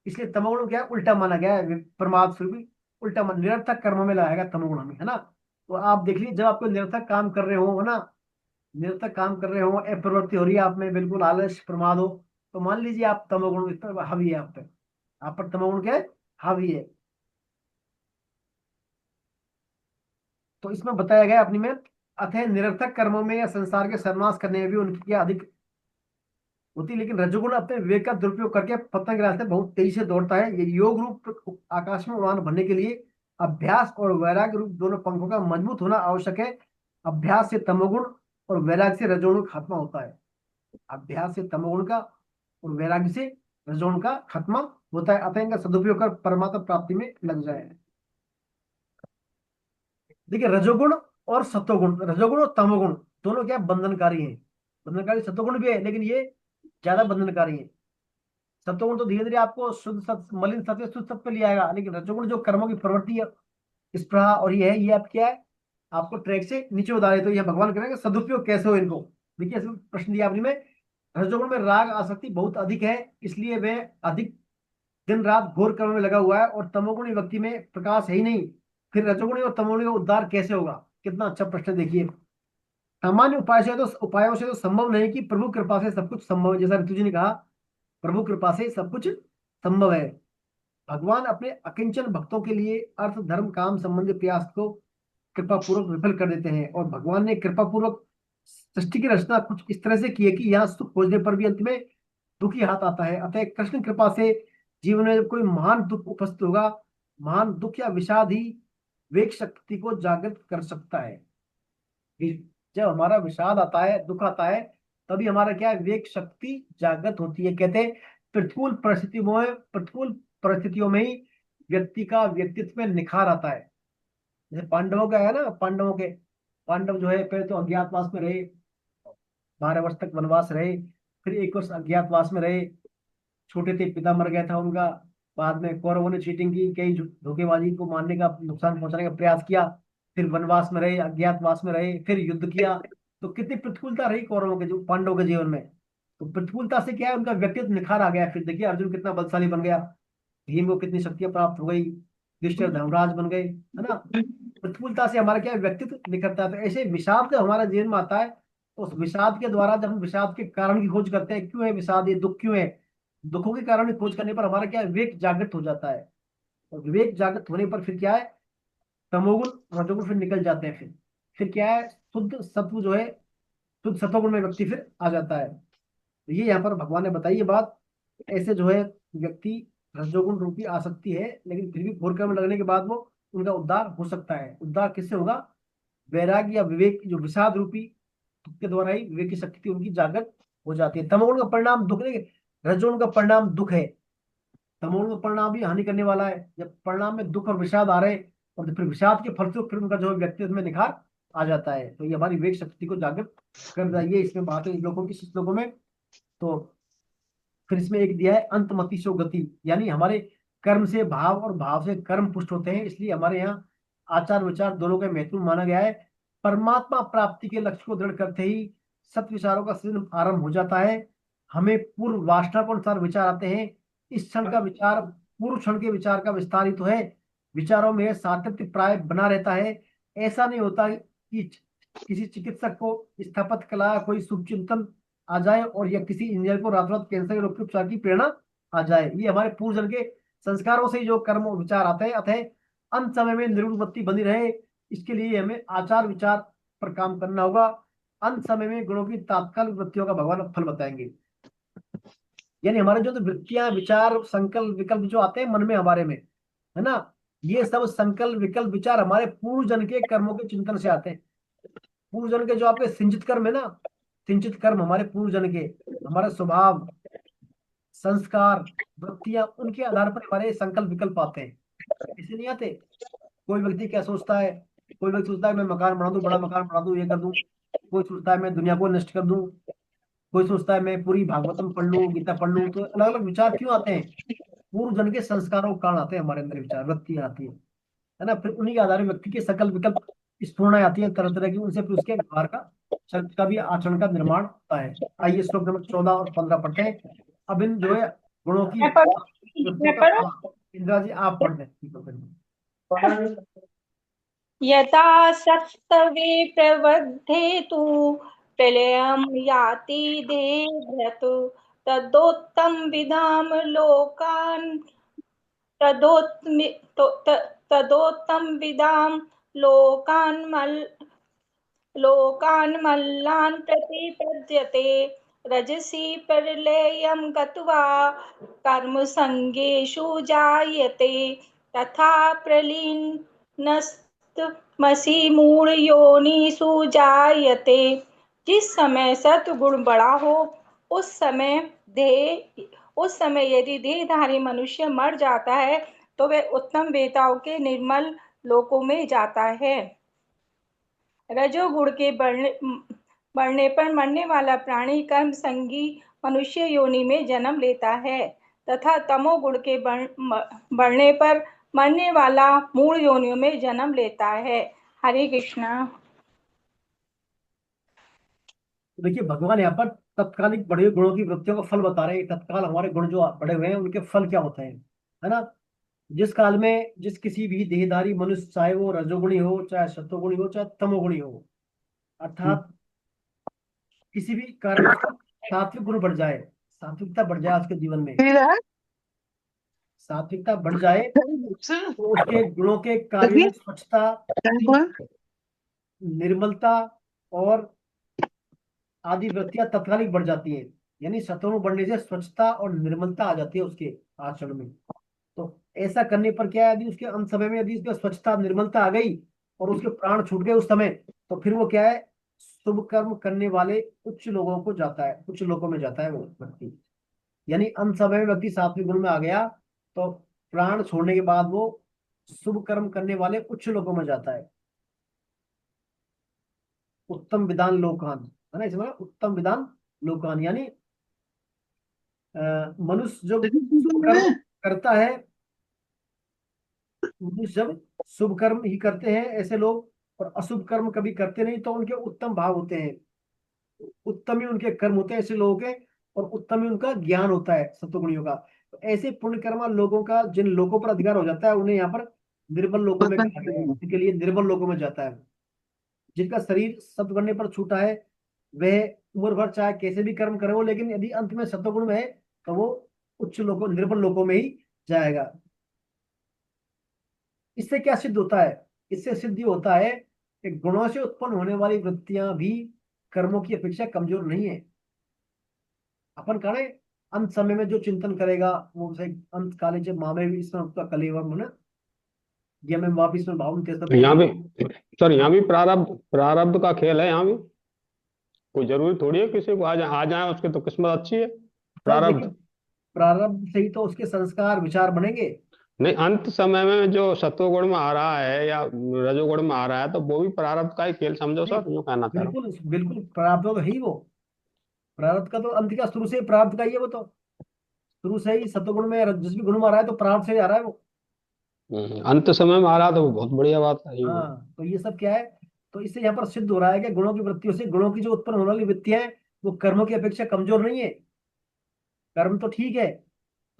इसलिए तमोगुण क्या है, उल्टा माना गया है, प्रमाद स्वरूपी उल्टा मन, निरर्थक कर्मों में लगाएगा तमोगुण हमें, है ना। तो आप देख लीजिए, जब आपको निरर्थक काम कर रहे हो, है ना, निरर्थक काम कर रहे हो, प्रवृत्ति हो रही है आप में, बिल्कुल आलस प्रमाद हो, तो मान लीजिए आप तमोगुण इस पर हावी है, आप पर तमोगुण क्या है, हावी है। तो इसमें बताया गया अपनी में, अतः निरर्थक कर्मों में या संसार के सर्वनाश करने में भी उनकी क्या अधिक होती है, लेकिन रजोगुण अपने विवेक का दुरुपयोग करके पतन के रास्ते बहुत तेजी से दौड़ता है। ये योग रूप आकाश में उड़ान भरने के लिए अभ्यास और वैराग्य रूप दोनों पंखों का मजबूत होना आवश्यक है। अभ्यास से तमोगुण और वैराग्य से रजोगुण खत्म होता है। अभ्यास से तमोगुण का और वैराग्य से रजोगुण का खत्म होता है। अतः इनका सदुपयोग कर परमात्मा प्राप्ति में लग जाए। देखिए, रजोगुण और सत्वगुण, रजोगुण और तमोगुण दोनों क्या बंधनकारी हैं। बंधनकारी सत्वगुण भी है, लेकिन ये ज्यादा बंधनकारी है। सत्वगुण तो धीरे धीरे आपको शुद्ध सत्व, मलिन सत्व, शुद्ध सत्व पे ले आएगा, लेकिन रजोगुण जो कर्मों की प्रवृत्ति है, स्पृहा और ये है, ये आप क्या है, आपको ट्रैक से नीचे उतारे। तो ये भगवान करेंगे सदुपयोग कैसे हो इनको। देखिए, इसमें प्रश्न दिया आपने में, रजोगुण में राग आसक्ति बहुत अधिक है, इसलिए वह अधिक दिन रात घोर कर्म में लगा हुआ है, और तमोगुणी व्यक्ति में प्रकाश है ही नहीं। फिर रजोगुणी और तमोगुणी का उद्धार कैसे होगा। कितना अच्छा प्रश्न, देखिए। सामान्य उपायों से तो संभव नहीं कि प्रभु कृपा से सब कुछ संभव है। जैसा ऋतु जी ने कहा, प्रभु कृपा से सब कुछ संभव है। भगवान अपने अकिंचन भक्तों के लिए अर्थ धर्म काम संबंधी प्रयास को कृपा पूर्वक विफल कर देते हैं, और भगवान ने कृपा पूर्वक सृष्टि की रचना कुछ इस तरह से की है कि यहाँ सुख खोजने पर भी अंत में दुख ही हाथ आता है। अतः कृष्ण कृपा से जीवन में जब कोई महान दुख उपस्थित होगा, महान दुख या विषाद ही वेग शक्ति को जागृत कर सकता है। जब हमारा विषाद आता है, दुख आता है, तभी हमारा क्या है, विवेक शक्ति जागृत होती है। कहते हैं प्रतिकूल परिस्थितियों में ही व्यक्ति का व्यक्तित्व में निखार आता है। जैसे पांडवों का है ना, पांडव जो है पहले तो अज्ञातवास में रहे, 12 वर्ष तक वनवास रहे, फिर 1 वर्ष अज्ञातवास में रहे। छोटे थे, पिता मर गया था उनका। बाद में कौरवों ने चीटिंग की, कई धोखेबाजी को मारने का, नुकसान पहुंचाने का प्रयास किया। फिर वनवास में रहे, अज्ञातवास में रहे, फिर युद्ध किया। तो कितनी प्रतिकूलता रही कौरवों के, जो पांडवों के जीवन में। तो प्रतिकूलता से क्या है, उनका व्यक्तित्व निखार आ गया। फिर देखिए अर्जुन कितना बलशाली बन गया, भीम को कितनी शक्तियां प्राप्त हो गई, युधिष्ठिर धर्मराज बन गए, है ना। प्रतिकूलता से हमारा क्या है, व्यक्तित्व निखरता है। तो ऐसे विषाद जब हमारा जीवन में आता है, तो उस विषाद के द्वारा जब हम विषाद के कारण की खोज करते हैं, क्यों है विषाद, ये दुख क्यों है, दुखों के कारण की खोज करने पर हमारा क्या है, विवेक जागृत हो जाता है। और विवेक जागृत होने पर फिर क्या है, तमोगुण रजोगुण फिर निकल जाते हैं। फिर क्या है, शुद्ध सत्व जो है, शुद्ध सत्वगुण में व्यक्ति फिर आ जाता है। तो ये यहाँ पर भगवान ने बताई ये बात। ऐसे जो है व्यक्ति रजोगुण रूपी आसक्ति है, लेकिन फिर भी घोर कर्म लगने के बाद वो उनका उद्धार हो सकता है। उद्धार किससे होगा, वैराग्य या विवेक, जो विषाद रूपी दुख के द्वारा ही विवेक की शक्ति उनकी जागृत हो जाती है। तमोगुण का परिणाम दुख नहीं, रजोगुण का परिणाम दुख है। तमोगुण का परिणाम भी हानि करने वाला है। जब परिणाम में दुख और विषाद आ रहे, और फिर विषाद के फलस्वरूप फिर उनका जो है व्यक्तित्व में निखार आ जाता है। तो ये हमारी विवेक शक्ति को जागृत कर जाइए। इसमें बात है श्लोकों की, श्लोकों में। तो फिर इसमें एक दिया है अंतमतिशो गति, यानी हमारे कर्म से भाव और भाव से कर्म पुष्ट होते हैं। इसलिए हमारे यहाँ आचार विचार दोनों का महत्व माना गया है। परमात्मा प्राप्ति के लक्ष्य को दृढ़ करते ही सत विचारों का सृजन आरंभ हो जाता है। हमें पूर्व वासना को अनुसार विचार आते हैं। इस क्षण का विचार पूर्व क्षण के विचार का विस्तार ही तो है। विचारों में सातत्य प्राय बना रहता है। ऐसा नहीं होता कि किसी चिकित्सक को स्थापत्य कला कोई शुभ चिंतन आ जाए, और या किसी इंजीनियर को रात रात कैंसर के रोग के उपचार की प्रेरणा आ जाए। ये हमारे पूर्वजन्म के संस्कारों से ही जो कर्म और विचार आते हैं। अतः अंत समय में निर्गुण वृत्ति बनी रहे, इसके लिए हमें आचार विचार पर काम करना होगा। अंत समय में गुणों की तात्कालिक वृत्तियों का भगवान फल बताएंगे। यानी हमारे जो तो वृत्तियां, विचार, संकल्प विकल्प जो आते हैं मन में हमारे में, है ना, ये सब संकल्प विकल्प विचार हमारे पूर्वजन्म के कर्मों के चिंतन से आते हैं। पूर्वजन्म के जो आपके सिंचित कर्म है ना, सिंचित कर्म हमारे पूर्वजन्म के, हमारा स्वभाव, संस्कार, वृत्तियां, उनके आधार पर हमारे संकल्प विकल्प आते हैं। ऐसे नहीं आते। कोई व्यक्ति क्या सोचता है, कोई व्यक्ति सोचता है मैं मकान बना दूं, बड़ा मकान बना दूं, ये कर दूं। कोई सोचता है मैं दुनिया को नष्ट कर दूं। कोई सोचता है मैं पूरी भागवतम पढ़ लूं, गीता पढ़ लूं। तो अलग अलग विचार क्यों आते हैं? पूर्व जन्म के संस्कारों के कारण आते हैं, हमारे अंदर विचार वृत्तियां आती है ना। फिर उन्हीं के आधार पर व्यक्ति के सकल विकल्प स्फुरणाएं आती है तरह तरह की, उनसे फिर उसके व्यवहार का, चरित्र का भी, आचरण का निर्माण होता है। आइए श्लोक नंबर 14 और 15 पढ़ते हैं। अब इन जो है गुणों की मैं पढ़ूं? वृत्तियों मैं का पढ़ूं? फल। इंदिरा जी आप पढ़ दें। यथा सप्तवे प्रवृद्धेतु प्रलयं याति देहभृत् तदोत्तमविदां लोकान् तदोत्मि तदोत्तमविदां लोकान् मल्लान् प्रतिपद्यते रजसि प्रलयं गत्वा कर्मसङ्गेषु जायते तथा प्रलीनस्तमसि मूढयोनिषु जायते। जिस समय सत्गुण बड़ा हो उस समय यदि देहधारी मनुष्य मर जाता है तो वह उत्तम वेताओं के निर्मल लोकों में जाता है। रजोगुण के बढ़ने पर मरने वाला प्राणी कर्म संगी मनुष्य योनि में जन्म लेता है तथा तमोगुण के बढ़ने पर मरने वाला मूढ़ योनियों में जन्म लेता है। हरे कृष्णा। तो देखिए भगवान यहाँ पर तत्कालिक बड़े गुणों की वृत्तियों का फल बता रहे हैं। तत्काल हमारे गुण जो बड़े हुए हैं उनके फल क्या होते हैं, है ना। जिस काल में जिस किसी भी देहधारी मनुष्य, चाहे वो रजोगुणी हो, चाहे सत्वगुणी हो, चाहे तमोगुणी हो, अर्थात किसी भी कारण उसका सात्विक गुण बढ़ जाए, सात्विकता बढ़ जाए उसके जीवन में, सात्विकता बढ़ जाए तो उसके गुणों के कार्यों में स्वच्छता, निर्मलता और आदि वृत्तियां तत्कालिक बढ़ जाती हैं। यानी सत्वगुण बढ़ने से स्वच्छता और निर्मलता आ जाती है उसके आचरण में। तो ऐसा करने पर क्या है, यदि उसके अंत समय में यदि उसके स्वच्छता निर्मलता आ गई और उसके प्राण छूट गए उस समय, तो फिर वो क्या है, शुभ कर्म करने वाले उच्च लोगों को जाता है, उच्च लोगों में जाता है वो व्यक्ति। यानी अंत समय में व्यक्ति सात्विक गुण में आ गया तो प्राण छोड़ने के बाद वो शुभ कर्म करने वाले उच्च लोगों में जाता है। उत्तम विधान लोकान, है ना, इसमें उत्तम विधान लोकान यानी मनुष्य जब शुभ कर्म करता है, मनुष्य जब शुभ कर्म ही करते हैं ऐसे लोग, और अशुभ कर्म कभी करते नहीं, तो उनके उत्तम भाव होते हैं, उत्तम ही उनके कर्म होते हैं ऐसे लोगों के, और उत्तम ही उनका ज्ञान होता है सत्वगुणियों का। तो ऐसे पुण्यकर्मा लोगों का जिन लोगों पर अधिकार हो जाता है उन्हें यहाँ पर निर्बल लोगों में कहा गया है, उनके लिए निर्बल लोगों में जाता है। जिनका शरीर सत्वगुण पर छूटा है वह उम्र भर चाहे कैसे भी कर्म करे वो, लेकिन यदि अंत में सत्वगुण में है तो वो उच्च लोगों, निर्बल लोगों में ही जाएगा। इससे क्या सिद्ध होता है? इससे सिद्ध ये होता है कि गुणों से उत्पन्न होने वाली वृत्तियां भी कर्मों की अपेक्षा कमजोर नहीं है। अपन कहें अंत समय में जो चिंतन करेगा वो से अंत काले जब मामे भी इसमें उसका कलेवर मन या मैं वापिस में भावुन कैसा यहाँ भी सर, यहाँ भी प्रारब्ध प्रारब्ध का खेल है। यहाँ भी कोई जरूरी थोड़ी है किसी को आ जाए उसकी तो किस्मत अच्छी है। सर देखिए प्रारब्ध प्रारब्ध से ही तो उसके संस्कार विचार बनेंगे। नहीं, अंत समय में जो सत्वगुण में आ रहा है या रजोगुण में आ रहा है तो वो भी प्रारब्ध का ही खेल समझो नहीं, सर, यूँ कहना चाह रहा हूँ। बिल्कुल बिल्कुल प्रारब्ध तो है ही वो। प्रारब्ध का तो अंत का शुरू से ही प्रारब्ध का ही है वो तो। शुरू से ही सत्वगुण में जिस भी गुण में आ रहा है तो प्रारब्ध से ही आ रहा है वो। अंत समय में आ रहा तो वो बहुत बढ़िया बात है। हाँ तो ये सब क्या है, तो इससे यहाँ पर सिद्ध हो रहा है कि गुणों की वृत्तियों से, गुणों की जो उत्पन्न होने वाली वृत्तियां हैं वो कर्मों की अपेक्षा कमजोर नहीं है। कर्म तो ठीक है,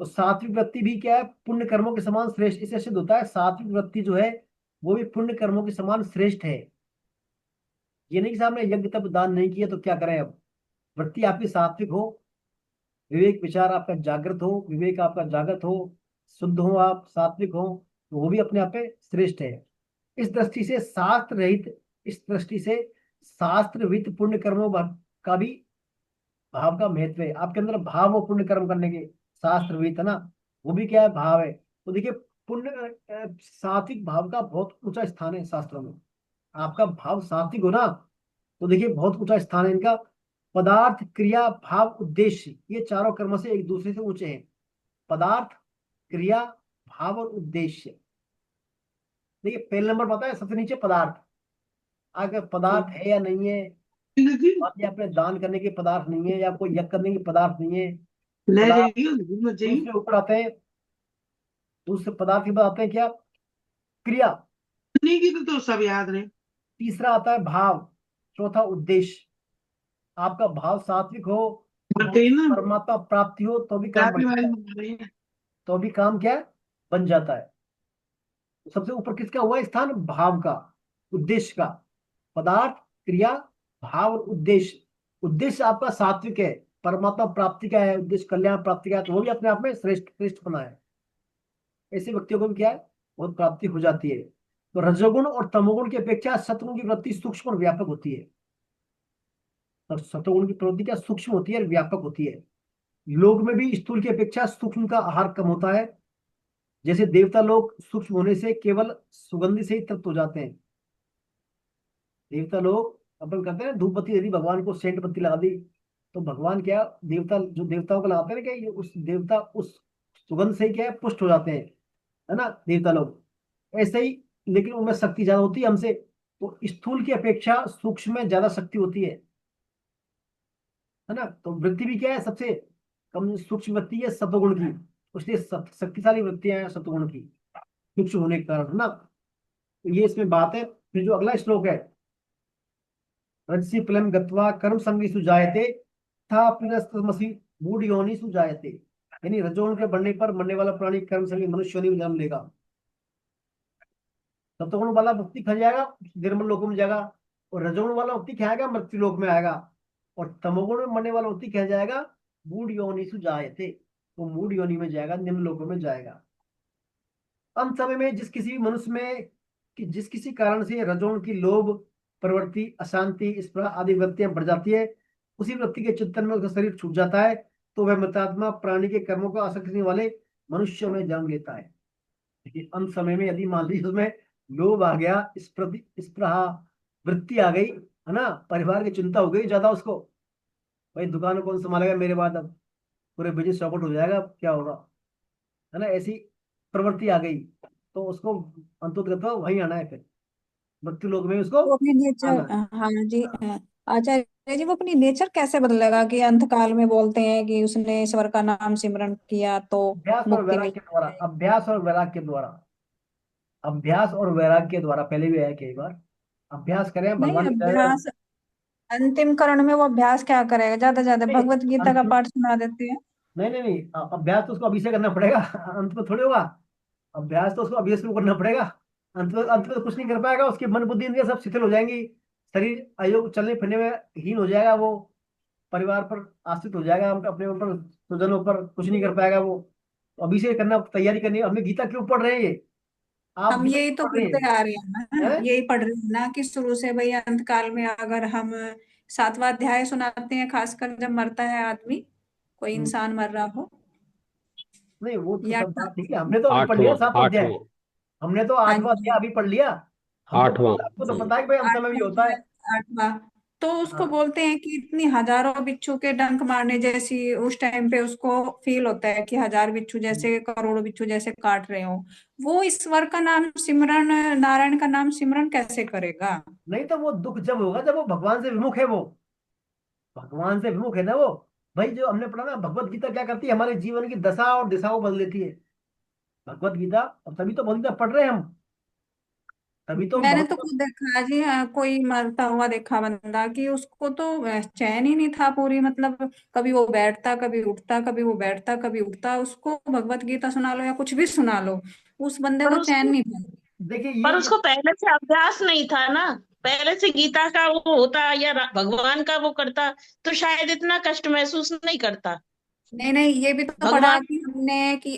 तो सात्विक वृत्ति भी क्या है, पुण्य कर्मों के समान श्रेष्ठ। इससे सिद्ध होता है सात्विक वृत्ति जो है वो भी पुण्य कर्मों के समान श्रेष्ठ है। ये नहीं कि साहब ने यज्ञ तप दान नहीं किया तो क्या करें, अब वृत्ति आपकी सात्विक हो, विवेक विचार आपका जागृत हो, विवेक आपका जागृत हो, शुद्ध हो, आप सात्विक हो, तो वो भी अपने आप में श्रेष्ठ है। इस दृष्टि से शास्त्र रहित, इस दृष्टि से शास्त्र विहित पुण्य कर्मों का भी भाव का महत्व है। आपके अंदर भाव हो पुण्य कर्म करने के, शास्त्र विहित है ना, वो भी क्या है, भाव है। तो देखिए पुण्य सात्विक भाव का बहुत ऊंचा स्थान है शास्त्रों में। आपका भाव सात्विक हो ना तो देखिए बहुत ऊंचा स्थान है इनका। पदार्थ, क्रिया, भाव, उद्देश्य, ये चारों कर्म से एक दूसरे से ऊंचे हैं। पदार्थ, क्रिया, भाव और उद्देश्य, देखिए पहले नंबर पता है सबसे नीचे पदार्थ, अगर पदार्थ है या नहीं है, आप या अपने दान करने के पदार्थ नहीं है, या कोई यज्ञ करने के पदार्थ नहीं है, ले पदार्थ जाइए घूमना चाहिए। दूसरे ऊपर आते हैं, दूसरे पदार्थ के बाद आते हैं क्या, क्रिया, नहीं की तो सब याद रहे। तीसरा आता है भाव, चौथा उद्देश्य। आपका भाव सात्विक हो, बताइए उद्देश्य ना, परमात्मा प्राप्ति हो, तो भी काम रात बन के बारे जाता है, में बता रही है। तो भी काम क्या है, बन जाता है। सबसे ऊपर किसका हुआ है स्थान, भाव का, उद्देश्य का। पदार्थ, क्रिया, भाव और उद्देश्य। उद्देश्य आपका सात्विक है, परमात्मा प्राप्ति का है, उद्देश्य कल्याण प्राप्ति का है, तो वो भी अपने आप में श्रेष्ठ श्रेष्ठ बना है। ऐसे व्यक्तियों को भी क्या है, बहुत प्राप्ति हो जाती है। तो रजोगुण और तमोगुण की अपेक्षा सत्वगुण की वृत्ति सूक्ष्म और व्यापक होती है। और सत्वगुण की प्रवृत्ति क्या सूक्ष्म होती है और व्यापक होती है। लोग में भी स्थूल की अपेक्षा सूक्ष्म का आहार कम होता है। जैसे देवता लोग सूक्ष्म होने से केवल सुगंधि से ही तृप्त हो जाते हैं। देवता लोग अपन करते हैं धूप बत्ती, यदि भगवान को सेंट बत्ती लगा दी, तो भगवान क्या, देवता जो देवताओं को लगाते हैं ना, क्या ये उस देवता उस सुगंध से ही क्या है पुष्ट हो जाते हैं, है ना देवता लोग। ऐसे ही, लेकिन उनमें शक्ति ज्यादा होती है हमसे, तो स्थूल की अपेक्षा सूक्ष्म में ज्यादा शक्ति होती है ना। तो वृत्ति भी क्या है, सबसे कम सूक्ष्म वृत्ति है सत्वगुण की, उसलिए शक्तिशाली वृत्तियां हैं सत्वगुण की, सूक्ष्म होने के कारण, है ना। तो ये इसमें बात है। फिर जो अगला श्लोक है, रजसी प्लम गत्वा कर्म संगी सुजायते था प्रियस्तमसि मूढ़ योनि सुजायते। यानी रजोगुण के बढ़ने पर मरने वाला प्राणी कर्म संगी मनुष्य योनि में जन्म लेगा। सत्वगुण वाला मुक्ति खा जाएगा, निर्मल लोकों में जाएगा, और रजोगुण वाला मुक्ति खाएगा, मृत्यु लोक में आएगा। और तमोगुण में मरने वाला मुक्ति कह जाएगा मूढ़ योनि सुजायते, वो मूढ़ योनि में जाएगा, निम्न लोकों में जाएगा। अंत समय में जिस किसी भी मनुष्य में कि जिस किसी कारण से रजोगुण की लोभ, प्रवृत्ति, अशांति, स्पृहा आदि वृत्तियां बढ़ जाती है, उसी वृत्ति के चिंतन में उसका शरीर छूट जाता है, तो वह मृतात्मा प्राणी के कर्मों को आसक्त करने वाले मनुष्य में जन्म लेता है। लेकिन अंत समय में यदि मान लीजिए उसमें लोभ आ गया, स्पृहा वृत्ति आ गई, है ना, परिवार की चिंता हो गई ज्यादा उसको, भाई दुकान कौन संभालेगा मेरे बाद, अब पूरे बिजनेस चौपट हो जाएगा, अब क्या होगा, है ना, ऐसी प्रवृत्ति आ गई, तो उसको अंततः वही आना है, फिर मृत्यु लोक में उसको वो अपनी नेचर, आना है। हाँ जी, हाँ। आचार्य जी वो अपनी नेचर कैसे बदलेगा कि अंत काल में बोलते हैं कि उसने ईश्वर का नाम सिमरन किया तो अभ्यास और मुक्ति मिल वैराग्य द्वारा, जाएगी। अभ्यास और वैराग्य द्वारा, अभ्यास और वैराग्य द्वारा, पहले भी आया कई बार, अभ्यास करें नहीं, भगवान की दया। अभ्यास अंतिम करण में वो अभ्यास क्या करेगा, ज्यादा ज्यादा नहीं, भगवत गीता का अंत पाठ सुना देते हैं। नहीं नहीं नहीं, अभ्यास तो उसको अभी से करना पड़ेगा अंत में थोड़ी होगा। अभ्यास तो उसको अभी से करना पड़ेगा। अंत में तो कुछ नहीं कर पाएगा, उसकी मन बुद्धि इंद्रियां सब शिथिल हो जाएंगी, शरीर अयोग चलने फिरने में हीन हो जाएगा, वो परिवार पर आश्रित हो जाएगा, अपने ऊपर स्वजनों पर कुछ नहीं कर पाएगा वो। तो अभी से करना, तैयारी करनी है। हमने गीता क्यों पढ़ रहे हैं ये, आप हम गीता यही क्यों तो पढ़ रहे पढ़ते आ रहे हैं ना, हैं? यही पढ़ रहे हैं ना कि शुरू से भाई अंत काल में अगर हम 7वां अध्याय सुनाते हैं, खासकर जब मरता है आदमी, कोई हैं? इंसान मर रहा हो, नहीं वो तो या सब बात ठीक है, हमने तो अभी पढ़ लिया आठवां 7 अध्याय। आठवां हमने तो हाँ 8वां अध्याय जी, अभी पढ़ लिया। आठवां आपको तो जी, पता है कि भाई अंत में भी 8वां होता है। अध्याय, 8वां। तो उसको हाँ। बोलते हैं कि इतनी हजारों बिच्छू के डंक मारने जैसी उस टाइम पे उसको फील होता है कि हजार बिच्छू जैसे, करोड़ों बिच्छू जैसे काट रहे हो। वो ईश्वर का नाम सिमरन, नारायण का नाम सिमरन कैसे करेगा। नहीं तो वो दुख जब होगा जब वो भगवान से विमुख है, वो भगवान से विमुख है ना वो। भाई जो हमने पढ़ा ना, भगवत गीता क्या करती है, हमारे जीवन की दशा और दिशा को बदल देती है भगवत गीता। और तभी तो भगवत गीता पढ़ रहे हैं हम, तभी तो मैंने तो भगवत। खुद देखा जी, कोई मरता हुआ देखा बंदा कि उसको तो चैन ही नहीं था पूरी, मतलब कभी वो बैठता, कभी उठता, कभी वो बैठता, कभी उठता, उसको भगवत गीता सुना लो या कुछ भी सुना लो, उस बंदे पर को चैन उसको नहीं था। देखिए पर ये उसको पहले से अभ्यास नहीं था ना, पहले से गीता का वो होता या भगवान का वो करता, तो शायद इतना कष्ट महसूस नहीं करता। नहीं नहीं, ये भी तो पढ़ा भगवान कि हमने कि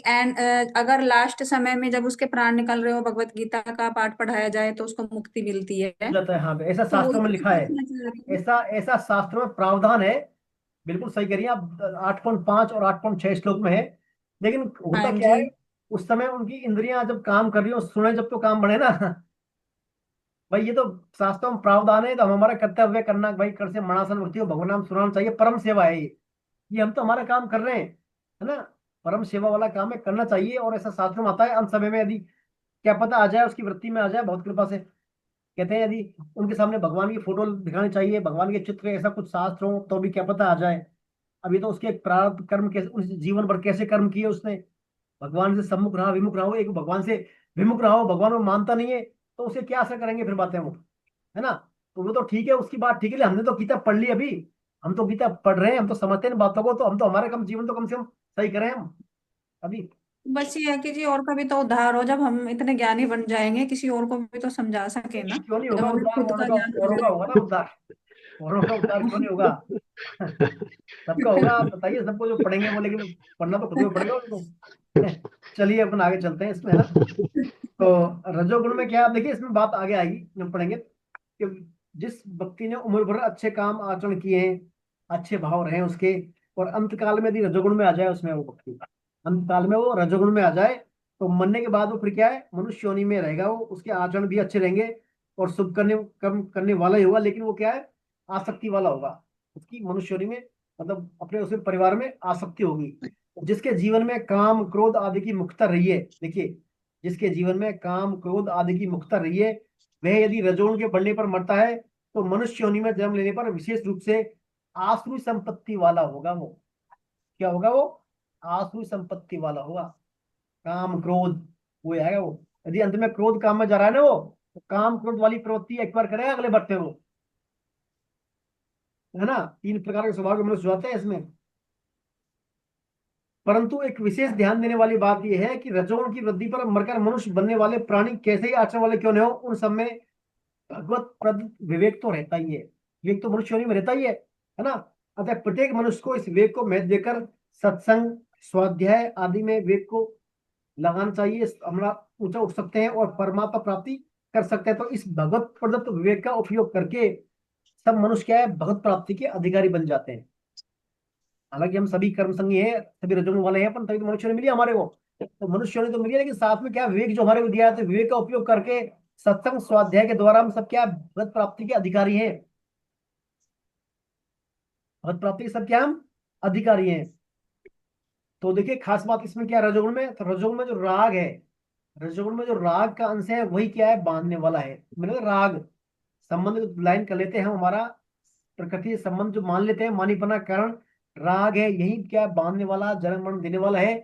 अगर लास्ट समय में जब उसके प्राण निकल रहे हो, भगवत गीता का पाठ पढ़ाया जाए तो उसको मुक्ति मिलती है। जाता है, हाँ ऐसा तो शास्त्र वही में तो लिखा है। पूछना चाह रही हूँ। ऐसा ऐसा शास्त्र में प्रावधान है। बिल्कुल सही करिए आप, 8.5 और 8.6 श्लोक में है। लेकिन हाँ होता क्या जी, है, उस समय उनकी इंद्रियां जब काम कर रही हो, सुने जब तो काम बढ़े ना भाई ये तो शास्त्रों में प्रावधान है, तो हम हमारा कर्तव्य करना, भाई कर से मणासन वृत्ति हो, भगवान नाम सुनाना चाहिए, परम सेवा है ये हम तो हमारा काम कर रहे हैं, है ना। परम सेवा वाला काम है, करना चाहिए। और ऐसा शास्त्र में आता है, अंत समय में यदि क्या पता आ जाए, उसकी वृत्ति में आ जाए बहुत कृपा से। कहते हैं यदि उनके सामने भगवान की फोटो दिखानी चाहिए, भगवान के चित्र, ऐसा कुछ शास्त्र हो, तो भी क्या पता आ जाए। अभी तो उसके प्रारब्ध कर्म कैसे, उस जीवन भर कैसे कर्म किए उसने, भगवान से सम्मुख रहा विमुख रहा हो, एक भगवान से विमुख रहा हो, भगवान को मानता नहीं है, तो उसे क्या असर करेंगे फिर बातें वो, है ना। तो वो तो ठीक है, उसकी बात ठीक है, हमने तो गीता पढ़ ली अभी, हम तो गीता पढ़ रहे हैं, हम तो समझते हैं इन बातों को, तो हम तो हमारे कम जीवन तो कम से कम सही करें हम अभी। बस ये है कि जी और का भी तो उद्धार हो, जब हम इतने ज्ञानी बन जाएंगे किसी और को भी तो समझा सके ना। क्यों नहीं जब होगा हमें उद्धार, खुद का ज्ञान हो औरों का जाए। होगा ना उद्धार, औरों का उद्धार क्यों नहीं होगा। सबका होगा, आप बताइए, सबको जो पढ़ेंगे वो, लेकिन पढ़ना तो खुद में पड़ेगा उनको। चलिए अपन आगे चलते हैं इसमें, है ना। तो रजोगुण में क्या है, आप देखिए इसमें बात आगे आएगी जब पढ़ेंगे, कि जिस व्यक्ति ने उम्र भर अच्छे काम आचरण किए हैं, अच्छे भाव रहे हैं उसके, और अंत काल में यदि रजोगुण में आ जाए उसमें वो व्यक्ति, अंत काल में वो रजोगुण में आ जाए, तो मरने के बाद वो फिर क्या है, मनुष्य योनि में रहेगा वो, उसके आचरण भी अच्छे रहेंगे और शुभ करने कर्म करने वाला ही होगा, लेकिन वो क्या है, आसक्ति वाला होगा, उसकी मनुष्य योनि में, मतलब अपने उस परिवार में आसक्ति होगी। जिसके जीवन में काम क्रोध आदि की मुक्तता रही है, देखिए, जिसके जीवन में काम क्रोध आदि की मुक्तता रही है, वह यदि रजोगुण के बढ़ने पर मरता है, तो मनुष्य योनि में जन्म लेने पर विशेष रूप से आसुरी संपत्ति वाला होगा वो। क्या होगा वो, आसुरी संपत्ति वाला होगा, काम क्रोध वो आएगा वो। यदि अंत में क्रोध काम में जा रहा है ना वो, तो काम क्रोध वाली प्रवृत्ति एक बार करेगा, अगले बढ़ते वो, है ना। 3 प्रकार के स्वभाव के मनुष्य होते हैं इसमें। परंतु एक विशेष ध्यान देने वाली बात यह है कि रजोगुण की वृद्धि पर मरकर मनुष्य बनने वाले प्राणी कैसे ही आचरण वाले क्यों नहीं हो, उन सब में भगवत प्रद विवेक तो रहता ही है, विवेक तो मनुष्य योनि में रहता ही है ना। अतः प्रत्येक मनुष्य को इस विवेक को महत्व देकर सत्संग स्वाध्याय आदि में विवेक को लगाना चाहिए, हमारा ऊंचा उठ सकते हैं और परमात्मा प्राप्ति कर सकते हैं। तो इस भगवत प्रदत्त विवेक का उपयोग करके सब मनुष्य क्या है, भगवत प्राप्ति के अधिकारी बन जाते हैं। हालांकि हम सभी कर्म संगी हैं, सभी रजोगुण वाले हैं, पर तभी तो मनुष्य ने मिली हमारे को, तो मनुष्य ने तो मिली, लेकिन साथ में क्या विवेक जो हमारे को दिया है, तो विवेक का उपयोग करके सत्संग स्वाध्याय के द्वारा हम सब क्या भगवत प्राप्ति के अधिकारी हैं, भगवत प्राप्ति के सब क्या हम अधिकारी हैं। तो देखिए खास बात इसमें क्या है, रजोगुण में, तो रजोगुण में जो राग है, रजोगुण में जो राग का अंश है वही क्या है, बांधने वाला है। मतलब राग संबंध लाइन कर लेते हैं हम, हमारा प्रकृति से संबंध जो मान लेते हैं, मानीपना कारण राग है, यही क्या है, बांधने वाला, जन्म मरण देने वाला है।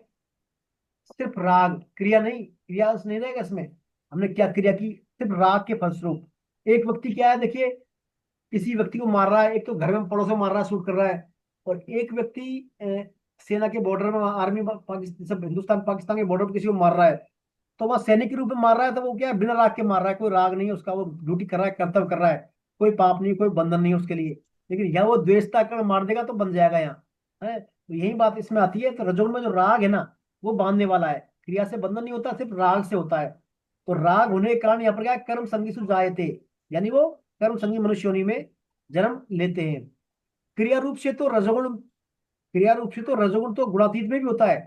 सिर्फ राग, क्रिया नहीं, क्रिया नहीं रहेगा इसमें, हमने क्या क्रिया की, सिर्फ राग के फलस्वरूप। एक व्यक्ति क्या है, देखिए, किसी व्यक्ति को मार रहा है, एक तो घर में पड़ोस में मार रहा है, शूट कर रहा है, और एक व्यक्ति सेना के बॉर्डर में, आर्मी पाकिस्तान, सब हिंदुस्तान पाकिस्तान के बॉर्डर पर किसी को मार रहा है, तो वह सैनिक के रूप में मार रहा है, तो वो क्या है, बिना राग के मार रहा है, कोई राग नहीं है उसका, वो ड्यूटी कर रहा है, कर्तव्य कर रहा है, कोई पाप नहीं, कोई बंधन नहीं है उसके लिए। लेकिन यह वो द्वेषता कर मार देगा तो बन जाएगा यहाँ, है। तो यही बात इसमें आती है। तो रजोगुण में जो राग है ना, वो बांधने वाला है, क्रिया से बंधन नहीं होता, सिर्फ राग से होता है। तो राग होने के कारण यहाँ पर क्या है, कर्म संगी जायते, यानी वो कर्म संगी मनुष्य योनि में जन्म लेते हैं। क्रिया रूप से तो रजोगुण, क्रिया रूप से तो रजोगुण तो गुणातीत में भी होता है,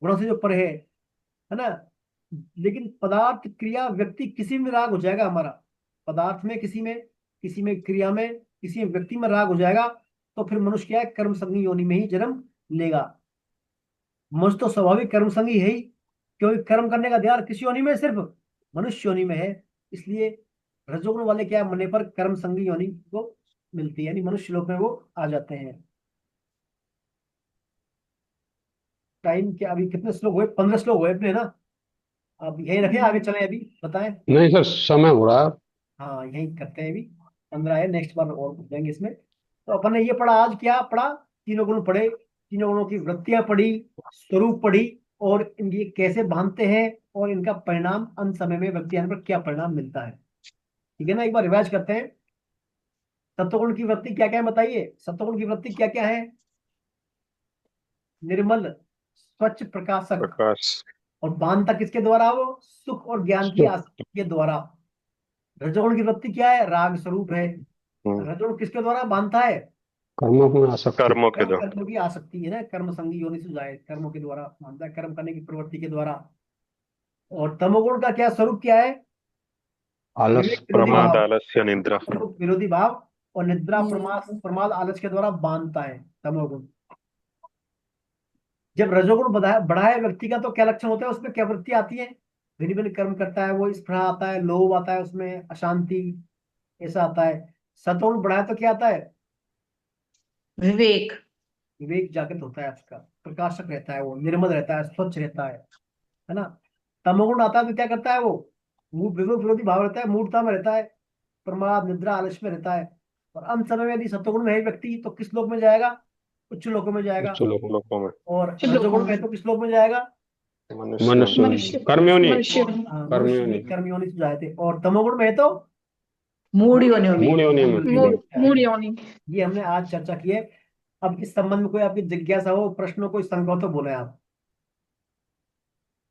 गुणों से जो परे है ना। लेकिन पदार्थ क्रिया व्यक्ति किसी में राग हो जाएगा हमारा, पदार्थ में, किसी में क्रिया में, किसी में व्यक्ति में राग हो जाएगा, तो फिर मनुष्य क्या है, कर्म संगी योनि में ही जन्म लेगा। मनुष्य तो स्वाभाविक कर्म संगी है ही, क्योंकि कर्म करने का अधिकार किसी योनि में, सिर्फ मनुष्य योनि में है। इसलिए रजोगुण वाले क्या है, मरने पर कर्म संगी योनि को मिलती है, यानी मनुष्य लोक में वो आ जाते हैं। टाइम क्या, अभी कितने श्लोक हुए, 15 श्लोक हुए अपने ना। अब यही रखें, आगे चलें, अभी बताएं। नहीं सर, समय हो रहा है। हाँ यही करते हैं, अभी 15 है, नेक्स्ट बार और देंगे इसमें। तो अपन ने ये पढ़ा, आज क्या पढ़ा, तीनों गुण पढ़े, तीनों गुणों की वृत्तियां पढ़ी, स्वरूप पढ़ी, और इनकी कैसे बांधते हैं, और इनका परिणाम अंत समय में व्यक्ति आने पर क्या परिणाम मिलता है। ठीक है ना, एक बार रिवाइज करते हैं। सत्वगुण की वृत्ति क्या क्या है बताइए, सत्वगुण की वृत्ति क्या क्या है, निर्मल स्वच्छ प्रकाशक, प्रकाश, और बांधता किसके द्वारा, वो सुख और ज्ञान की आसक्ति के द्वारा। रजोगुण की वृत्ति क्या है, राग स्वरूप है। रजोगुण किसके द्वारा बांधता है, कर्मों में आसक्ति, कर्मों के कर्म द्वारा, करने की आसक्ति है ना, कर्म संगी योनि से जाए, कर्मों के द्वारा बांधता है, कर्म करने की प्रवृत्ति के द्वारा। और तमोगुण का क्या स्वरूप क्या है, आलस, विवेक विरोधी प्रमाद, भाव, आलस्य, निद्रा। विरोधी भाव, और निद्रा प्रमाद प्रमाद आलस के द्वारा बांधता है तमोगुण। जब रजोगुण बढ़ा है व्यक्ति का, तो क्या लक्षण होता है, उसमें क्या वृत्ति आती है, भिन्न भिन्न कर्म करता है, वो स्पृहा आता है, लोभ आता है, उसमें अशांति ऐसा आता है। सतोगुण बढ़ा है तो क्या आता है? विवेक। विवेक जागृत होता है, उसका प्रकाशक रहता है, वो निर्मल रहता है, स्वच्छ रहता है ना। तमोगुण आता है तो क्या करता है वो? मूड विरोध विरोधी भाव रहता है, मूर्खता में रहता है, प्रमाद निद्रा आलस्य में रहता है। और अंत समय में यदि सत्वगुण में है व्यक्ति तो किस लोक में जाएगा? उच्च लोकों में जाएगा। उच्च लोक लोकों में। और रजोगुण में है तो किस लोक में जाएगा? मनुष्य मनुष्य। कर्मयोनि मनुष्य। हाँ, कर्मयोनि मनुष्य में कर्म योनि से जाए थे। और तमोगुण में है तो मूड योनि में। मूढ़ योनि में। मूड योनि। ये हमने आज चर्चा की है। अब इस संबंध में कोई आपकी जिज्ञासा हो, प्रश्न हो, कोई संदेह हो तो बोले आप।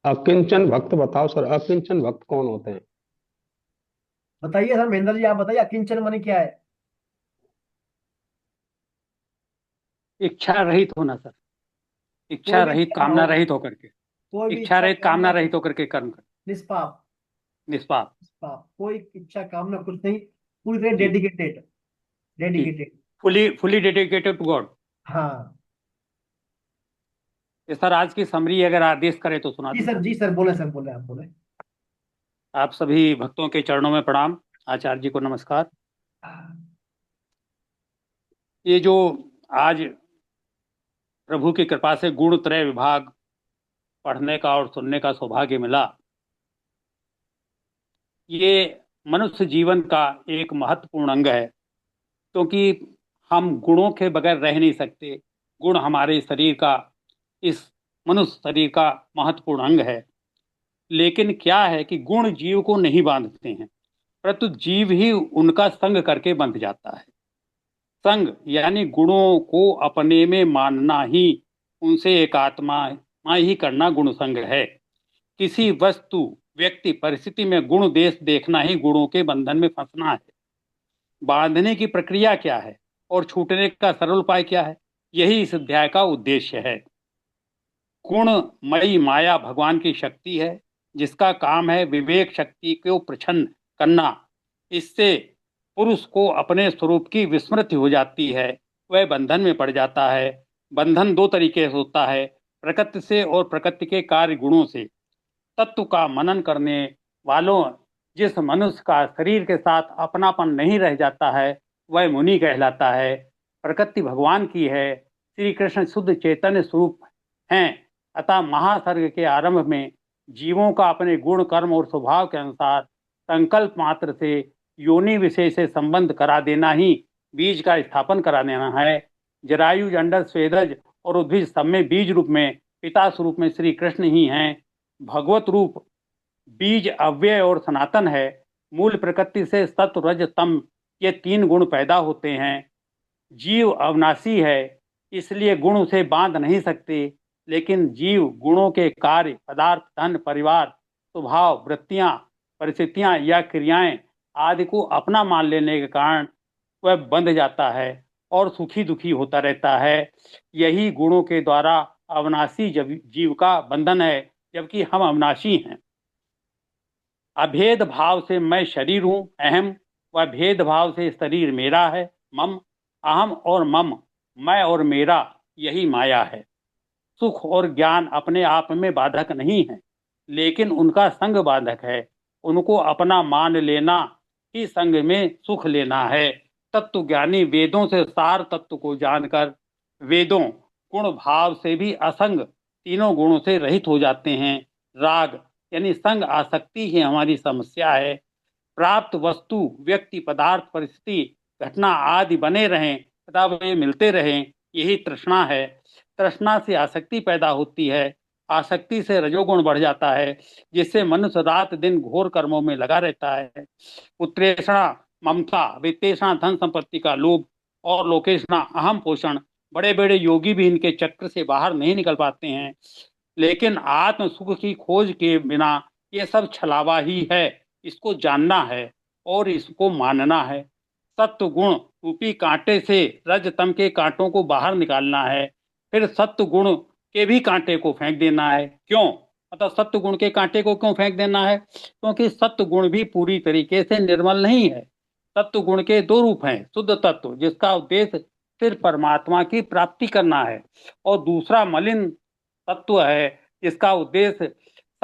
अकिंचन भक्त बताओ सर, अकिंचन भक्त कौन होते हैं? बताइए सर, महेंद्र जी आप बताइए, अकिंचन माने क्या है? इच्छा रहित होना सर, इच्छा कोई भी रहित, इच्छा ना कामना हो, रहित होकर के, कोई भी इच्छा इच्छा रहित, कामना कामना रहित होकर के कर्म कर, निष्पाप। निष्पाप। निष्पाप, कोई इच्छा कामना कुछ नहीं, पूरी तरह जी डेडिकेटेड। जी, dedicated. Fully dedicated to God. हाँ ये सर आज की समरी अगर आदेश करे तो सुना जी दूं सर, सर। जी सर, बोले सर, बोले, आप बोले। आप सभी भक्तों के चरणों में प्रणाम, आचार्य जी को नमस्कार। ये जो आज प्रभु की कृपा से गुण त्रय विभाग पढ़ने का और सुनने का सौभाग्य मिला, ये मनुष्य जीवन का एक महत्वपूर्ण अंग है, क्योंकि हम गुणों के बगैर रह नहीं सकते। गुण हमारे शरीर का, इस मनुष्य शरीर का महत्वपूर्ण अंग है। लेकिन क्या है कि गुण जीव को नहीं बांधते हैं, परंतु जीव ही उनका संग करके बंध जाता है। संग यानी गुणों को अपने में मानना ही, उनसे एकात्मा ही करना गुण संग है। किसी वस्तु, व्यक्ति, परिस्थिति में गुण देश देखना ही गुणों के बंधन में फंसना है। बांधने की प्रक्रिया क्या है और छूटने का सरल उपाय क्या है, यही इस अध्याय का उद्देश्य है। गुणमयी माया भगवान की शक्ति है, जिसका काम है विवेक शक्ति को प्रछन्न करना। इससे पुरुष को अपने स्वरूप की विस्मृति हो जाती है, वह बंधन में पड़ जाता है। बंधन दो तरीके से होता है, प्रकृति से और प्रकृति के कार्य गुणों से। तत्व का मनन करने वालों, जिस मनुष्य का शरीर के साथ अपनापन नहीं रह जाता है, वह मुनि कहलाता है। प्रकृति भगवान की है, श्री कृष्ण शुद्ध चैतन्य स्वरूप हैं। अतः महासर्ग के आरंभ में जीवों का अपने गुण, कर्म और स्वभाव के अनुसार संकल्प मात्र से योनि विशेष से संबंध करा देना ही बीज का स्थापन करा देना है। जरायुज, अंडज, स्वेदज और उद्भिज सब में बीज रूप में पिता स्वरूप में श्री कृष्ण ही हैं। भगवत रूप बीज अव्यय और सनातन है। मूल प्रकृति से सत्व, रज, तम ये तीन गुण पैदा होते हैं। जीव अविनाशी है, इसलिए गुण उसे बांध नहीं सकते। लेकिन जीव गुणों के कार्य, पदार्थ, धन, परिवार, स्वभाव, वृत्तियां, परिस्थितियां या क्रियाएं आदि को अपना मान लेने के कारण वह बंध जाता है और सुखी दुखी होता रहता है। यही गुणों के द्वारा अविनाशी जीव का बंधन है, जबकि हम अविनाशी हैं। अभेद भाव से मैं शरीर हूं, अहम, व भेद भाव से शरीर मेरा है, मम। अहम और मम, मैं और मेरा, यही माया है। सुख और ज्ञान अपने आप में बाधक नहीं है, लेकिन उनका संग बाधक है। उनको अपना मान लेना ही संग में सुख लेना है। तत्व ज्ञानी वेदों से सार तत्व को जानकर वेदों गुण भाव से भी असंग तीनों गुणों से रहित हो जाते हैं। राग यानी संग आसक्ति ही हमारी समस्या है। प्राप्त वस्तु, व्यक्ति, पदार्थ, परिस्थिति, घटना आदि बने रहें तथा वे मिलते रहें, यही तृष्णा है। तृष्णा से आसक्ति पैदा होती है, आसक्ति से रजोगुण बढ़ जाता है, जिससे मनुष्य रात दिन घोर कर्मों में लगा रहता है। उत्प्रेषणा ममता, वित्तेषणा धन संपत्ति का लोभ और लोकेषणा अहम पोषण, बड़े बड़े योगी भी इनके चक्र से बाहर नहीं निकल पाते हैं। लेकिन आत्म सुख की खोज के बिना ये सब छलावा ही है, इसको जानना है और इसको मानना है। सत्व गुण रूपी कांटे से रज तम के कांटों को बाहर निकालना है, फिर सत्व गुण के भी कांटे को फेंक देना है। क्यों? मतलब सत्व गुण के कांटे को क्यों फेंक देना है? क्योंकि सत्व गुण भी पूरी तरीके से निर्मल नहीं है। तत्व गुण के दो रूप हैं, शुद्ध तत्व जिसका उद्देश्य सिर्फ परमात्मा की प्राप्ति करना है, और दूसरा मलिन तत्व है जिसका उद्देश्य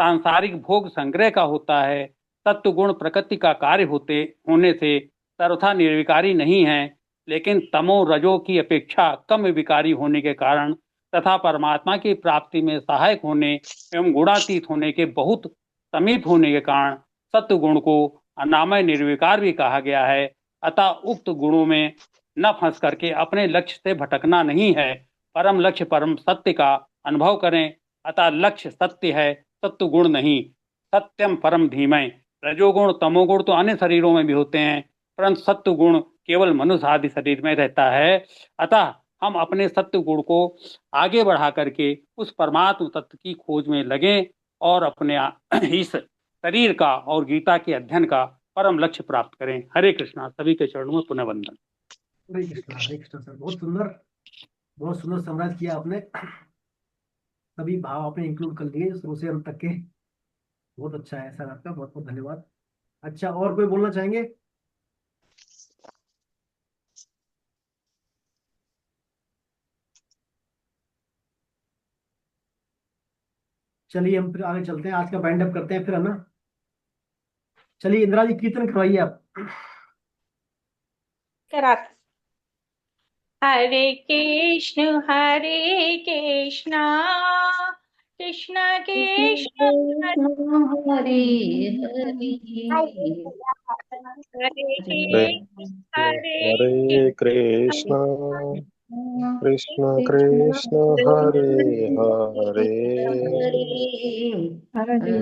सांसारिक भोग संग्रह का होता है। सत्व गुण प्रकृति का कार्य होने से सर्वथा निर्विकारी नहीं है, लेकिन तमो रजो की अपेक्षा कम विकारी होने के कारण तथा परमात्मा की प्राप्ति में सहायक होने एवं गुणातीत होने के बहुत समीप होने के कारण सत्व गुण को अनामय निर्विकार भी कहा गया है। अतः उक्त गुणों में न फंस करके अपने लक्ष्य से भटकना नहीं है, परम लक्ष्य परम सत्य का अनुभव करें। अतः लक्ष्य सत्य है, सत्व गुण नहीं। सत्यम परम धीमय। रजोगुण तमोगुण तो अन्य शरीरों में भी होते हैं, परंतु सत्व गुण केवल मनुष्य आदि शरीर में रहता है। अतः हम अपने सत्व गुण को आगे बढ़ा करके उस परमात्म तत्व की खोज में लगें और अपने इस शरीर का और गीता के अध्ययन का परम लक्ष्य प्राप्त करें। हरे कृष्णा। सभी के चरणों में पुनः वंदन। हरे कृष्णा सर, बहुत सुंदर समराइज किया आपने। सभी भाव आपने इंक्लूड कर लिए शुरू से अंत तक के। बहुत अच्छा है सर, आपका बहुत बहुत धन्यवाद। अच्छा, और कोई बोलना चाहेंगे? चलिए हम फिर आगे चलते हैं, आज का बाइंड अप करते हैं फिर, है ना। चलिए इंदिरा जी कीर्तन करवाइए आप। कराते। हरे कृष्ण कृष्ण कृष्ण हरे हरे कृष्णा कृष्ण कृष्ण हरे हरे हरे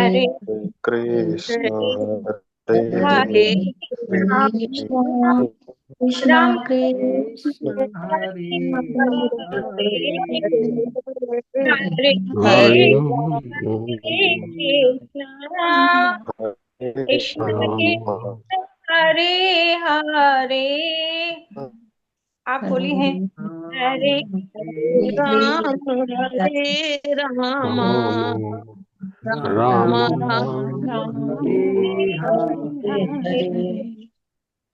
हरे कृष्ण हरे कृष्ण कृष्ण हरे हरे कृष्ण हरे हरे। आप बोली हैं हरे राम हरे राम राम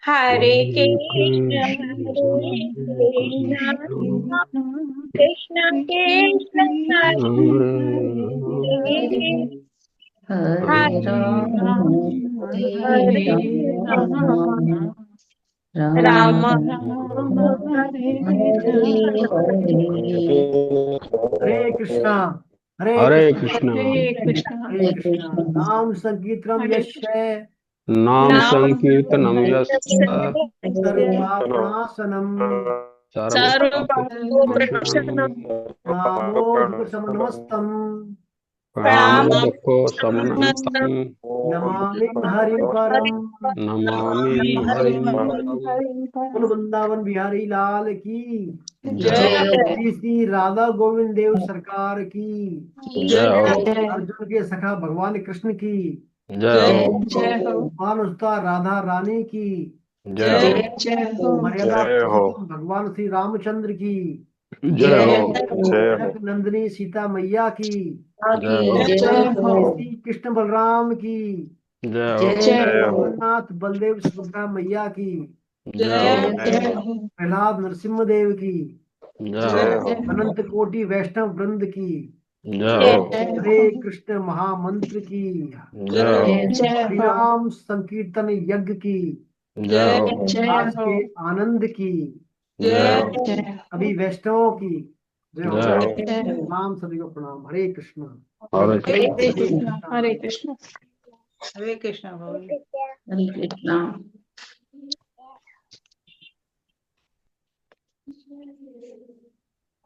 हरे कृष्ण कृष्ण कृष्ण हरे राम हरे कृष्णा हरे कृष्णा हरे कृष्णा। नाम संकीर्तनम यस्य नाम संकीर्तनम यस्य सर्वपापनाशनम सर्वपापनाशनम नामोदकशमनमस्तम प्रणामोदकशमनमस्तम नमामि हरिं परम। नमामि हरिं बोल वृंदावन बिहारी लाल की जय श्री श्री राधा गोविंद देव सरकार की जय हो अर्जुन के सखा भगवान कृष्ण की जय हो मानुषता राधा रानी की जय हो मर्यादा जय हो पुरुषोत्तम भगवान श्री रामचंद्र की जय हो जय हो नंदिनी सीता मैया की जय हो श्री कृष्ण बलराम की जय हो जगन्नाथ बलदेव सुभद्रा मैया की जय हो प्रहलाद नरसिम्हा देव की जय हो अनंत कोटि वैष्णव वृंद की जय हो हरे कृष्ण महामंत्र की जय हो हरि नाम संकीर्तन यज्ञ की जय हो आज के आनंद की जय हो सभी वैष्णवों की जय हो। जय हो नाम सभी को प्रणाम। हरे कृष्ण हरे कृष्ण हरे कृष्ण। हरे कृष्ण